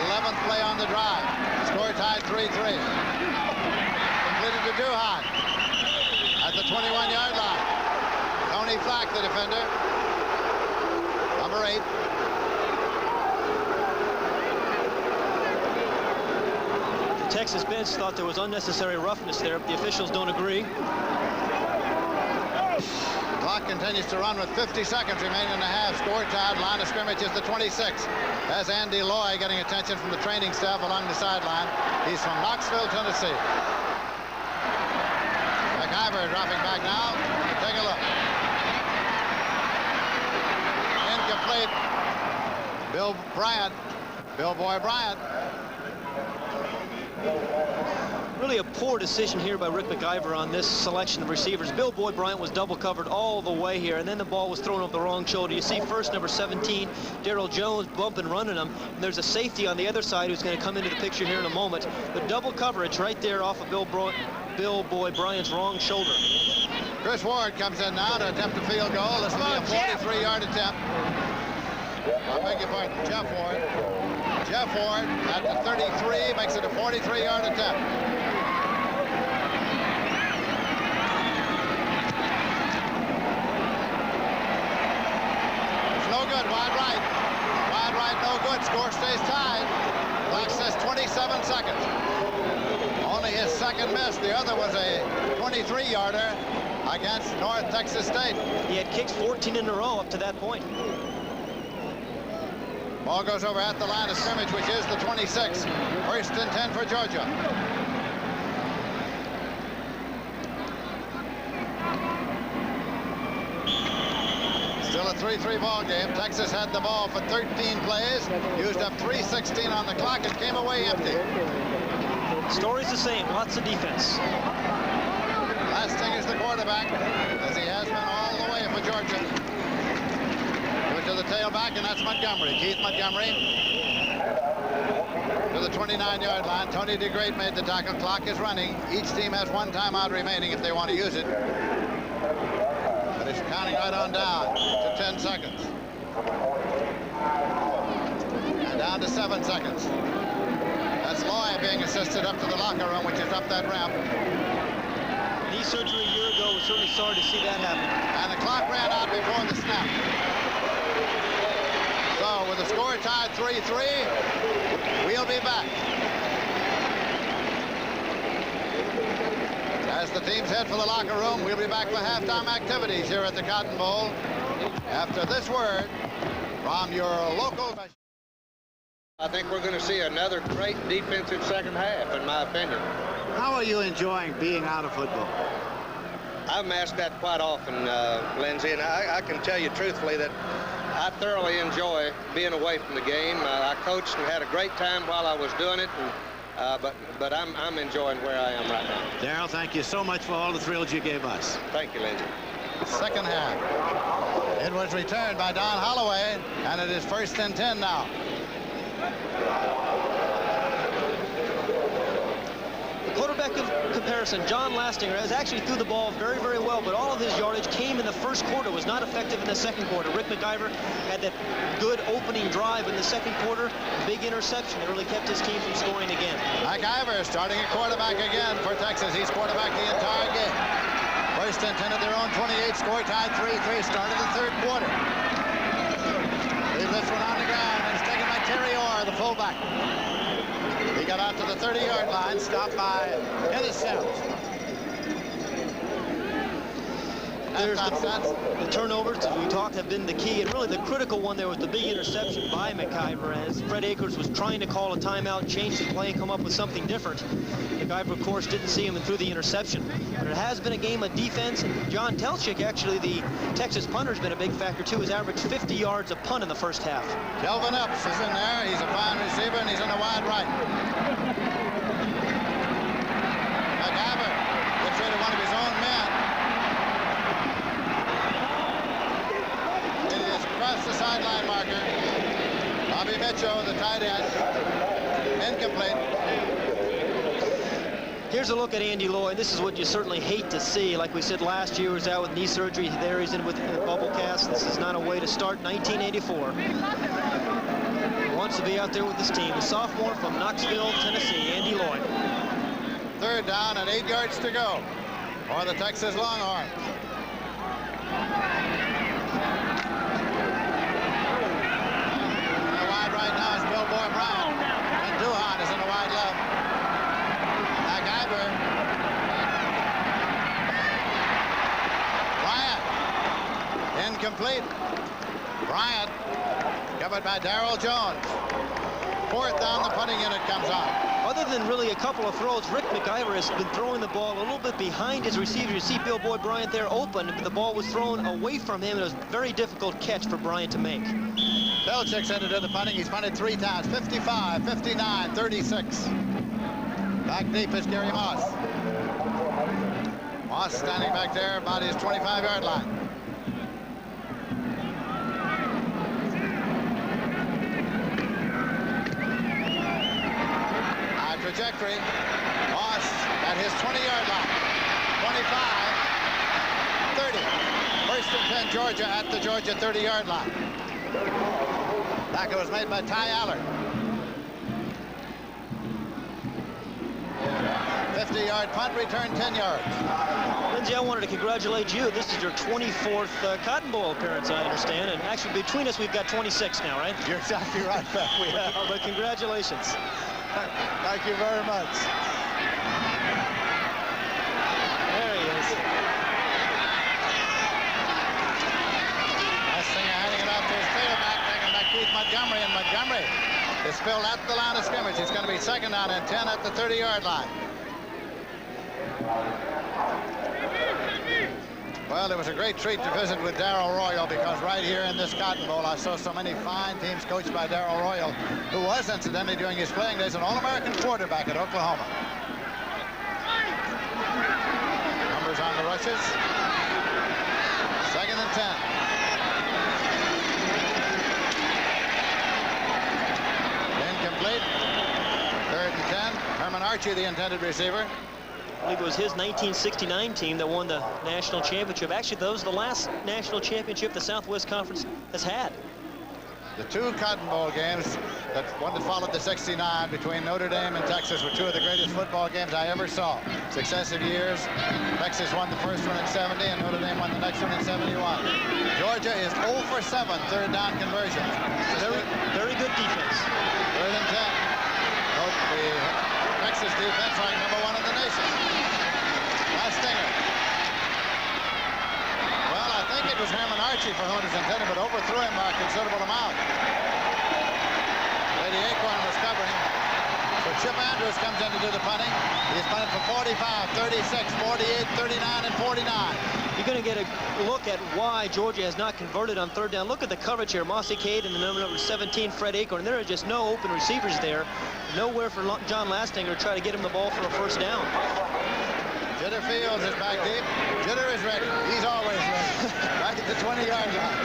11th play on the drive. Score tied 3-3. Completed to Duhan at the 21-yard line. Tony Flack, the defender. Number 8. The Texas bench thought there was unnecessary roughness there, but the officials don't agree. Clock continues to run with 50 seconds remaining in the half. Score tied. Line of scrimmage is the 26. That's Andy Loy getting attention from the training staff along the sideline. He's from Knoxville, Tennessee. McIver dropping back now. Take a look. Incomplete. Bill Boy Bryant. Really a poor decision here by Rick McIver on this selection of receivers. Bill Boy Bryant was double covered all the way here, and then the ball was thrown over the wrong shoulder. You see first number 17, Darrell Jones, bumping, running him. And there's a safety on the other side who's going to come into the picture here in a moment. The double coverage right there off of Bill Boy Bryant's wrong shoulder. Chris Ward comes in now to attempt a field goal. This will be a 43-yard attempt. I beg your pardon, Jeff Ward. Jeff Ward at the 33 makes it a 43-yard attempt. It's no good. Wide right. Wide right, no good. Score stays tied. Clock says 27 seconds. Only his second miss. The other was a 23-yarder against North Texas State. He had kicked 14 in a row up to that point. Ball goes over at the line of scrimmage, which is the 26. 1st and 10 for Georgia. Still a 3-3 ball game. Texas had the ball for 13 plays, used up 3:16 on the clock, and came away empty. Story's the same, lots of defense. Lasting is the quarterback, as he has been all the way for Georgia. To the tailback, and that's Montgomery. Keith Montgomery to the 29-yard line. Tony DeGreat made the tackle. Clock is running. Each team has 1 timeout remaining if they want to use it. But it's counting right on down to 10 seconds. And down to 7 seconds. That's Loy being assisted up to the locker room, which is up that ramp. Knee surgery a year ago. We're certainly sorry to see that happen. And the clock ran out before the snap. So with the score tied 3-3, we'll be back. As the teams head for the locker room, we'll be back for halftime activities here at the Cotton Bowl after this word from your local. I think we're going to see another great defensive second half, in my opinion. How are you enjoying being out of football? I'm asked that quite often, Lindsey, and I can tell you truthfully that I thoroughly enjoy being away from the game. I coached and had a great time while I was doing it, and, but I'm enjoying where I am right now. Darrell, thank you so much for all the thrills you gave us. Thank you, Lindsey. Second half. It was returned by Don Holloway, and it is 1st and 10 now. Quarterback comparison, John Lastinger has actually threw the ball very, very well, but all of his yardage came in the first quarter, was not effective in the second quarter. Rick McIver had that good opening drive in the second quarter, big interception that really kept his team from scoring again. McIver starting at quarterback again for Texas. He's quarterback the entire game. 1st and 10 at their own 28, score tied 3-3, started the third quarter. Leave this one on the ground, and it's taken by Terry Orr, the fullback. He got out to the 30-yard line, stopped by Dennis Sims. there's the turnovers, as we talked, have been the key. And really the critical one there was the big interception by McIver, as Fred Akers was trying to call a timeout, change the play, and come up with something different. McIver, of course, didn't see him and threw the interception. But it has been a game of defense. And John Telchik, actually, the Texas punter, has been a big factor, too. He's averaged 50 yards a punt in the first half. Kelvin Epps is in there. He's a fine receiver, and he's in the wide right. McIver gets rid of one of his own men. It is across the sideline marker. Bobby Mitchell, the tight end. Incomplete. Here's a look at Andy Lloyd. This is what you certainly hate to see. Like we said, last year he was out with knee surgery. There he's in with a bubble cast. This is not a way to start 1984. He wants to be out there with his team. A sophomore from Knoxville, Tennessee, Andy Lloyd. Third down and 8 yards to go for the Texas Longhorns. In the wide right now is Bill Boy Bryant. And Duhan is in the wide left. McIver. Bryant. Incomplete. Bryant covered by Darrell Jones. Fourth down, the punting unit comes on. Other than really a couple of throws, Rick McIver has been throwing the ball a little bit behind his receiver. You see Bill Boy Bryant there open, but the ball was thrown away from him. It was a very difficult catch for Bryant to make. Telchik sent it to the punting. He's punted 3 times. 55, 59, 36. Back deep is Gary Moss. Moss standing back there about his 25-yard line. High trajectory. Moss at his 20-yard line. 25, 30. First and 10 Georgia at the Georgia 30-yard line. Tackle was made by Ty Aller. 50-yard punt, return 10 yards. Lindsey, I wanted to congratulate you. This is your 24th Cotton Bowl appearance, I understand. And actually, between us, we've got 26 now, right? You're exactly right, Beth. We have. But congratulations. Thank you very much. There he is. Messinger handing it off to his tailback, taking back Keith Montgomery, and Montgomery is spilled at the line of scrimmage. It's going to be second down and 10 at the 30-yard line. Well, it was a great treat to visit with Darrell Royal, because right here in this Cotton Bowl, I saw so many fine teams coached by Darrell Royal, who was, incidentally, during his playing days, an All-American quarterback at Oklahoma. Numbers on the rushes. Second and 10. Incomplete. Third and 10. Herman Archie, the intended receiver. I believe it was his 1969 team that won the national championship. Actually, that was the last national championship the Southwest Conference has had. The 2 Cotton Bowl games, one that followed the 69 between Notre Dame and Texas, were 2 of the greatest football games I ever saw. Successive years. Texas won the first one in 70, and Notre Dame won the next one in 71. Georgia is 0 for 7 third down conversions. Very good defense. Third and 10. Note the Texas defense ranked #1 in the nation. Stinger. Well, I think it was Herman Archie for whom it was intended, but overthrew him by a considerable amount. Lady Acorn was covering. So Chip Andrews comes in to do the punting. He's punted for 45, 36, 48, 39, and 49. You're going to get a look at why Georgia has not converted on third down. Look at the coverage here. Mossy Cade and the number 17, Fred Acorn. There are just no open receivers there. Nowhere for John Lastinger to try to get him the ball for a first down. Jitter Fields is back deep. Jitter is ready. He's always ready. Back at the 20-yard line.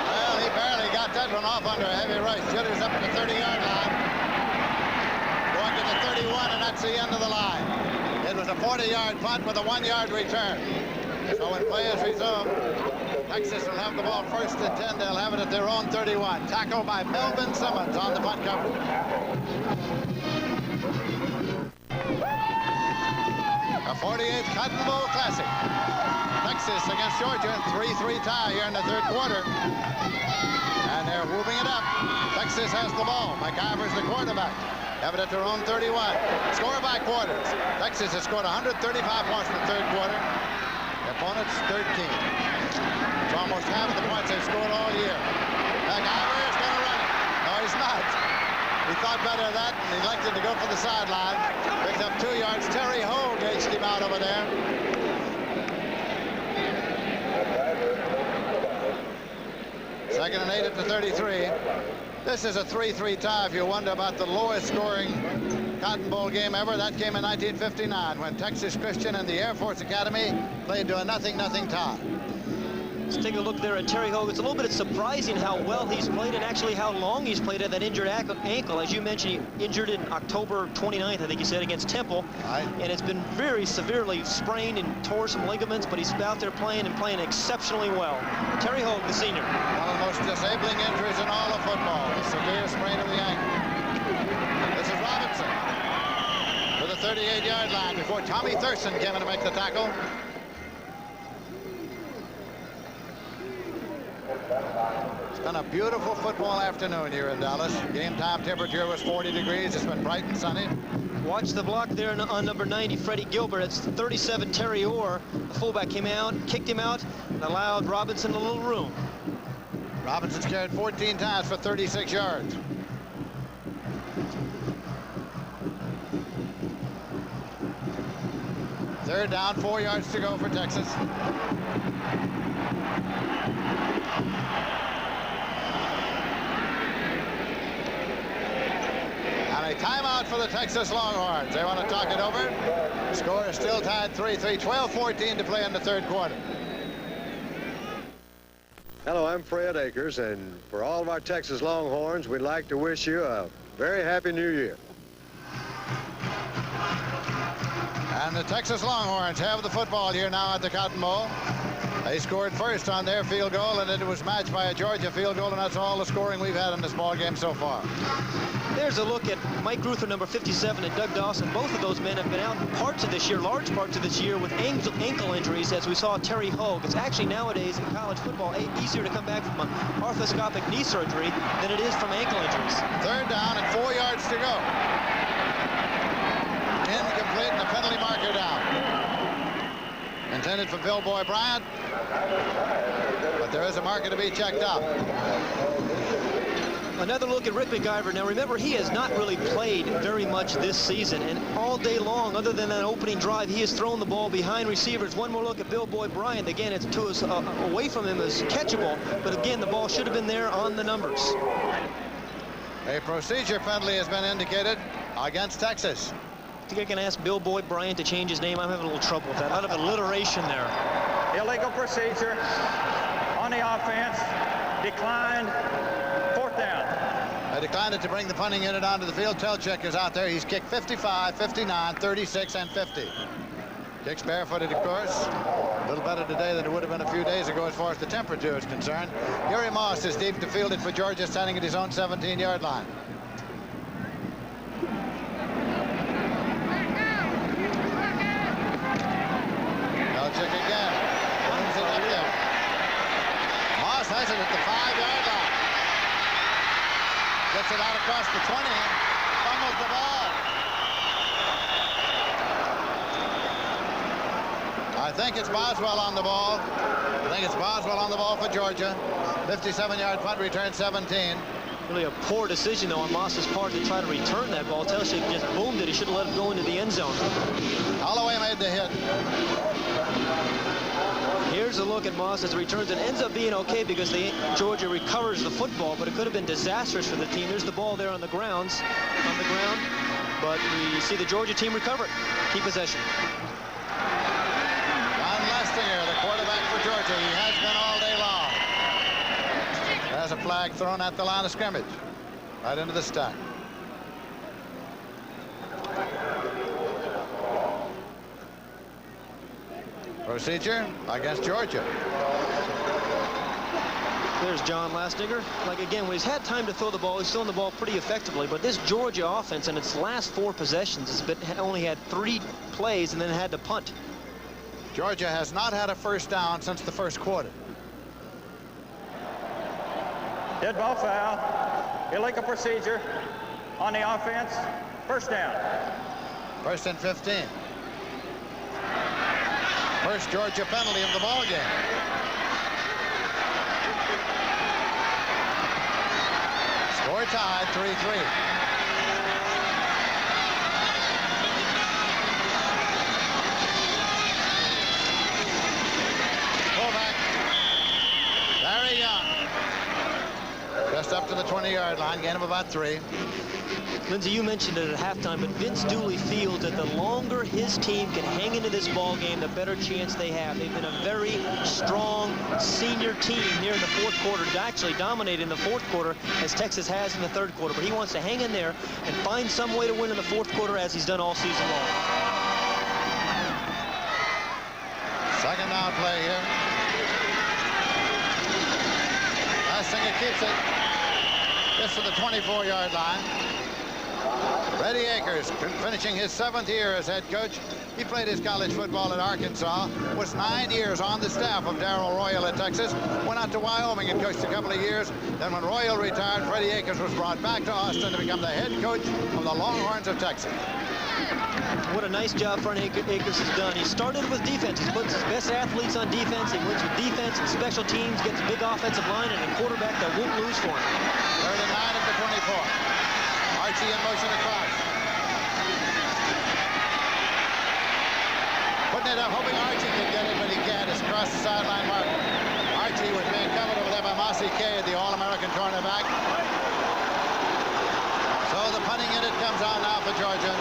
Well, he barely got that one off under a heavy rush. Jitter's up at the 30-yard line. Going to the 31, and that's the end of the line. It was a 40-yard punt with a 1-yard return. So when play is resumed, Texas will have the ball first and 10. They'll have it at their own 31. Tackle by Melvin Simmons on the punt coverage. A 48th Cotton Bowl Classic. Texas against Georgia, 3-3 tie here in the third quarter. And they're moving it up. Texas has the ball. McIver's the quarterback. Have it at their own 31. Score by quarters. Texas has scored 135 points in the third quarter. The opponents 13. It's almost half the points they've scored all year. McIver is going to run it. No, he's not. He thought better of that and elected to go for the sideline. Picked up 2 yards. Terry Hogue edged him out over there. Second and 8 at the 33. This is a 3-3 tie. If you wonder about the lowest scoring Cotton Bowl game ever, that came in 1959 when Texas Christian and the Air Force Academy played to a 0-0 tie. Let's take a look there at Terry Hogue. It's a little bit surprising how well he's played and actually how long he's played at that injured ankle. As you mentioned, he injured in October 29th, I think you said, against Temple. Right. And it's been very severely sprained and tore some ligaments, but he's out there playing and playing exceptionally well. Terry Hogue, the senior. One of the most disabling injuries in all of football, a severe sprain of the ankle. This is Robinson to the 38-yard line before Tommy Thurston came in to make the tackle. It's been a beautiful football afternoon here in Dallas. Game time temperature was 40 degrees. It's been bright and sunny. Watch the block there on number 90, Freddie Gilbert. It's 37, Terry Orr. The fullback came out, kicked him out, and allowed Robinson a little room. Robinson's carried 14 times for 36 yards. Third down, 4 yards to go for Texas. And a timeout for the Texas Longhorns. They want to talk it over. The score is still tied 3-3, 12-14 to play in the third quarter. Hello, I'm Fred Akers, and for all of our Texas Longhorns, we'd like to wish you a very happy New Year. And the Texas Longhorns have the football here now at the Cotton Bowl. They scored first on their field goal, and it was matched by a Georgia field goal, and that's all the scoring we've had in this ball game so far. There's a look at Mike Ruther, number 57, and Doug Dawson. Both of those men have been out parts of this year, large parts of this year, with ankle injuries, as we saw Terry Hogue. It's actually nowadays in college football easier to come back from an arthroscopic knee surgery than it is from ankle injuries. Third down and 4 yards to go. Incomplete and the penalty marker down. Intended for Bill Boy Bryant, but there is a marker to be checked up. Another look at Rick McIver. Now remember, he has not really played very much this season, and all day long, other than that opening drive, he has thrown the ball behind receivers. One more look at Bill Boy Bryant. Again, it's to us away from him as catchable, but again, the ball should have been there on the numbers. A procedure penalty has been indicated against Texas. I think I can ask Bill Boy Bryant to change his name. I'm having a little trouble with that. A lot of alliteration there. Illegal procedure on the offense. Declined. Fourth down. They declined it to bring the punting unit onto the field. Telchik is out there. He's kicked 55, 59, 36, and 50. Kicks barefooted, of course. A little better today than it would have been a few days ago as far as the temperature is concerned. Gary Moss is deep to field it for Georgia, standing at his own 17-yard line. Telchik again. Brings it up there. Moss has it at the 5-yard line. Gets it out across the 20. Fumbles the ball. I think it's Boswell on the ball. I think it's Boswell on the ball for Georgia. 57-yard punt return, 17. Really a poor decision, though, on Moss's part to try to return that ball. Telchik just boomed it. He should have let it go into the end zone. Holloway made the hit. Here's a look at Moss as it returns. It ends up being okay because Georgia recovers the football, but it could have been disastrous for the team. There's the ball there on the ground, but we see the Georgia team recover it. Keep possession. Ron Lestinger, the quarterback for Georgia. He has been all day long. There's a flag thrown at the line of scrimmage, right into the stack. Procedure against Georgia. There's John Lastinger. Like, again, when he's had time to throw the ball, he's thrown the ball pretty effectively. But this Georgia offense, in its last 4 possessions, has only had 3 plays and then had to punt. Georgia has not had a first down since the first quarter. Dead ball foul. illegal procedure on the offense. First down. 1st and 15. First Georgia penalty of the ball game. Score tied, 3-3. Fullback, Barry Young. Just up to the 20-yard line, gain of about 3. Lindsey, you mentioned it at halftime, but Vince Dooley feels that the longer his team can hang into this ball game, the better chance they have. They've been a very strong senior team here in the fourth quarter, actually dominated in the fourth quarter as Texas has in the third quarter. But he wants to hang in there and find some way to win in the fourth quarter as he's done all season long. Second down play here. Lastinger keeps it. Gets to the 24-yard line. Freddie Akers, finishing his 7th year as head coach. He played his college football at Arkansas, was 9 years on the staff of Darrell Royal at Texas, went out to Wyoming and coached a couple of years. Then when Royal retired, Freddie Akers was brought back to Austin to become the head coach of the Longhorns of Texas. What a nice job Freddie Akers has done. He started with defense. He puts his best athletes on defense. He wins with defense and special teams, gets a big offensive line and a quarterback that won't lose for him. 3rd and 9 at the 24. Archie in motion across. Putting it up, hoping Archie can get it, but he can't. It's across the sideline marker. Archie was being covered over there by Mossy K, the All-American cornerback. So the punting unit comes on now for Georgia.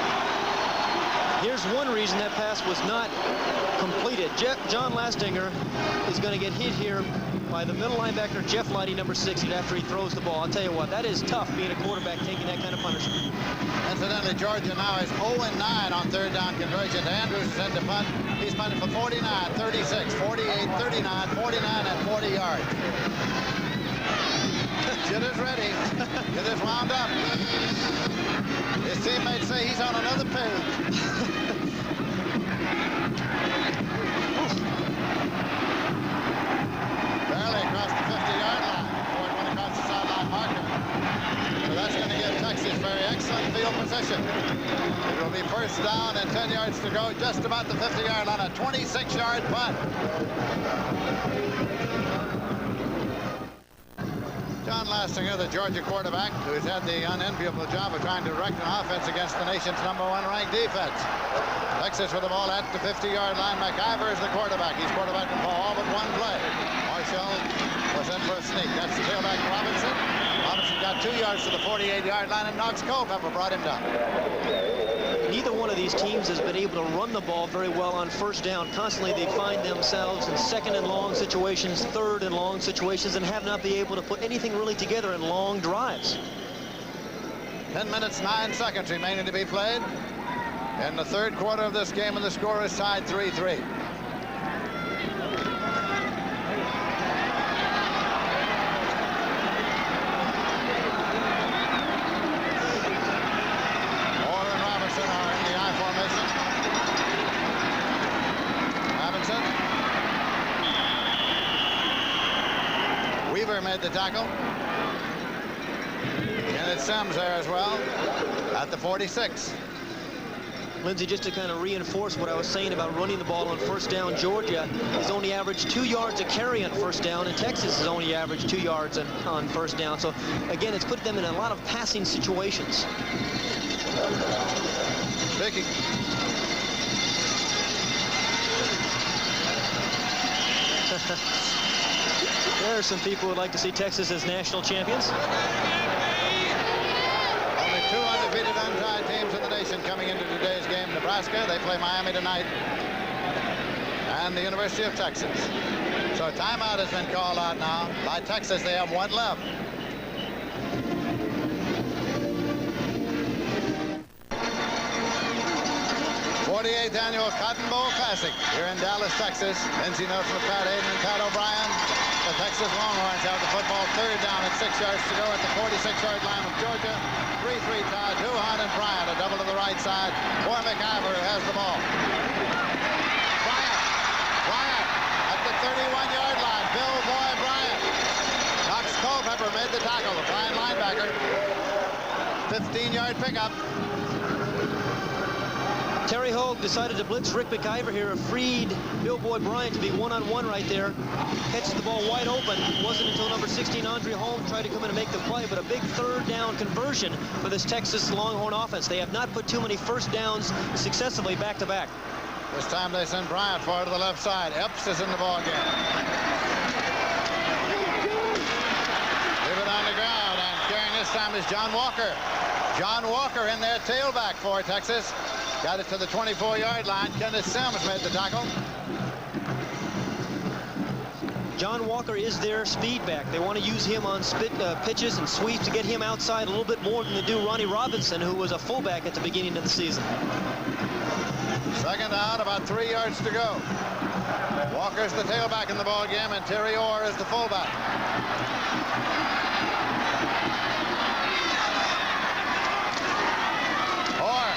Here's one reason that pass was not completed. John Lastinger is going to get hit here by the middle linebacker, Jeff Lighty, number 60, after he throws the ball. I'll tell you what, that is tough being a quarterback taking that kind of punishment. Incidentally, Georgia now is 0-9 on 3rd down conversion. Andrews is in to punt. He's punted for 49, 36, 48, 39, 49, and 40 yards. Shit is ready. It is wound up. His teammates say he's on another page. Barely across the 50-yard line. Ford went across the sideline marker. So that's going to give Texas very excellent field position. It will be 1st down and 10 yards to go, just about the 50-yard line, a 26-yard punt. John Lastinger, the Georgia quarterback, who's had the unenviable job of trying to direct an offense against the nation's #1 ranked defense. Texas with the ball at the 50-yard line. McIver is the quarterback. He's quarterbacking for all but one play. Marshall was in for a sneak. That's the tailback Robinson. Robinson got 2 yards to the 48-yard line, and Knox Culpepper brought him down. Neither one of these teams has been able to run the ball very well on 1st down. Constantly they find themselves in 2nd and long situations, 3rd and long situations, and have not been able to put anything really together in long drives. 10 minutes, 9 seconds remaining to be played in the 3rd quarter of this game, and the score is tied 3-3. Made the tackle. Kenneth Sims there as well at the 46. Lindsey, just to kind of reinforce what I was saying about running the ball on 1st down, Georgia has only averaged 2 yards a carry on 1st down, and Texas has only averaged 2 yards on 1st down. So again, it's put them in a lot of passing situations. Vicky. There are some people who would like to see Texas as national champions. Only 2 undefeated untied teams in the nation coming into today's game. Nebraska, they play Miami tonight, and the University of Texas. So timeout has been called out now by Texas. They have 1 left. '48th Annual Cotton Bowl Classic here in Dallas, Texas. Lindsey Nelson, Pat Hayden, and Pat O'Brien. The Texas Longhorns have the football 3rd down and 6 yards to go at the 46-yard line of Georgia. 3-3 tie. Duhon and Bryant, a double to the right side. For McIver, who has the ball. Bryant at the 31-yard line. Bill Boy Bryant. Knox Culpepper made the tackle. The fine linebacker 15-yard pickup. Terry Hogue decided to blitz Rick McIver here, freed Bill Boy Bryant to be one-on-one right there. Catches the ball wide open. It wasn't until number 16, Andre Holmes, tried to come in and make the play, but a big third down conversion for this Texas Longhorn offense. They have not put too many first downs successively back-to-back. This time they send Bryant far to the left side. Epps is in the ball game. Leave it on the ground, and carrying this time is John Walker. John Walker in there, tailback for Texas. Got it to the 24-yard line. Kenneth Sims made the tackle. John Walker is their speed back. They want to use him on pitches and sweeps to get him outside a little bit more than they do Ronnie Robinson, who was a fullback at the beginning of the season. Second down, about 3 yards to go. Walker's the tailback in the ball game, and Terry Orr is the fullback. Orr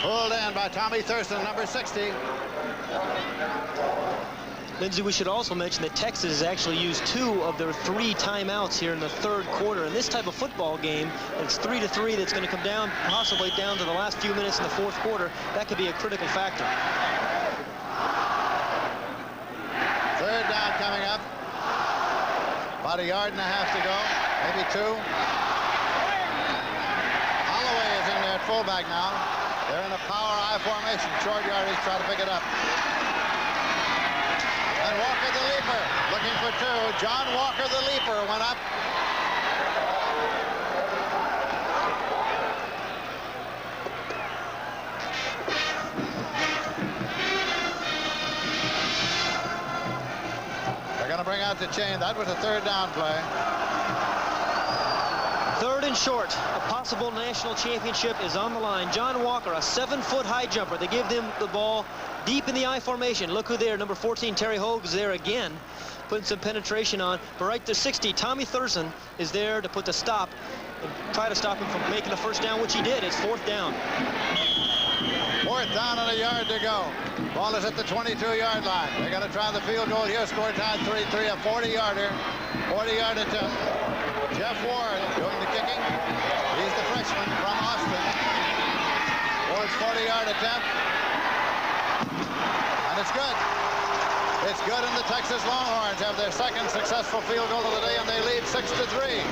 pulled in by Tommy Thurston, number 60. Lindsey, we should also mention that Texas has actually used 2 of their 3 timeouts here in the third quarter. In this type of football game, it's 3-3 that's going to come down, possibly down to the last few minutes in the fourth quarter. That could be a critical factor. Third down coming up. About 1.5 yards to go, maybe 2. Holloway is in there at fullback now. They're in a power I formation. Short yardage, try to pick it up. And Walker the leaper, looking for 2. John Walker the leaper went up. They're going to bring out the chain. That was a third down play. Third and short. A possible national championship is on the line. John Walker, a 7-foot high jumper. They give them the ball deep in the I formation. Look who there, number 14, Terry Hogue is there again, putting some penetration on. But right to 60, Tommy Thurston is there to put the stop and try to stop him from making the first down, which he did. It's 4th down. 4th down and 1 yard to go. Ball is at the 22-yard line. They're going to try the field goal here. Score time 3-3, a 40-yarder. 40-yard attempt. Jeff Ward doing the kicking. He's the freshman from Austin. Ward's 40-yard attempt. And it's good. It's good, and the Texas Longhorns have their second successful field goal of the day, and they lead 6-3.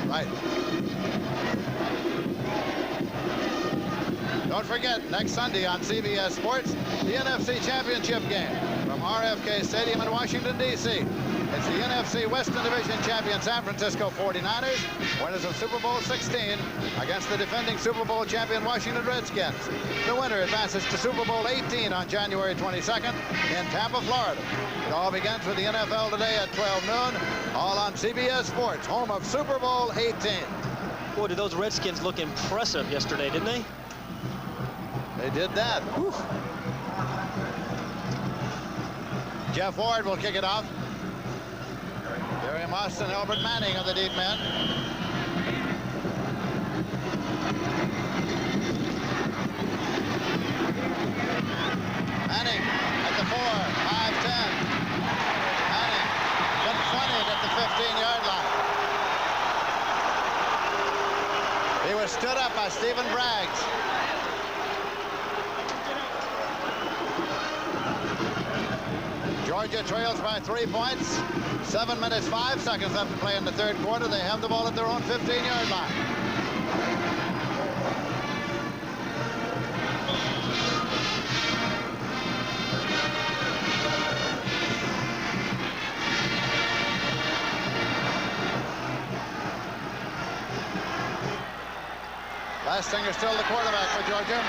Right. Don't forget, next Sunday on CBS Sports, the NFC Championship game from RFK Stadium in Washington, D.C. It's the NFC Western Division champion San Francisco 49ers, winners of Super Bowl 16, against the defending Super Bowl champion Washington Redskins. The winner advances to Super Bowl 18 on January 22nd in Tampa, Florida. It all begins with the NFL today at 12 noon, all on CBS Sports, home of Super Bowl 18. Boy, did those Redskins look impressive yesterday, didn't they? They did that. Whew. Jeff Ward will kick it off. Jerry Moss and Albert Manning are the deep men. Manning at the 4, 5-10. Manning confronted at the 15-yard line. He was stood up by Stephen Braggs. Georgia trails by 3 points. 7 minutes, 5 seconds left to play in the third quarter. They have the ball at their own 15-yard line. Lastinger still the quarterback for Georgia.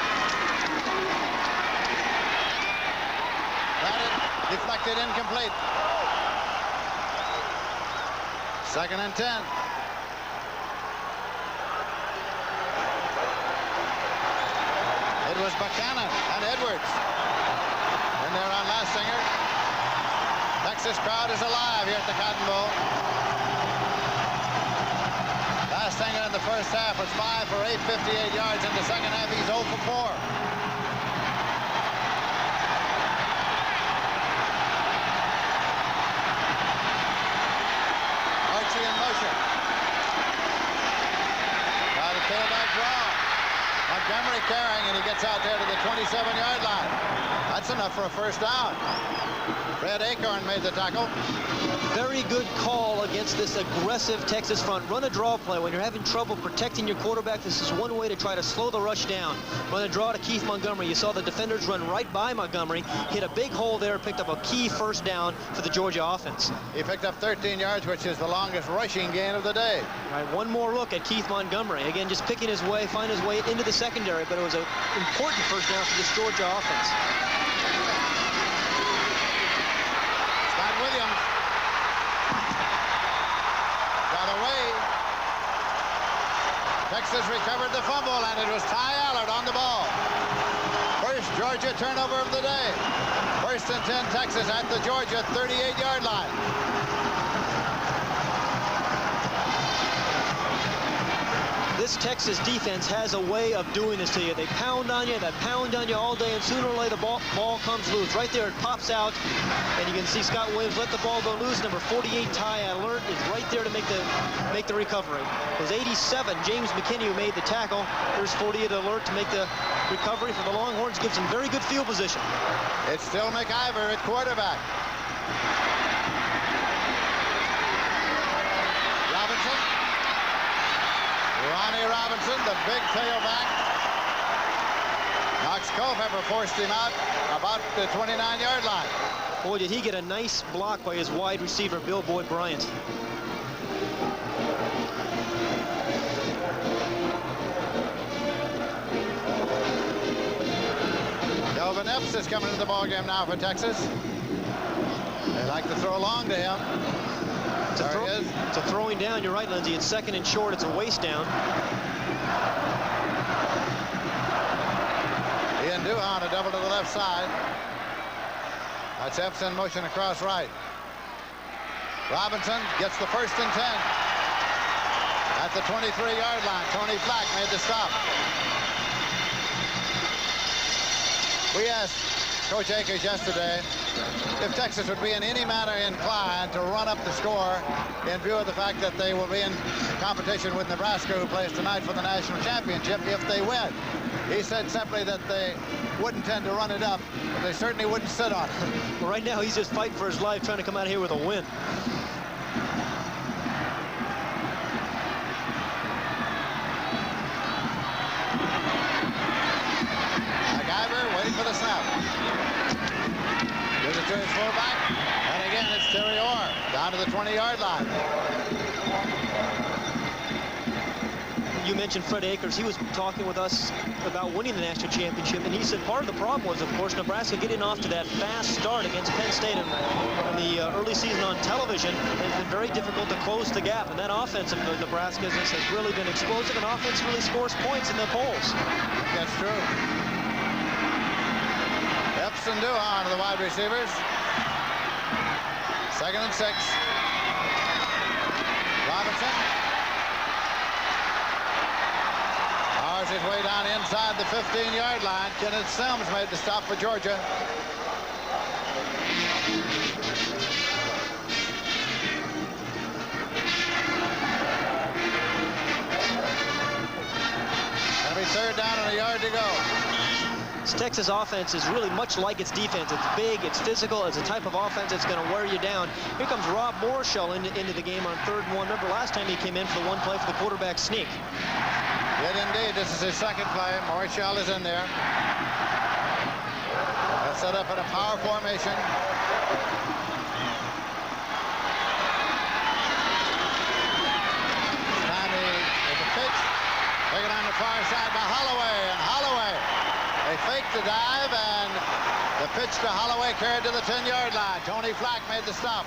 Deflected, incomplete. 2nd and 10. It It was Buchanan and Edwards. And they're on Lastinger. Texas crowd is alive here at the Cotton Bowl. Lastinger in the first half was 5 for 8, 58 yards. In the second half, he's 0 for 4. Archie in motion. Got a tailback draw. Montgomery carrying, and he gets out there to the 27-yard line. That's enough for a first down. Fred Acorn made the tackle. Very good call against this aggressive Texas front. Run a draw play. When you're having trouble protecting your quarterback, this is one way to try to slow the rush down. Run a draw to Keith Montgomery. You saw the defenders run right by Montgomery, hit a big hole there, picked up a key first down for the Georgia offense. He picked up 13 yards, which is the longest rushing gain of the day. All right, one more look at Keith Montgomery. Again, just picking his way, finding his way into the secondary, but it was an important first down for this Georgia offense. Williams got away. Texas recovered the fumble, and it was Ty Allard on the ball. First Georgia turnover of the day. 1st and 10 Texas at the Georgia 38-yard line. This Texas defense has a way of doing this to you. They pound on you, all day, and sooner or later the ball comes loose. Right there, it pops out, and you can see Scott Williams let the ball go loose. Number 48, Ty Allard, is right there to make the recovery. It was 87, James McKinney, who made the tackle. There's 48 Allard to make the recovery for the Longhorns. Gives them very good field position. It's still McIver at quarterback. Robinson. Ronnie Robinson, the big tailback. Knox Culpepper forced him out about the 29-yard line. Boy, did he get a nice block by his wide receiver, Bill Boyd Bryant. Kelvin Epps is coming into the ballgame now for Texas. They like to throw long to him. There he is. It's a throwing down. You're right, Lindsey. It's second and short. It's a waist down. Ian Duhon, a double to the left side. That's Epps in motion across right. Robinson gets the 1st and 10. At the 23-yard line, Tony Flack made the stop. We asked Coach Akers yesterday if Texas would be in any manner inclined to run up the score in view of the fact that they will be in competition with Nebraska, who plays tonight for the national championship, if they win. He said simply that they wouldn't tend to run it up, but they certainly wouldn't sit on it. Well, right now, he's just fighting for his life, trying to come out here with a win. McIver waiting for the snap. Gives it to his fullback. And again, it's Terry Orr down to the 20-yard line. You mentioned Fred Akers. He was talking with us about winning the national championship, and he said part of the problem was, of course, Nebraska getting off to that fast start against Penn State in the early season on television. It's been very difficult to close the gap, and that offense of Nebraska's has really been explosive, and offense really scores points in the polls. That's true. Epps and Duhon are the wide receivers. 2nd and 6. Robinson powers his way down inside the 15-yard line. Kenneth Sims made the stop for Georgia. Gonna be 3rd down and a yard to go. This Texas offense is really much like its defense. It's big, it's physical, it's a type of offense that's going to wear you down. Here comes Rob Morshall into the game on 3rd and 1. Remember last time he came in for the one play for the quarterback sneak. Yet indeed, this is his 2nd play. Morshall is in there. That's set up in a power formation. Timey with the pitch. Taken on the far side by Holloway, and Holloway. They faked the dive, and the pitch to Holloway carried to the 10-yard line. Tony Flack made the stop.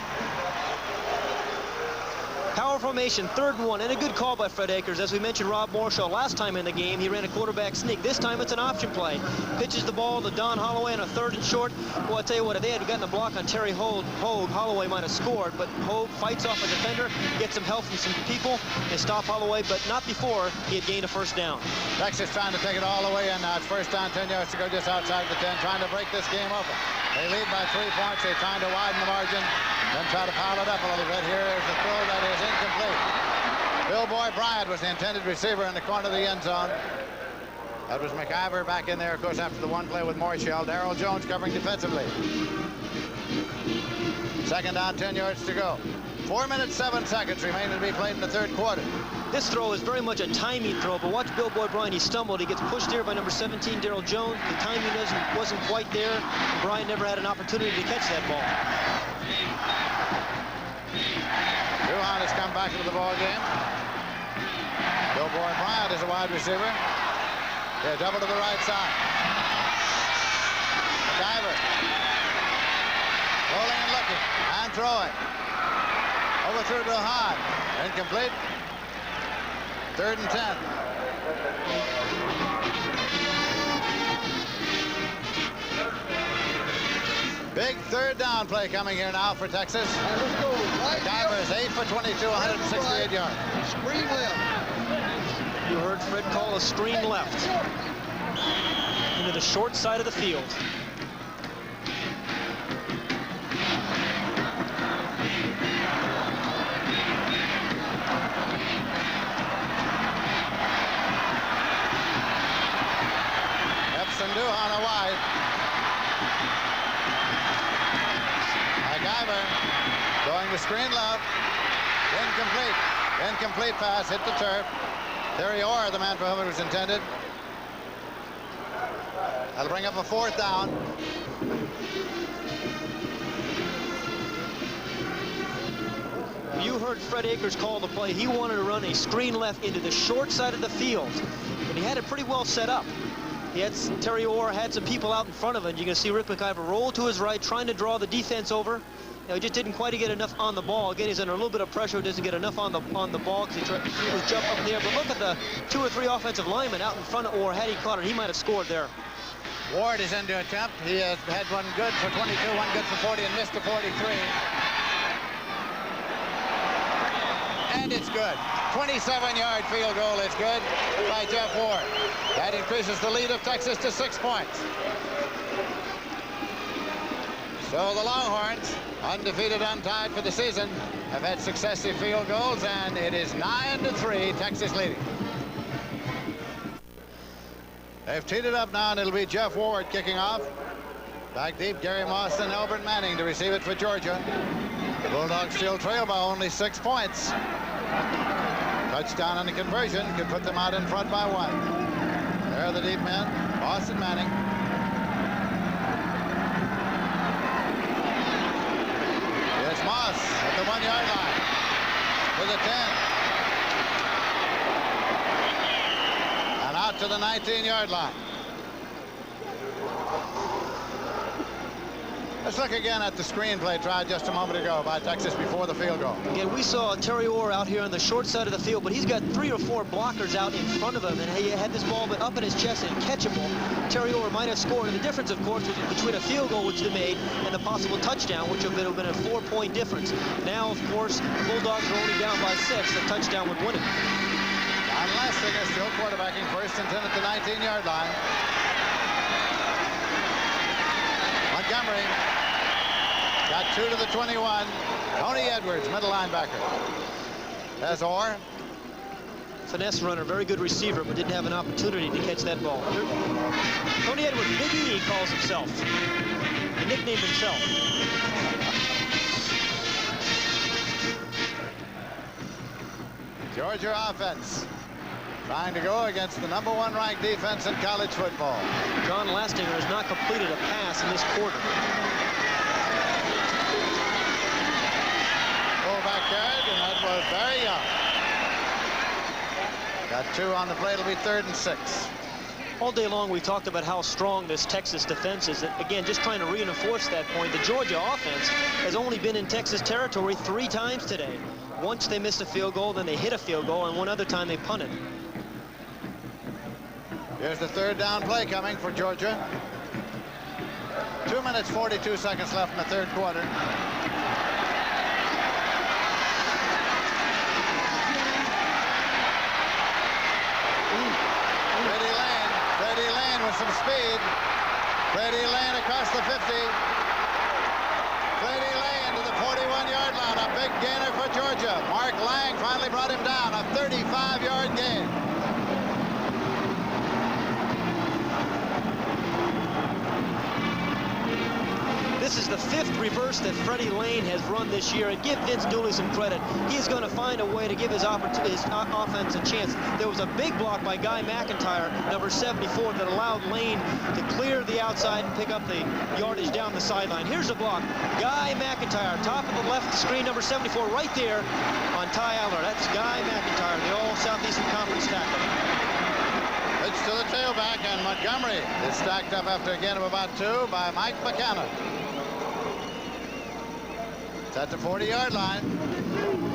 Power formation, 3rd and 1, and a good call by Fred Akers. As we mentioned, Rob Morshaw last time in the game, he ran a quarterback sneak. This time it's an option play. Pitches the ball to Don Holloway on a 3rd and short. Well, I tell you what, if they had gotten a block on Terry Hogue, Holloway might have scored, but Hogue fights off a defender, gets some help from some people, and stop Holloway, but not before he had gained a 1st down. Texas trying to take it all the way in now. It's 1st down, 10 yards to go just outside the 10, trying to break this game open. They lead by 3 points. They're trying to widen the margin, then try to pile it up a little bit. Here is the throw that is incomplete. Bill Boy Bryant was the intended receiver in the corner of the end zone. That was McIver back in there, of course, after the one play with Morshell. Darrell Jones covering defensively. 2nd down, 10 yards to go. 4 minutes, 7 seconds remaining to be played in the 3rd quarter. This throw is very much a timing throw, but watch Bill Boy Bryant. He stumbled. He gets pushed here by number 17, Darrell Jones. The timing wasn't quite there. Bryant never had an opportunity to catch that ball. Duhan has come back into the ball game. Bill Boy Bryant is a wide receiver. They're double to the right side. McIver. Rolling and looking. And throwing. Overthrew Duhan. Incomplete. 3rd and 10. Big 3rd down play coming here now for Texas. McIver is 8 for 22, 168 yards. Screen left. You heard Fred call a screen left into the short side of the field. Epson Duhan a wide. McIver going to screen left. Incomplete. Incomplete pass, hit the turf. Terry Orr, the man for whom it was intended. That'll bring up a 4th down. You heard Fred Akers call the play. He wanted to run a screen left into the short side of the field, and he had it pretty well set up. Terry Orr had some people out in front of him. You can see Rick McIver roll to his right, trying to draw the defense over. He just didn't quite get enough on the ball. Again, he's under a little bit of pressure. Doesn't get enough on the ball because he was jump up there. But look at the 2 or 3 offensive linemen out in front of Orr. Had he caught it, he might have scored there. Ward is in to attempt. He has had one good for 22, one good for 40, and missed the 43. And it's good. 27-yard field goal is good by Jeff Ward. That increases the lead of Texas to 6 points. So the Longhorns, undefeated, untied for the season, have had successive field goals, and it is 9-3, Texas leading. They've teed it up now, and it'll be Jeff Ward kicking off. Back deep, Gary Moss and Elbert Manning to receive it for Georgia. The Bulldogs still trail by only 6 points. Touchdown on the conversion could put them out in front by 1. There are the deep men, Moss and Manning. Here's Moss at the 1-yard line to the 10. And out to the 19-yard line. Let's look again at the screenplay tried just a moment ago by Texas before the field goal. Again, we saw Terry Orr out here on the short side of the field, but he's got 3 or 4 blockers out in front of him, and he had this ball up in his chest and catchable. Terry Orr might have scored, and the difference, of course, was between a field goal which they made and a possible touchdown, which would have been a 4-point difference. Now, of course, the Bulldogs are only down by 6. The touchdown would win it. Don Lastinger still quarterbacking, 1st and 10 at the 19-yard line. Montgomery got 2 to the 21. Tony Edwards, middle linebacker. There's Orr. Finesse runner, very good receiver, but didn't have an opportunity to catch that ball. Tony Edwards, Big E, he calls himself. He nicknamed himself. Georgia offense trying to go against the #1 ranked defense in college football. John Lastinger has not completed a pass in this quarter. Fullback carried, and that was very young. Got 2 on the play. It'll be 3rd and 6. All day long, we've talked about how strong this Texas defense is. Again, just trying to reinforce that point. The Georgia offense has only been in Texas territory 3 times today. Once they missed a field goal, then they hit a field goal, and one other time they punted. Here's the 3rd down play coming for Georgia. 2 minutes, 42 seconds left in the 3rd quarter. Freddie Lane with some speed. Freddie Lane across the 50. Freddie Lane to the 41-yard line. A big gainer for Georgia. Mark Lang finally brought him down. A 35-yard gain. This is the 5th reverse that Freddie Lane has run this year, and give Vince Dooley some credit. He's going to find a way to give his offense a chance. There was a big block by Guy McIntyre, number 74, that allowed Lane to clear the outside and pick up the yardage down the sideline. Here's a block. Guy McIntyre, top of the left screen, number 74, right there on Ty Alner. That's Guy McIntyre, the All-Southeastern Conference tackle. Pitch to the tailback, and Montgomery is stacked up after a gain of about 2 by Mike McCannon. It's at the 40-yard line.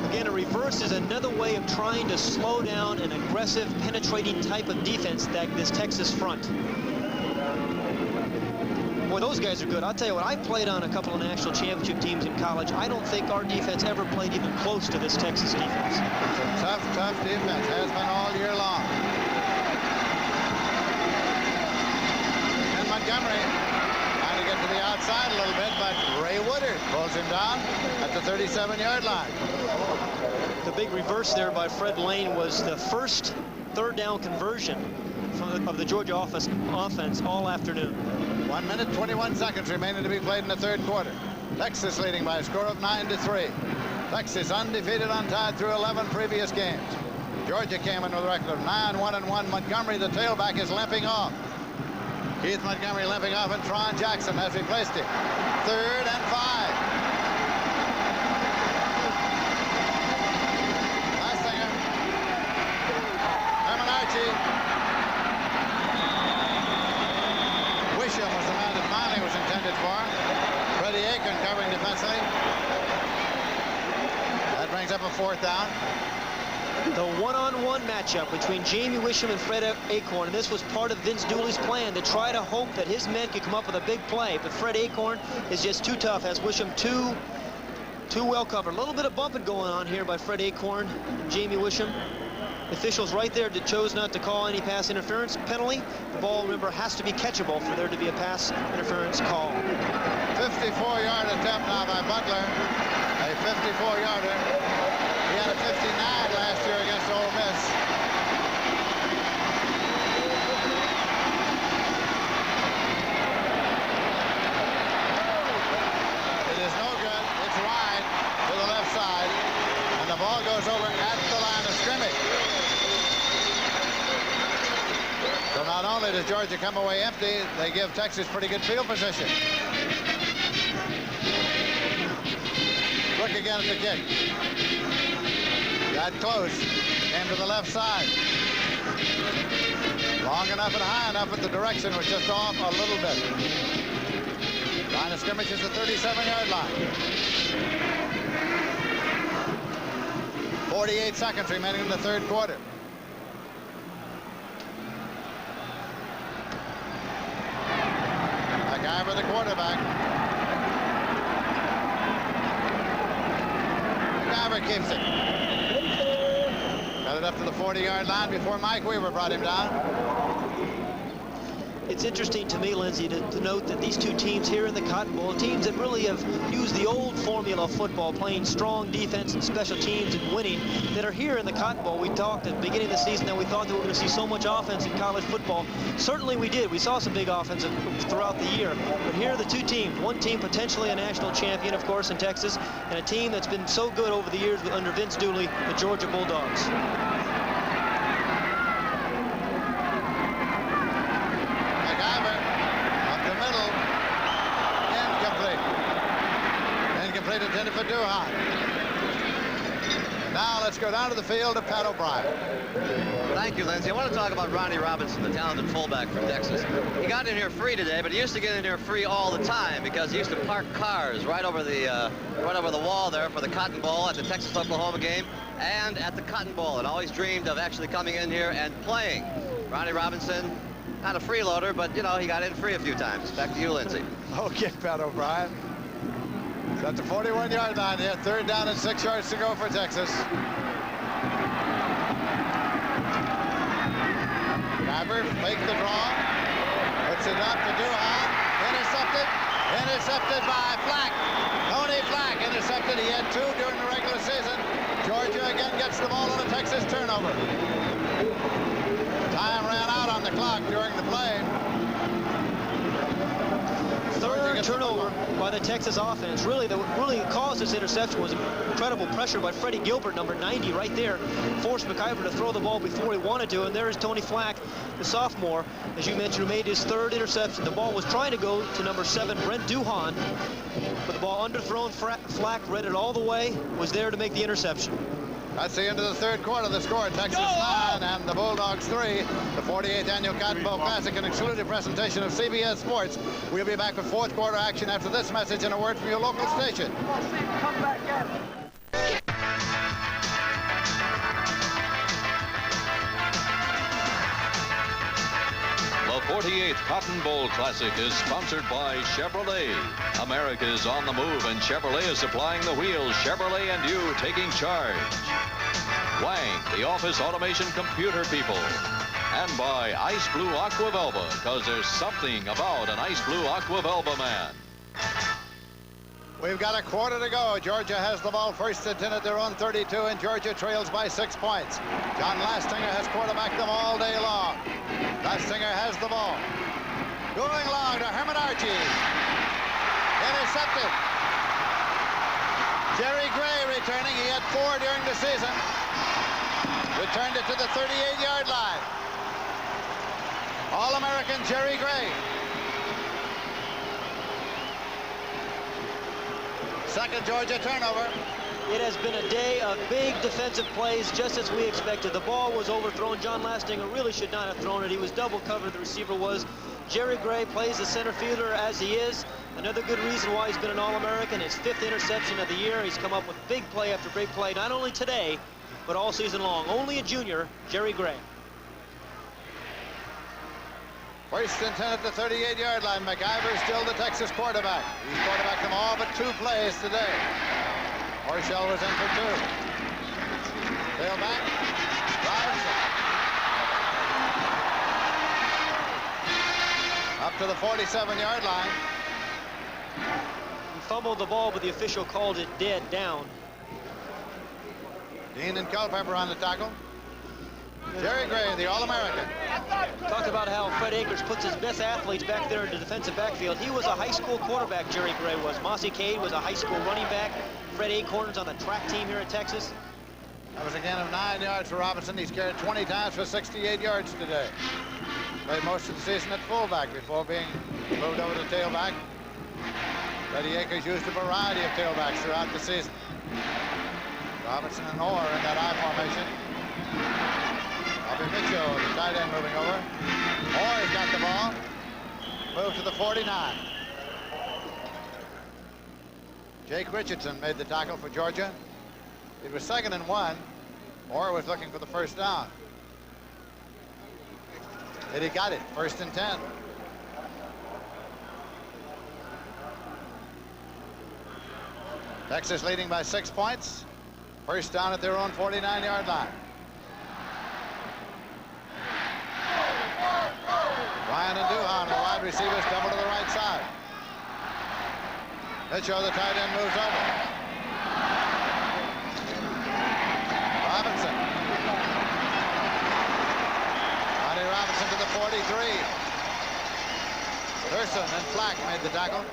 Again, a reverse is another way of trying to slow down an aggressive, penetrating type of defense that this Texas front. Boy, those guys are good. I'll tell you what, I played on a couple of national championship teams in college. I don't think our defense ever played even close to this Texas defense. It's a tough defense. Has been all year long. And Montgomery trying to get to the outside a little bit, but Ray Woodard pulls him down at the 37-yard line. The big reverse there by Fred Lane was the first 3rd down conversion of the Georgia offense all afternoon. 1 minute, 21 seconds remaining to be played in the 3rd quarter. Texas leading by a score of 9-3. Texas undefeated, untied through 11 previous games. Georgia came in with a record of 9-1-1. Montgomery, the tailback, is limping off. Keith Montgomery limping off, and Tron Jackson has replaced him. 3rd and 5. Lassinger. Herman Archie. Wisham was the man that finally was intended for. Freddie Acorn covering defensively. That brings up a 4th down. The one-on-one matchup between Jamie Wisham and Fred Acorn, and this was part of Vince Dooley's plan to try to hope that his men could come up with a big play, but Fred Acorn is just too tough, has Wisham too well covered. A little bit of bumping going on here by Fred Acorn and Jamie Wisham. The officials right there chose not to call any pass interference penalty. The ball, remember, has to be catchable for there to be a pass interference call. 54-yard attempt now by Butler. A 54-yarder. He had a 59 last year against Ole Miss. It is no good. It's wide to the left side, and the ball goes over at the line of scrimmage. So not only does Georgia come away empty, they give Texas pretty good field position. Look again at the kick. Got close, came to the left side. Long enough and high enough, but the direction was just off a little bit. Line of scrimmage is the 37-yard line. 48 seconds remaining in the 3rd quarter. McIver, the quarterback. McIver keeps it. Got it up to the 40-yard line before Mike Weaver brought him down. It's interesting to me, Lindsey, to note that these two teams here in the Cotton Bowl, teams that really have used the old formula of football, playing strong defense and special teams and winning, that are here in the Cotton Bowl. We talked at the beginning of the season that we thought that we were going to see so much offense in college football. Certainly we did. We saw some big offense throughout the year. But here are the two teams. One team potentially a national champion, of course, in Texas, and a team that's been so good over the years under Vince Dooley, the Georgia Bulldogs. Intended for Duhan. Now let's go down to the field to Pat O'Brien. Thank you, Lindsey. I want to talk about Ronnie Robinson, the talented fullback from Texas. He got in here free today, but he used to get in here free all the time because he used to park cars right over the wall there for the Cotton Bowl at the Texas-Oklahoma game and at the Cotton Bowl, and always dreamed of actually coming in here and playing. Ronnie Robinson, not a freeloader, but, you know, he got in free a few times. Back to you, Lindsey. Okay, Pat O'Brien. It's at the 41-yard line here. 3rd down and 6 yards to go for Texas. Grabber faked the draw. Puts it up to Duhan. Intercepted by Flack. Tony Flack intercepted. He had 2 during the regular season. Georgia again gets the ball on a Texas turnover. Time ran out on the clock during the play. 3rd turnover by the Texas offense. Really caused this interception was incredible pressure by Freddie Gilbert, number 90, right there. Forced McIver to throw the ball before he wanted to, and there is Tony Flack, the sophomore, as you mentioned, who made his 3rd interception. The ball was trying to go to number 7, Brent Duhan, but the ball underthrown. Flack read it all the way, was there to make the interception. That's the end of the 3rd quarter. The score, Texas 9 and the Bulldogs 3. The 48th Annual Cotton Bowl Classic, an exclusive presentation of CBS Sports. We'll be back with 4th quarter action after this message and a word from your local station. Come back at it. The 48th Cotton Bowl Classic is sponsored by Chevrolet. America is on the move, and Chevrolet is supplying the wheels. Chevrolet and you taking charge. Wang, the office automation computer people. And by Ice Blue Aqua Velva, because there's something about an Ice Blue Aqua Velva man. We've got a quarter to go. Georgia has the ball 1st and 10 at their own 32, and Georgia trails by 6 points. John Lastinger has quarterbacked them all day long. Lastinger has the ball. Going long to Herman Archie. Intercepted. Jerry Gray returning. He had 4 during the season. Returned it to the 38-yard line. All-American Jerry Gray. 2nd Georgia turnover. It has been a day of big defensive plays, just as we expected. The ball was overthrown. John Lastinger really should not have thrown it. He was double covered, the receiver was. Jerry Gray plays the center fielder as he is. Another good reason why he's been an All-American. His 5th interception of the year. He's come up with big play after big play, not only today, but all season long. Only a junior, Jerry Gray. 1st and 10 at the 38-yard line. McIver still the Texas quarterback. He's quarterbacked them all but 2 plays today. Horschel was in for 2. Tailback. Robinson. Up to the 47-yard line. He fumbled the ball, but the official called it dead down. Dean and Culpepper on the tackle. Jerry Gray, the All-American. Talked about how Fred Akers puts his best athletes back there in the defensive backfield. He was a high school quarterback, Jerry Gray was. Mossy Cade was a high school running back. Fred Acorn's on the track team here at Texas. That was a gain of 9 yards for Robinson. He's carried 20 times for 68 yards today. Played most of the season at fullback before being moved over to tailback. Freddie Akers used a variety of tailbacks throughout the season. Robinson and Orr in that I formation. Bobby Mitchell, the tight end, moving over. Orr's got the ball. Moved to the 49. Jake Richardson made the tackle for Georgia. It was 2nd and 1. Orr was looking for the 1st down. And he got it. 1st and 10. Texas leading by 6 points. 1st down at their own 49-yard line. Ryan and Duhan, the wide receivers, double to the right side. Mitchell, the tight end, moves over. Robinson. Ronnie Robinson to the 43. Thurston and Flack made the tackle.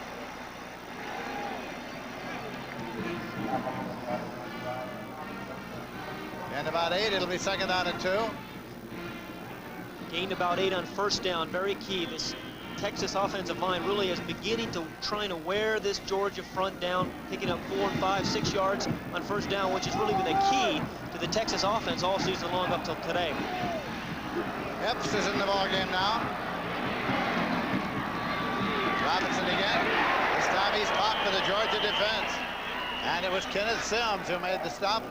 And about 8, it'll be 2nd down and 2. Gained about 8 on 1st down, very key. This Texas offensive line really is beginning to trying to wear this Georgia front down, picking up 4 and 5, 6 yards on first down, which has really been the key to the Texas offense all season long up till today. Epps is in the ball game now. Robinson again. This time he's popped for the Georgia defense. And it was Kenneth Sims who made the stop.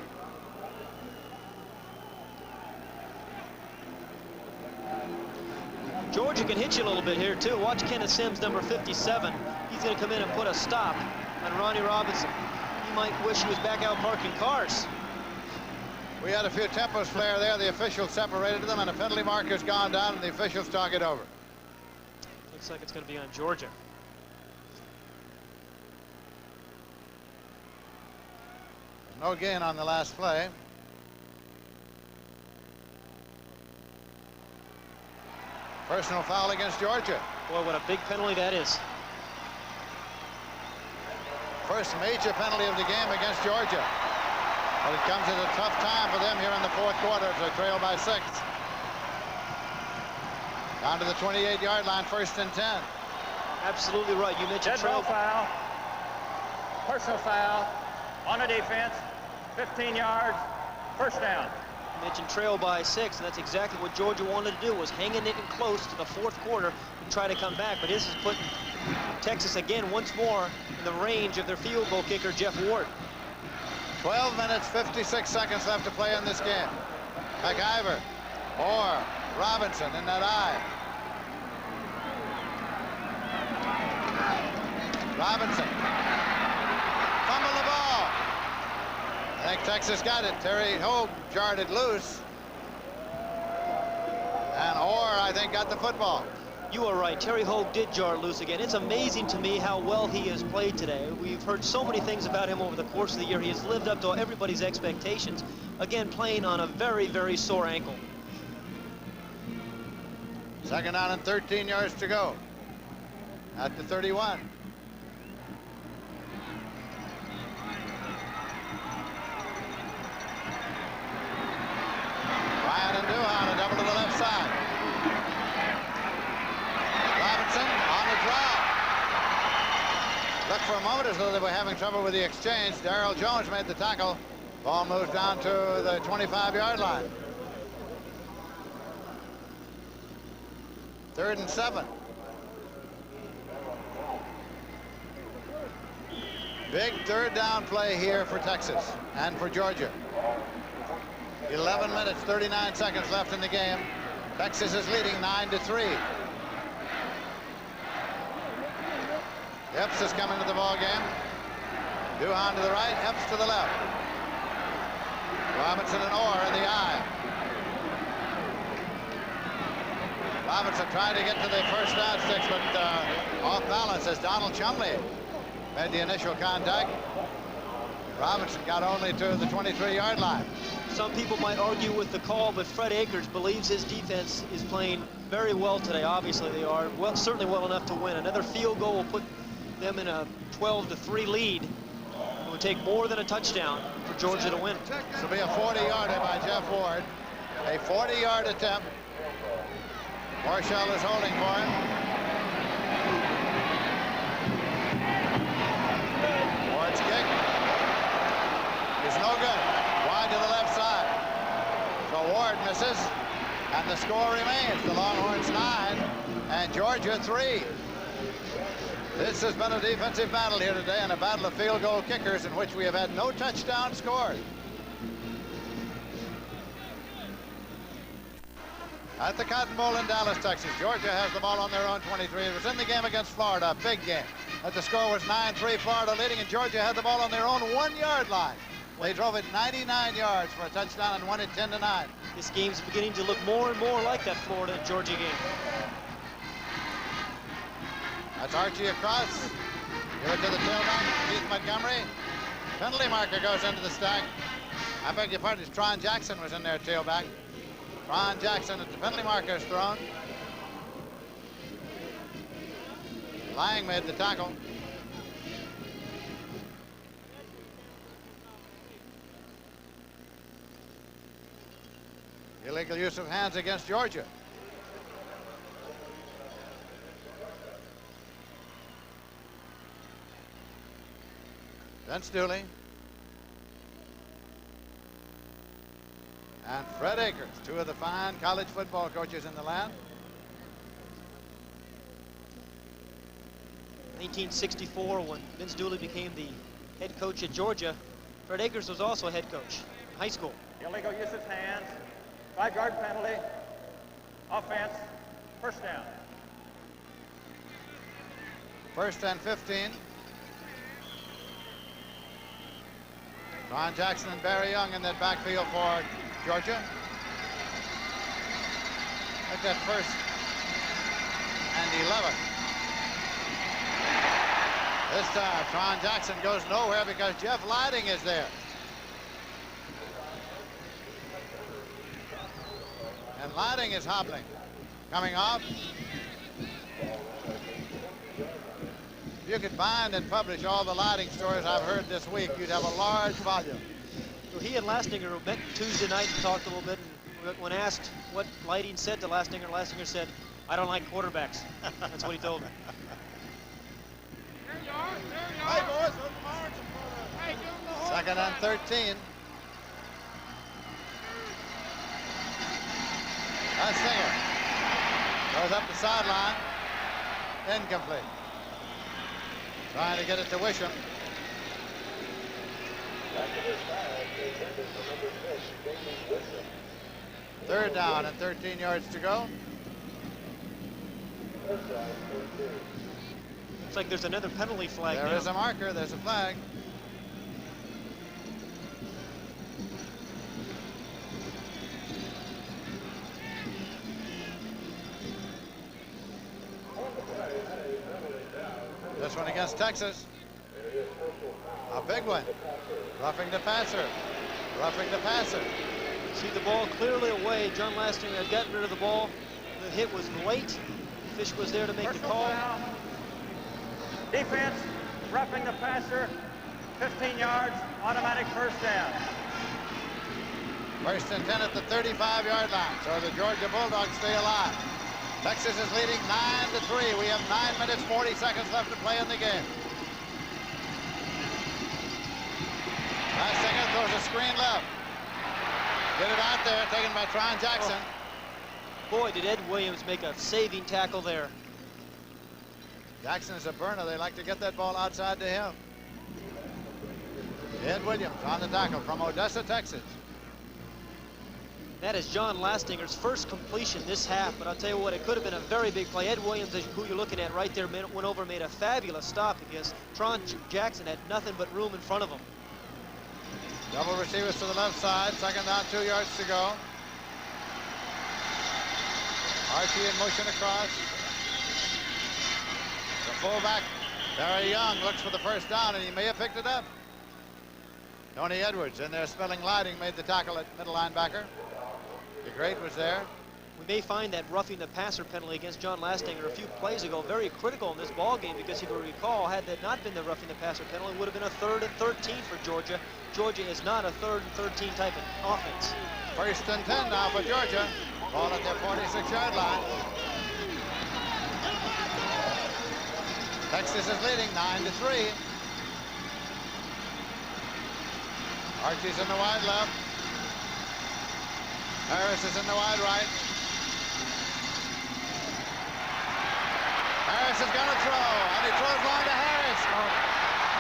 Georgia can hit you a little bit here, too. Watch Kenneth Sims, number 57. He's going to come in and put a stop on Ronnie Robinson. He might wish he was back out parking cars. We had a few tempos flare there. The officials separated them, and a penalty marker's gone down, and the officials talk it over. Looks like it's going to be on Georgia. No gain on the last play. Personal foul against Georgia. Boy, what a big penalty that is. First major penalty of the game against Georgia. But it comes at a tough time for them here in the fourth quarter as they trail by 6. Down to the 28-yard line, 1st and 10. Absolutely right. You mentioned Dead ball foul. Personal foul on the defense. 15 yards. First down. You mentioned trail by 6, and that's exactly what Georgia wanted to do, was hanging it in close to the fourth quarter and try to come back. But this is putting Texas again once more in the range of their field goal kicker, Jeff Ward. 12 minutes, 56 seconds left to play in this game. McIver, Orr, Robinson in that eye. Robinson. Fumble the ball. I think Texas got it. Terry Hogue jarred it loose. And Orr, I think, got the football. You are right. Terry Hogue did jar loose again. It's amazing to me how well he has played today. We've heard so many things about him over the course of the year. He has lived up to everybody's expectations. Again, playing on a very, very sore ankle. 2nd down and 13 yards to go at the 31. Ryan and Duhan, a double to the left side. Robinson on the drop. Looked for a moment as though they were having trouble with the exchange. Darrell Jones made the tackle. Ball moves down to the 25-yard line. 3rd and 7. Big 3rd down play here for Texas and for Georgia. 11 minutes, 39 seconds left in the game. Texas is leading 9-3. Epps is coming to the ball game. Duhan to the right, Epps to the left. Robinson and Orr in the eye. Robinson trying to get to the first down sticks, but off balance as Donald Chumley made the initial contact. Robinson got only to the 23-yard line. Some people might argue with the call, but Fred Akers believes his defense is playing very well today. Obviously, they are certainly well enough to win. Another field goal will put them in a 12-3 lead. It would take more than a touchdown for Georgia to win. This will be a 40-yarder by Jeff Ward. A 40-yard attempt. Marshall is holding for him. Ward's kick is no good. Wide to the left side. So Ward misses, and the score remains. The Longhorns 9 and Georgia 3. This has been a defensive battle here today, and a battle of field goal kickers in which we have had no touchdown scored. At the Cotton Bowl in Dallas, Texas, Georgia has the ball on their own 23. It was in the game against Florida, a big game. But the score was 9-3, Florida leading, and Georgia had the ball on their own 1-yard line. They drove it 99 yards for a touchdown and won it 10-9. This game's beginning to look more and more like that Florida-Georgia game. That's Archie across. Give it to the tailback, Keith Montgomery. Penalty marker goes into the stack. I beg your pardon, Tron Jackson was in there, tailback. Tron Jackson at the penalty marker is thrown. Lang made the tackle. Illegal use of hands against Georgia. Vince Dooley. And Fred Akers, two of the fine college football coaches in the land. 1964, when Vince Dooley became the head coach at Georgia, Fred Akers was also a head coach in high school. Illegal use of hands. 5-yard penalty. Offense. First down. 1st and 15. Ron Jackson and Barry Young in that backfield for Georgia. At that 1st and 11. This time, Tron Jackson goes nowhere because Jeff Lighting is there. And Lighting is hobbling. Coming off. If you could bind and publish all the Lighting stories I've heard this week, you'd have a large volume. So he and Lastinger met Tuesday night and talked a little bit. And when asked what Lighting said to Lastinger, Lastinger said, "I don't like quarterbacks." That's what he told him. Hey, boys. 2nd and 13. Lastinger goes up the sideline. Incomplete. Trying to get it to Wisham. Third down and 13 yards to go. Looks like there's another penalty flag There now. is a marker. There's a flag. This one against Texas. A big one. Roughing the passer. Roughing the passer. See the ball clearly away. John Lastinger had gotten rid of the ball. The hit was late. Fish was there to make the call. Defense, roughing the passer, 15 yards, automatic first down. 1st and 10 at the 35-yard line. So the Georgia Bulldogs stay alive. Texas is leading 9-3. We have 9 minutes, 40 seconds left to play in the game. Lastinger throws a screen left. Get it out there, taken by Tron Jackson. Boy, did Ed Williams make a saving tackle there. Jackson is a burner. They like to get that ball outside to him. Ed Williams on the tackle from Odessa, Texas. That is John Lastinger's first completion this half, but I'll tell you what, it could have been a very big play. Ed Williams, who you're looking at right there, went over and made a fabulous stop because Tron Jackson had nothing but room in front of him. Double receivers to the left side. 2nd down, 2 yards to go. Archie in motion across. The fullback, Barry Young, looks for the first down, and he may have picked it up. Tony Edwards in there spelling Lighting made the tackle at middle linebacker. DeGrate was there. We may find that roughing the passer penalty against John Lastinger a few plays ago very critical in this ball game because if you recall, had that not been the roughing the passer penalty, it would have been a 3rd and 13 for Georgia. Georgia is not a 3rd and 13 type of offense. 1st and 10 now for Georgia. Ball at their 46-yard line. Texas is leading 9-3. Archie's in the wide left. Harris is in the wide right. Harris is going to throw, and he throws long to Harris.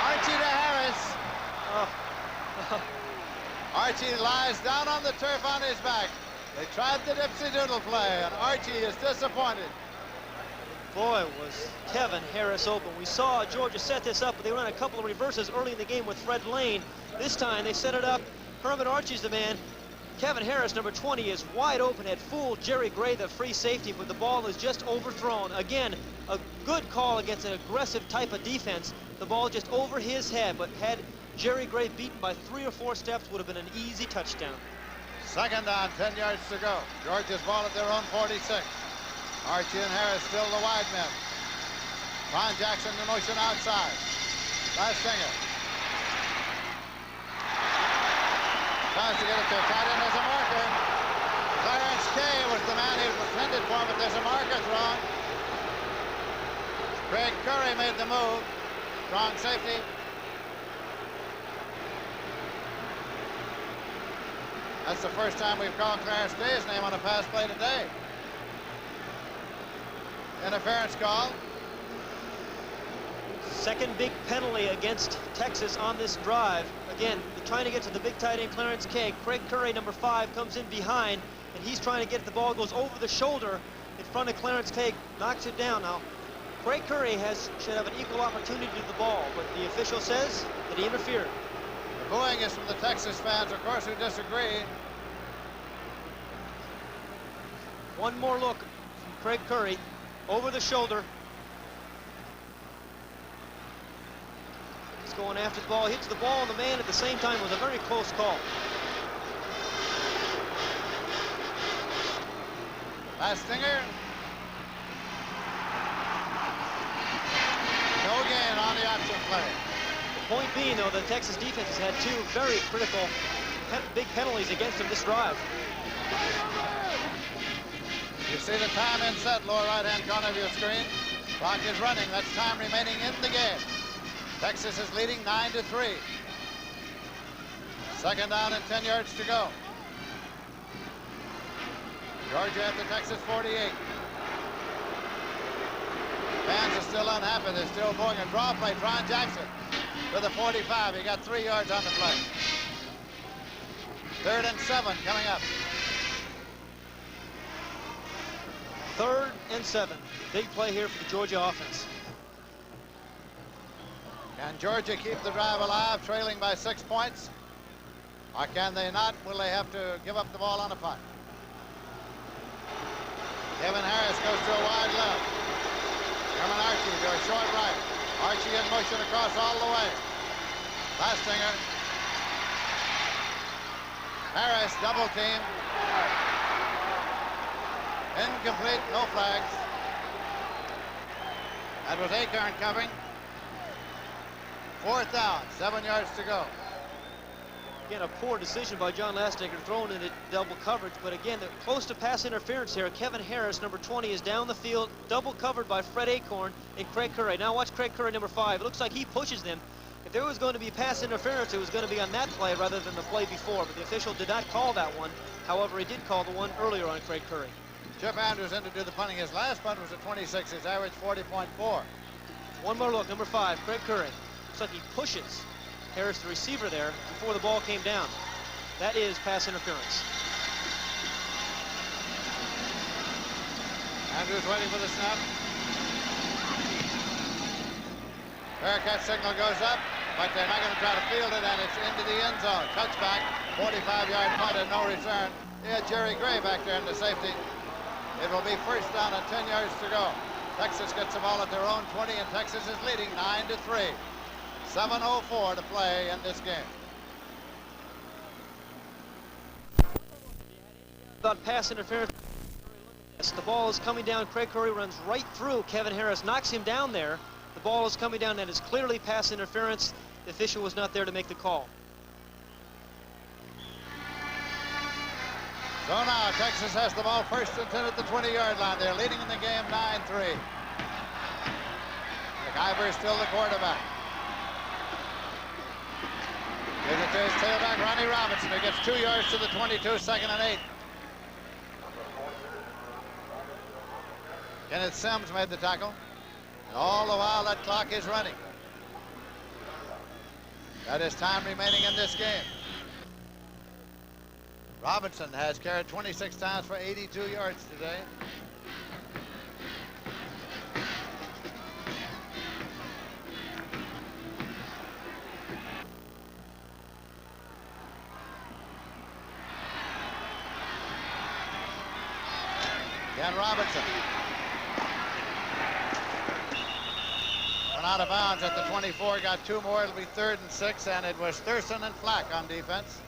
Archie to Harris. Archie lies down on the turf on his back. They tried the dipsy doodle play, and Archie is disappointed. Boy, was Kevin Harris open. We saw Georgia set this up, but they ran a couple of reverses early in the game with Fred Lane. This time they set it up. Herman Archie's the man. Kevin Harris, number 20, is wide open, had fooled Jerry Gray, the free safety, but the ball is just overthrown. Again, a good call against an aggressive type of defense. The ball just over his head, but had Jerry Gray beaten by 3 or 4 steps, would have been an easy touchdown. 2nd down, 10 yards to go. Georgia's ball at their own 46. Archie and Harris still the wide men. Ron Jackson in motion outside. Lastinger tries to get it to a tight end. There's a marker. Clarence Kay was the man he was intended for, but there's a marker thrown. Craig Curry made the move. Strong safety. That's the first time we've called Clarence Day's name on a pass play today. Interference call. Second big penalty against Texas on this drive. Again, they're trying to get to the big tight end, Clarence Kay. Craig Curry, number 5, comes in behind, and he's trying to get the ball, goes over the shoulder in front of Clarence Kay, knocks it down. Now, Craig Curry should have an equal opportunity to the ball, but the official says that he interfered. The booing is from the Texas fans, of course, who disagree. One more look from Craig Curry, over the shoulder. He's going after the ball, hits the ball, and the man at the same time. Was a very close call. Last stinger. No gain on the option play. The point being, though, the Texas defense has had 2 very critical big penalties against them this drive. You see the time inset, lower right-hand corner of your screen. Clock is running. That's time remaining in the game. Texas is leading 9-3. Second down and 10 yards to go. Georgia at the Texas 48. Fans are still unhappy. They're still booing a draw play. Tron Jackson to the 45. He got 3 yards on the play. 3rd and 7 coming up. 3rd and 7. Big play here for the Georgia offense. Can Georgia keep the drive alive, trailing by 6 points? Or can they not? Will they have to give up the ball on a punt? Kevin Harris goes to a wide left. Herman Archie to a short right. Archie in motion across all the way. Lastinger. Harris double team. Incomplete, no flags. That was Acorn covering. 4th down, 7 yards to go. Again, a poor decision by John Lastinger, thrown into double coverage, but again, they're close to pass interference here. Kevin Harris, number 20, is down the field, double covered by Fred Acorn and Craig Curry. Now watch Craig Curry, number 5. It looks like he pushes them. If there was going to be pass interference, it was going to be on that play rather than the play before, but the official did not call that one. However, he did call the one earlier on Craig Curry. Chip Andrews in to do the punting. His last punt was a 26. His average 40.4. One more look, number 5, Craig Curry. Looks like he pushes Harris, the receiver, there before the ball came down. That is pass interference. Andrews waiting for the snap. Bearcat signal goes up, but they're not going to try to field it, and it's into the end zone. Touchback, 45-yard punt and no return. They had Jerry Gray back there in the safety. It will be 1st down and 10 yards to go. Texas gets the ball at their own 20, and Texas is leading 9-3. 7:04 to play in this game. About pass interference. The ball is coming down. Craig Curry runs right through Kevin Harris, knocks him down there. The ball is coming down. That is clearly pass interference. The official was not there to make the call. So now Texas has the ball 1st and 10 at the 20-yard line. They're leading in the game 9-3. McIver is still the quarterback. Gives it to his tailback, Ronnie Robinson, who gets 2 yards to the 22, 2nd and 8. Kenneth Sims made the tackle. And all the while, that clock is running. That is time remaining in this game. Robinson has carried 26 times for 82 yards today. Ken Robinson. Went out of bounds at the 24, got 2 more. It'll be 3rd and 6, and it was Thurston and Flack on defense.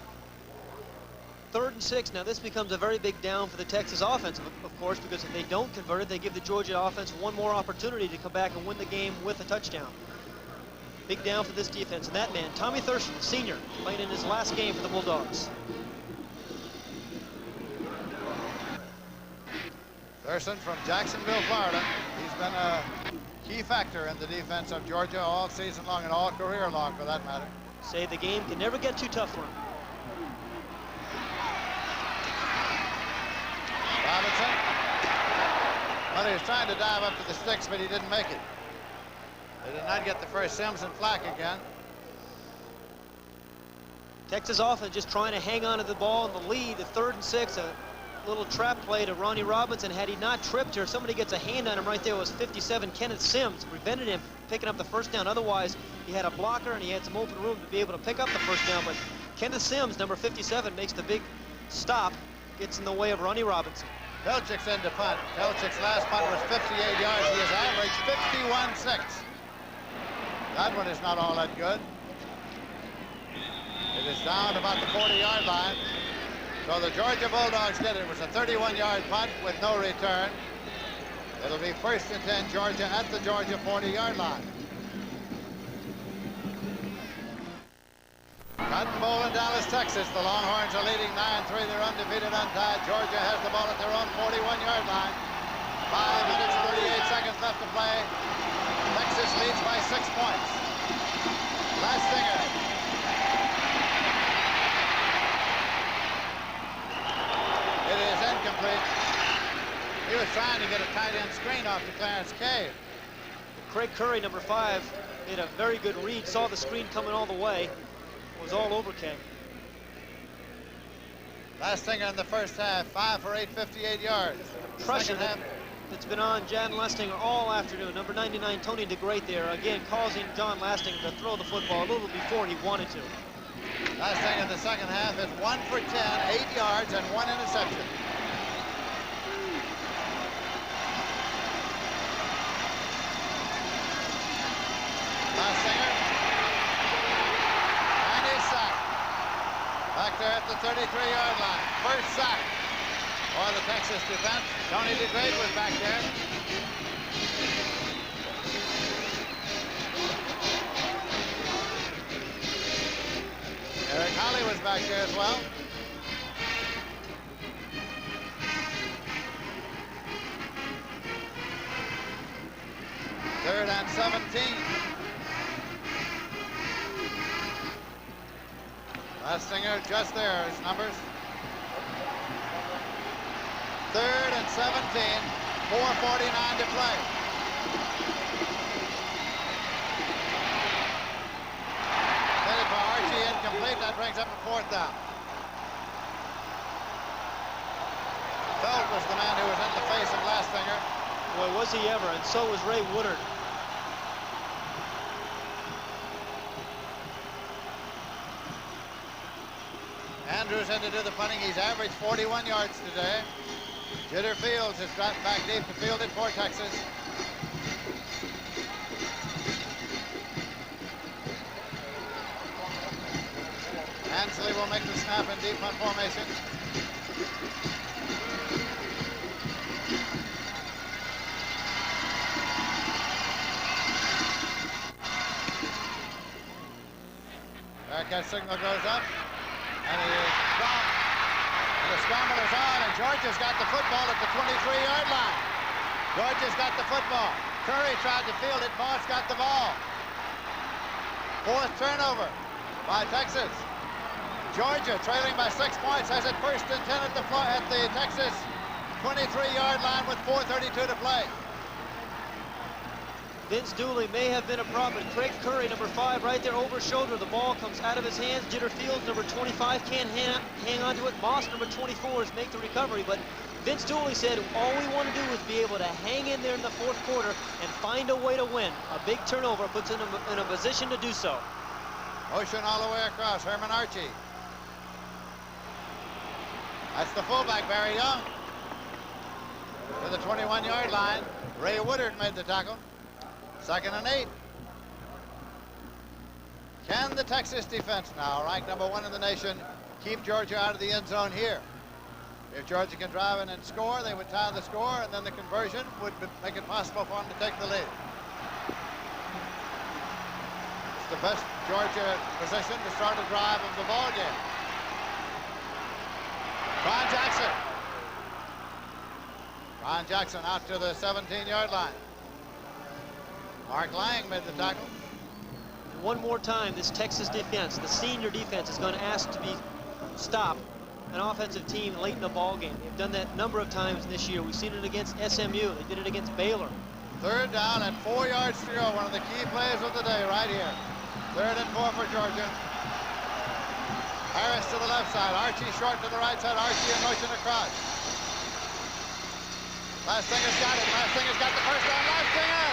3rd and 6. Now this becomes a very big down for the Texas offense, of course, because if they don't convert it, they give the Georgia offense one more opportunity to come back and win the game with a touchdown. Big down for this defense. And that man, Tommy Thurston, senior, playing in his last game for the Bulldogs. Thurston from Jacksonville, Florida. He's been a key factor in the defense of Georgia all season long and all career long, for that matter. Say the game can never get too tough for him. Well, he was trying to dive up to the sticks, but he didn't make it. They did not get the first. Sims and Flack again. Texas offense just trying to hang on to the ball in the lead. The 3rd and 6, a little trap play to Ronnie Robinson. Had he not tripped here, somebody gets a hand on him right there. It was 57 Kenneth Sims, prevented him picking up the first down. Otherwise, he had a blocker and he had some open room to be able to pick up the first down. But Kenneth Sims, number 57, makes the big stop, gets in the way of Ronnie Robinson. Pelchik's in to punt. Pelchik's last punt was 58 yards. He has averaged 51-6. That one is not all that good. It is down about the 40-yard line. So the Georgia Bulldogs did it. It was a 31-yard punt with no return. It'll be 1st and 10 Georgia at the Georgia 40-yard line. Cotton Bowl in Dallas, Texas. The Longhorns are leading 9-3. They're undefeated, untied. Georgia has the ball at their own 41-yard line. 5 minutes, 38 seconds left to play. Texas leads by 6 points. Lastinger. It is incomplete. He was trying to get a tight end screen off to Clarence Cave. Craig Curry, number 5, made a very good read, saw the screen coming all the way, was all over Cave. Lastinger in the first half, 5 for 8, 58 yards. Pressure that's been on Jan Lastinger all afternoon. Number 99, Tony DeGreat there, again causing John Lastinger to throw the football a little before he wanted to. Lastinger in the second half is 1 for 10, 8 yards, and 1 interception. Lastinger. And he's sacked. Back there at the 33-yard line. First sack for the Texas defense. Tony DeGreat was back there. Eric Holly was back there as well. Third and 17. Lastinger just there, his numbers. 3rd and 17, 4:49 to play. Headed for Archie, incomplete. That brings up a 4th down. Felt was the man who was in the face of Lastinger. Boy, was he ever, and so was Ray Woodard. Andrews had to do the punting. He's averaged 41 yards today. Jitter Fields has dropped back deep to field it for Texas. Ansley will make the snap in deep punt formation. Bearcat signal goes up, and he is gone. The scramble is on, and Georgia's got the football at the 23-yard line. Georgia's got the football. Curry tried to field it. Moss got the ball. 4th turnover by Texas. Georgia, trailing by 6 points, has it 1st and 10 at the Texas 23-yard line with 4:32 to play. Vince Dooley may have been a problem, but Craig Curry, number 5, right there over shoulder. The ball comes out of his hands. Jitter Fields, number 25, can't hang on to it. Moss, number 24, is make the recovery. But Vince Dooley said all we want to do is be able to hang in there in the 4th quarter and find a way to win. A big turnover puts him in a position to do so. Motion all the way across. Herman Archie. That's the fullback, Barry Young. To the 21-yard line. Ray Woodard made the tackle. 2nd and 8. Can the Texas defense now, ranked number 1 in the nation, keep Georgia out of the end zone here? If Georgia can drive in and score, they would tie the score, and then the conversion would make it possible for them to take the lead. It's the best Georgia position to start a drive of the ball game. Ron Jackson. Ron Jackson out to the 17-yard line. Mark Lang made the tackle. One more time, this Texas defense, the senior defense, is going to ask to be stopped an offensive team late in the ball game. They've done that a number of times this year. We've seen it against SMU. They did it against Baylor. 3rd down and 4 yards to go. One of the key plays of the day right here. 3rd and 4 for Georgia. Harris to the left side. Archie short to the right side. Archie in motion across. Lastinger's got it. Lastinger's got the first down. Lastinger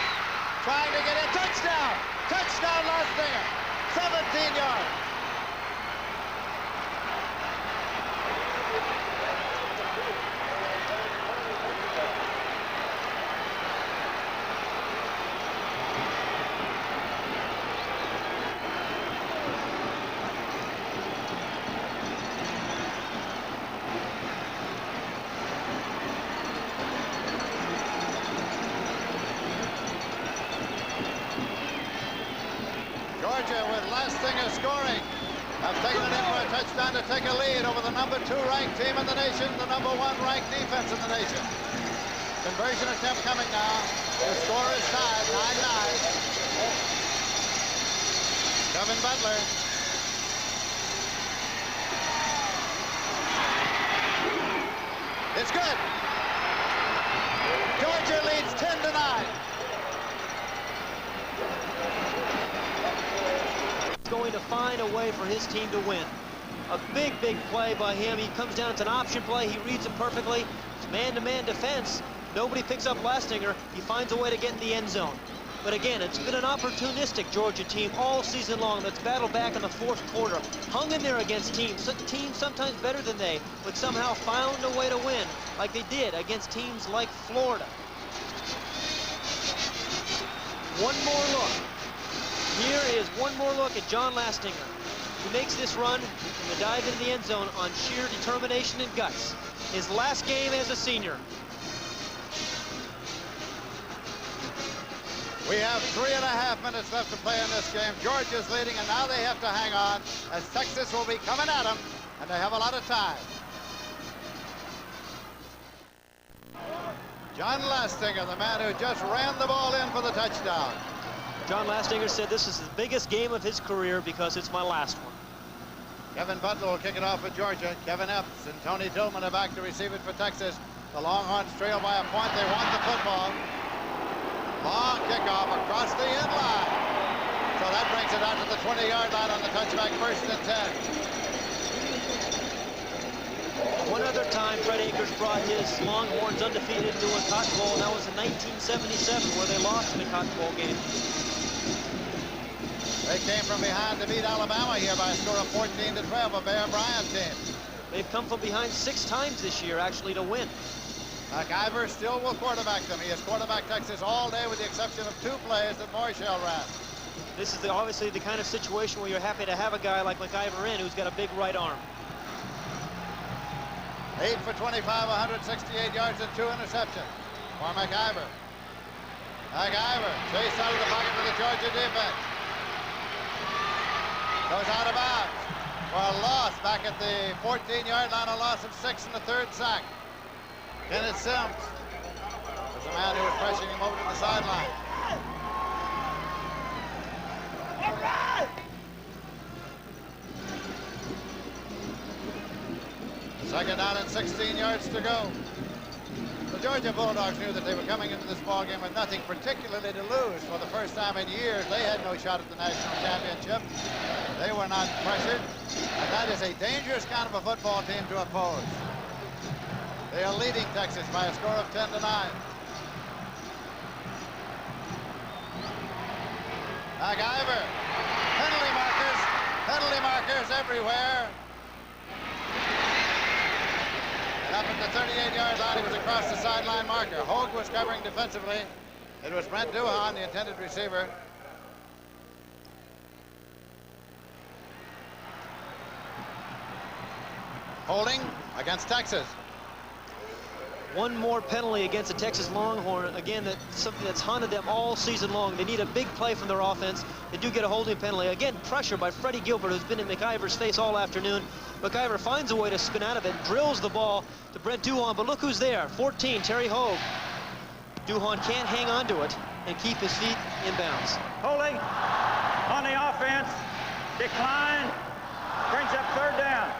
trying to get in. Touchdown! Touchdown, Lastinger. 17 yards. Georgia, with Lastinger scoring, have taken it in for a touchdown to take a lead over the number 2 ranked team in the nation, the number 1 ranked defense in the nation. Conversion attempt coming now. The score is tied, 9-9. Kevin Butler. It's good. Georgia leads 10-9. Going to find a way for his team to win. A big play by him. He comes down, it's an option play. He reads it perfectly. It's man-to-man defense. Nobody picks up Lastinger. He finds a way to get in the end zone. But again, it's been an opportunistic Georgia team all season long that's battled back in the 4th quarter. Hung in there against teams sometimes better than they, but somehow found a way to win, like they did against teams like Florida. One more look. Here is one more look at John Lastinger. He makes this run and the dive into the end zone on sheer determination and guts. His last game as a senior. We have 3.5 minutes left to play in this game. Georgia's leading, and now they have to hang on as Texas will be coming at them, and they have a lot of time. John Lastinger, the man who just ran the ball in for the touchdown. John Lastinger said this is the biggest game of his career because it's my last one. Kevin Butler will kick it off for Georgia. Kevin Epps and Tony Tillman are back to receive it for Texas. The Longhorns trail by a point. They want the football. Long kickoff across the end line. So that brings it out to the 20-yard line on the touchback, 1st and 10. One other time Fred Akers brought his Longhorns undefeated to a Cotton Bowl, and that was in 1977 where they lost in the Cotton Bowl game. They came from behind to beat Alabama here by a score of 14-12, a Bear Bryant team. They've come from behind 6 times this year, actually, to win. McIver still will quarterback them. He has quarterbacked Texas all day with the exception of 2 plays that Morshell ran. This is obviously the kind of situation where you're happy to have a guy like McIver in who's got a big right arm. 8 for 25, 168 yards and 2 interceptions for McIver. McIver chased out of the pocket for the Georgia defense. Goes out of bounds for a loss back at the 14-yard line, a loss of 6 in the 3rd sack. Kenneth Sims was the man who was pressing him over to the sideline. Second down and 16 yards to go. The Georgia Bulldogs knew that they were coming into this ball game with nothing particularly to lose. For the first time in years, they had no shot at the national championship. They were not pressured, and that is a dangerous kind of a football team to oppose. They are leading Texas by a score of 10-9. McIver, penalty markers everywhere. And up at the 38-yard line, he was across the sideline marker. Hogue was covering defensively. It was Brent Duhon, the intended receiver. Holding against Texas. One more penalty against the Texas Longhorn. Again, that's something that's haunted them all season long. They need a big play from their offense. They do get a holding penalty. Again, pressure by Freddie Gilbert, who's been in McIver's face all afternoon. McIver finds a way to spin out of it, drills the ball to Brent Duhon, but look who's there, 14, Terry Hogue. Duhon can't hang on to it and keep his feet in bounds. Holding on the offense, decline, brings up 3rd down.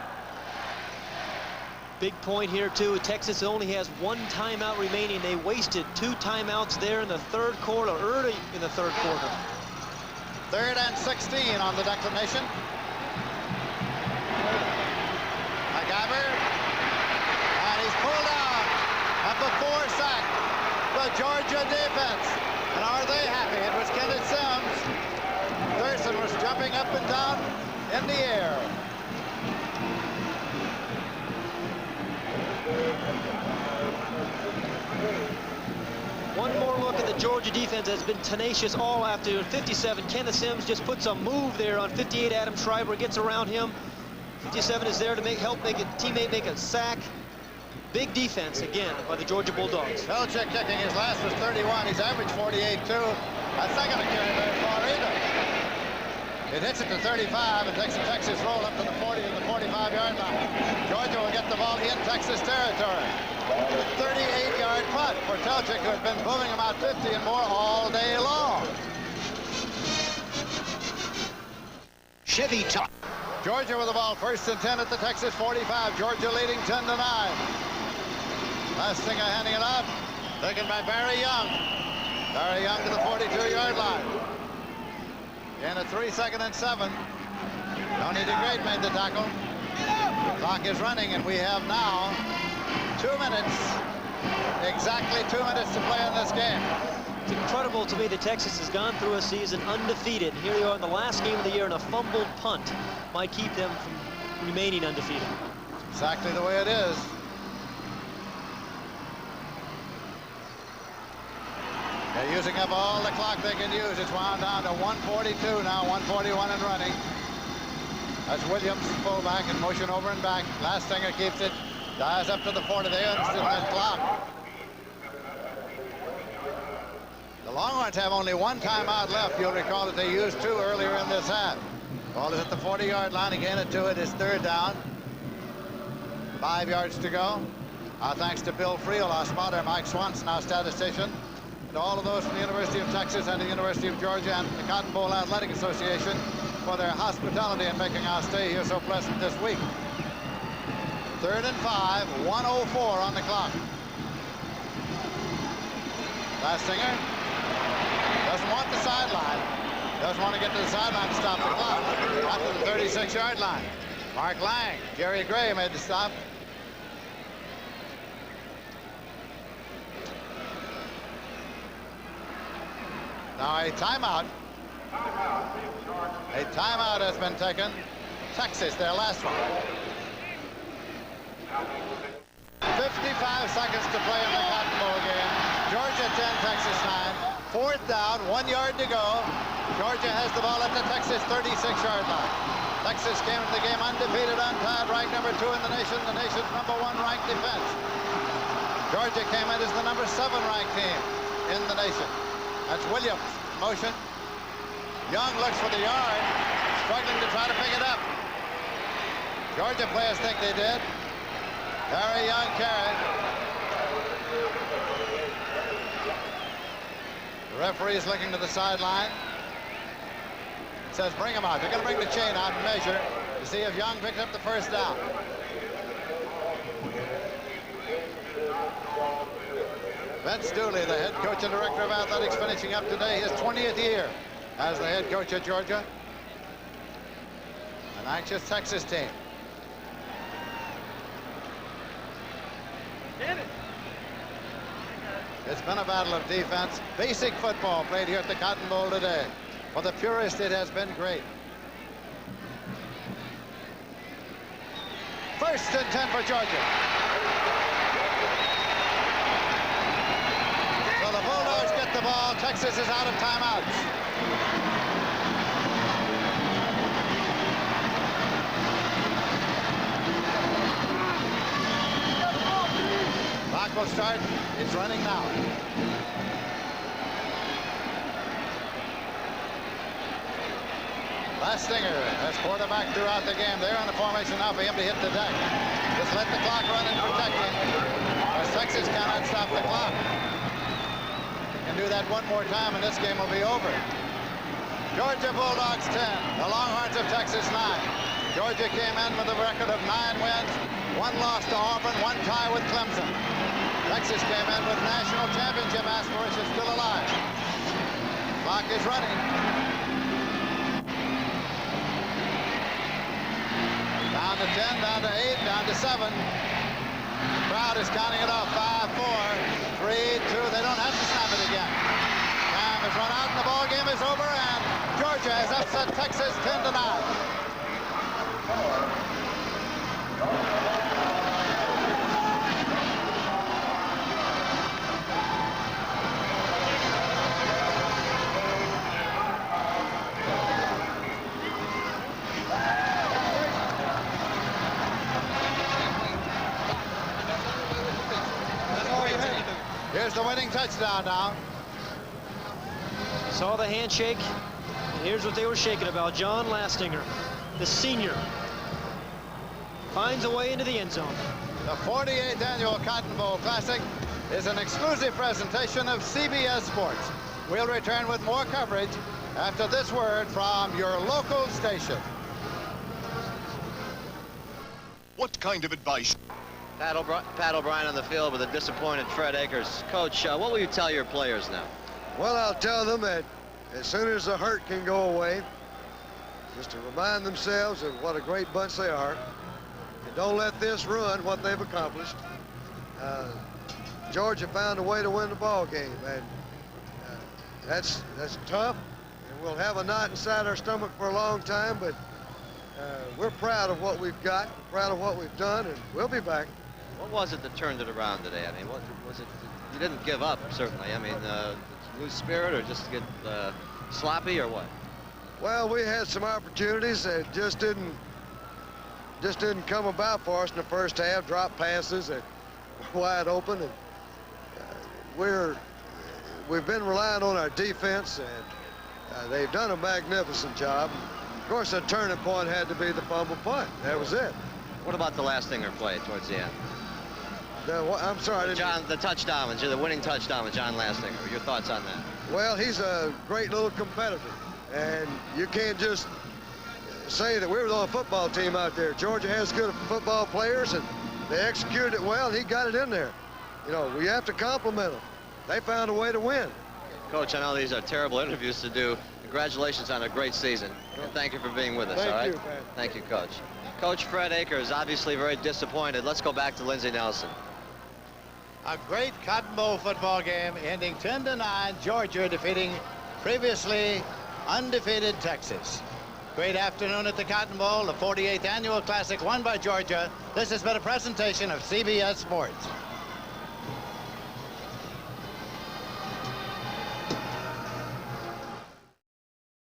Big point here, too. Texas only has 1 timeout remaining. They wasted 2 timeouts there in the third quarter, early in the third quarter. 3rd and 16 on the declination. McGavin, and he's pulled out at the 4 sack. The Georgia defense. And are they happy? It was Kenneth Sims. Thurston was jumping up and down in the air. One more look at the Georgia defense has been tenacious all after 57. Kenneth Sims just puts a move there on 58. Adam Schreiber gets around him. 57 is there to help make a teammate make a sack. Big defense again by the Georgia Bulldogs. Belichick kicking. His last was 31. He's averaged 48 too. That's not going to carry very far either. It hits it to 35 and takes a Texas roll up to the 40 and the 45-yard line. Georgia will get the ball in Texas territory. 38-yard punt for Telchik, who has been moving about 50 and more all day long. Chevy top. Georgia with the ball, 1st and 10 at the Texas 45. Georgia leading 10-9. Lastinger handing it out. Taken by Barry Young. Barry Young to the 42-yard line. And a 3-2nd and 7. Tony DeGrade made the tackle. The clock is running, and we have now 2 minutes. Exactly 2 minutes to play in this game. It's incredible to me that Texas has gone through a season undefeated. Here they are in the last game of the year, and a fumbled punt might keep them from remaining undefeated. Exactly the way it is. They're using up all the clock they can use. It's wound down to 1:42 now, 1:41 and running. That's Williams, fullback, in motion over and back. Lastinger keeps it, dives up to the 40. They understand that clock. The Longhorns have only 1 timeout left. You'll recall that they used 2 earlier in this half. Ball is at the 40-yard line. Again at 2. It is 3rd down. 5 yards to go. Thanks to Bill Friel, our spotter, Mike Swanson, our statistician, and all of those from the University of Texas and the University of Georgia and the Cotton Bowl Athletic Association for their hospitality in making our stay here so pleasant this week. 3rd and 5, 1:04 on the clock. Lastinger doesn't want the sideline. Doesn't want to get to the sideline to stop the clock. Out to the 36-yard line. Mark Lang, Jerry Gray made the stop. Now a timeout. A timeout has been taken. Texas, their last one. 55 seconds to play in the Cotton Bowl game. Georgia 10, Texas 9. 4th down, 1 yard to go. Georgia has the ball at the Texas 36-yard line. Texas came into the game undefeated, untied, ranked number 2 in the nation's number 1 ranked defense. Georgia came in as the number 7 ranked team in the nation. That's Williams, motion. Young looks for the yard, struggling to try to pick it up. Georgia players think they did. Barry Young carried. The referee's looking to the sideline. Says bring him out. They're going to bring the chain out and measure to see if Young picks up the 1st down. Vince Dooley, the head coach and director of athletics, finishing up today his 20th year as the head coach at Georgia. An anxious Texas team. It's been a battle of defense. Basic football played here at the Cotton Bowl today. For the purist, it has been great. 1st and 10 for Georgia. So the Bulldogs get the ball. Texas is out of timeouts. Clock will start. It's running now. Lastinger has quarterback throughout the game. They're in the formation now for him to hit the deck. Just let the clock run and protect him. As Texas cannot stop the clock. Can do that one more time and this game will be over. Georgia Bulldogs 10. The Longhorns of Texas 9. Georgia came in with a record of 9 wins, 1 loss to Auburn, 1 tie with Clemson. Texas came in with national championship aspirations still alive. Clock is running. Down to 10, down to 8, down to 7. The crowd is counting it off. 5, 4, 3, 2. They don't have to snap it again. Time has run out and the ball game is over, and Georgia has upset Texas 10-9. Here's the winning touchdown now. Saw the handshake. And here's what they were shaking about. John Lastinger, the senior, finds a way into the end zone. The 48th Annual Cotton Bowl Classic is an exclusive presentation of CBS Sports. We'll return with more coverage after this word from your local station. What kind of advice? Pat O'Brien on the field with a disappointed Fred Akers. Coach, what will you tell your players now? Well, I'll tell them that as soon as the hurt can go away, just to remind themselves of what a great bunch they are, and don't let this ruin what they've accomplished. Georgia found a way to win the ball game, and that's tough, and we'll have a knot inside our stomach for a long time, but we're proud of what we've got, proud of what we've done, and we'll be back. What was it that turned it around today? I mean, what was it? You didn't give up, certainly. I mean, lose spirit or just get sloppy or what? Well, we had some opportunities that just didn't come about for us in the first half. Drop passes that were wide open, and we've been relying on our defense, and they've done a magnificent job. Of course, the turning point had to be the fumble punt. That was it. What about the Lastinger play towards the end? I'm sorry. The touchdown, the winning touchdown with John Lastinger. Your thoughts on that? Well, he's a great little competitor, and you can't just say that we're the only football team out there. Georgia has good football players, and they executed it well, and he got it in there. You know, we have to compliment them. They found a way to win. Coach, I know these are terrible interviews to do. Congratulations on a great season, and thank you for being with us. Thank all right? you, man. Thank you, Coach. Coach Fred Akers, obviously very disappointed. Let's go back to Lindsey Nelson. A great Cotton Bowl football game ending 10-9, Georgia defeating previously undefeated Texas. Great afternoon at the Cotton Bowl, the 48th Annual Classic won by Georgia. This has been a presentation of CBS Sports.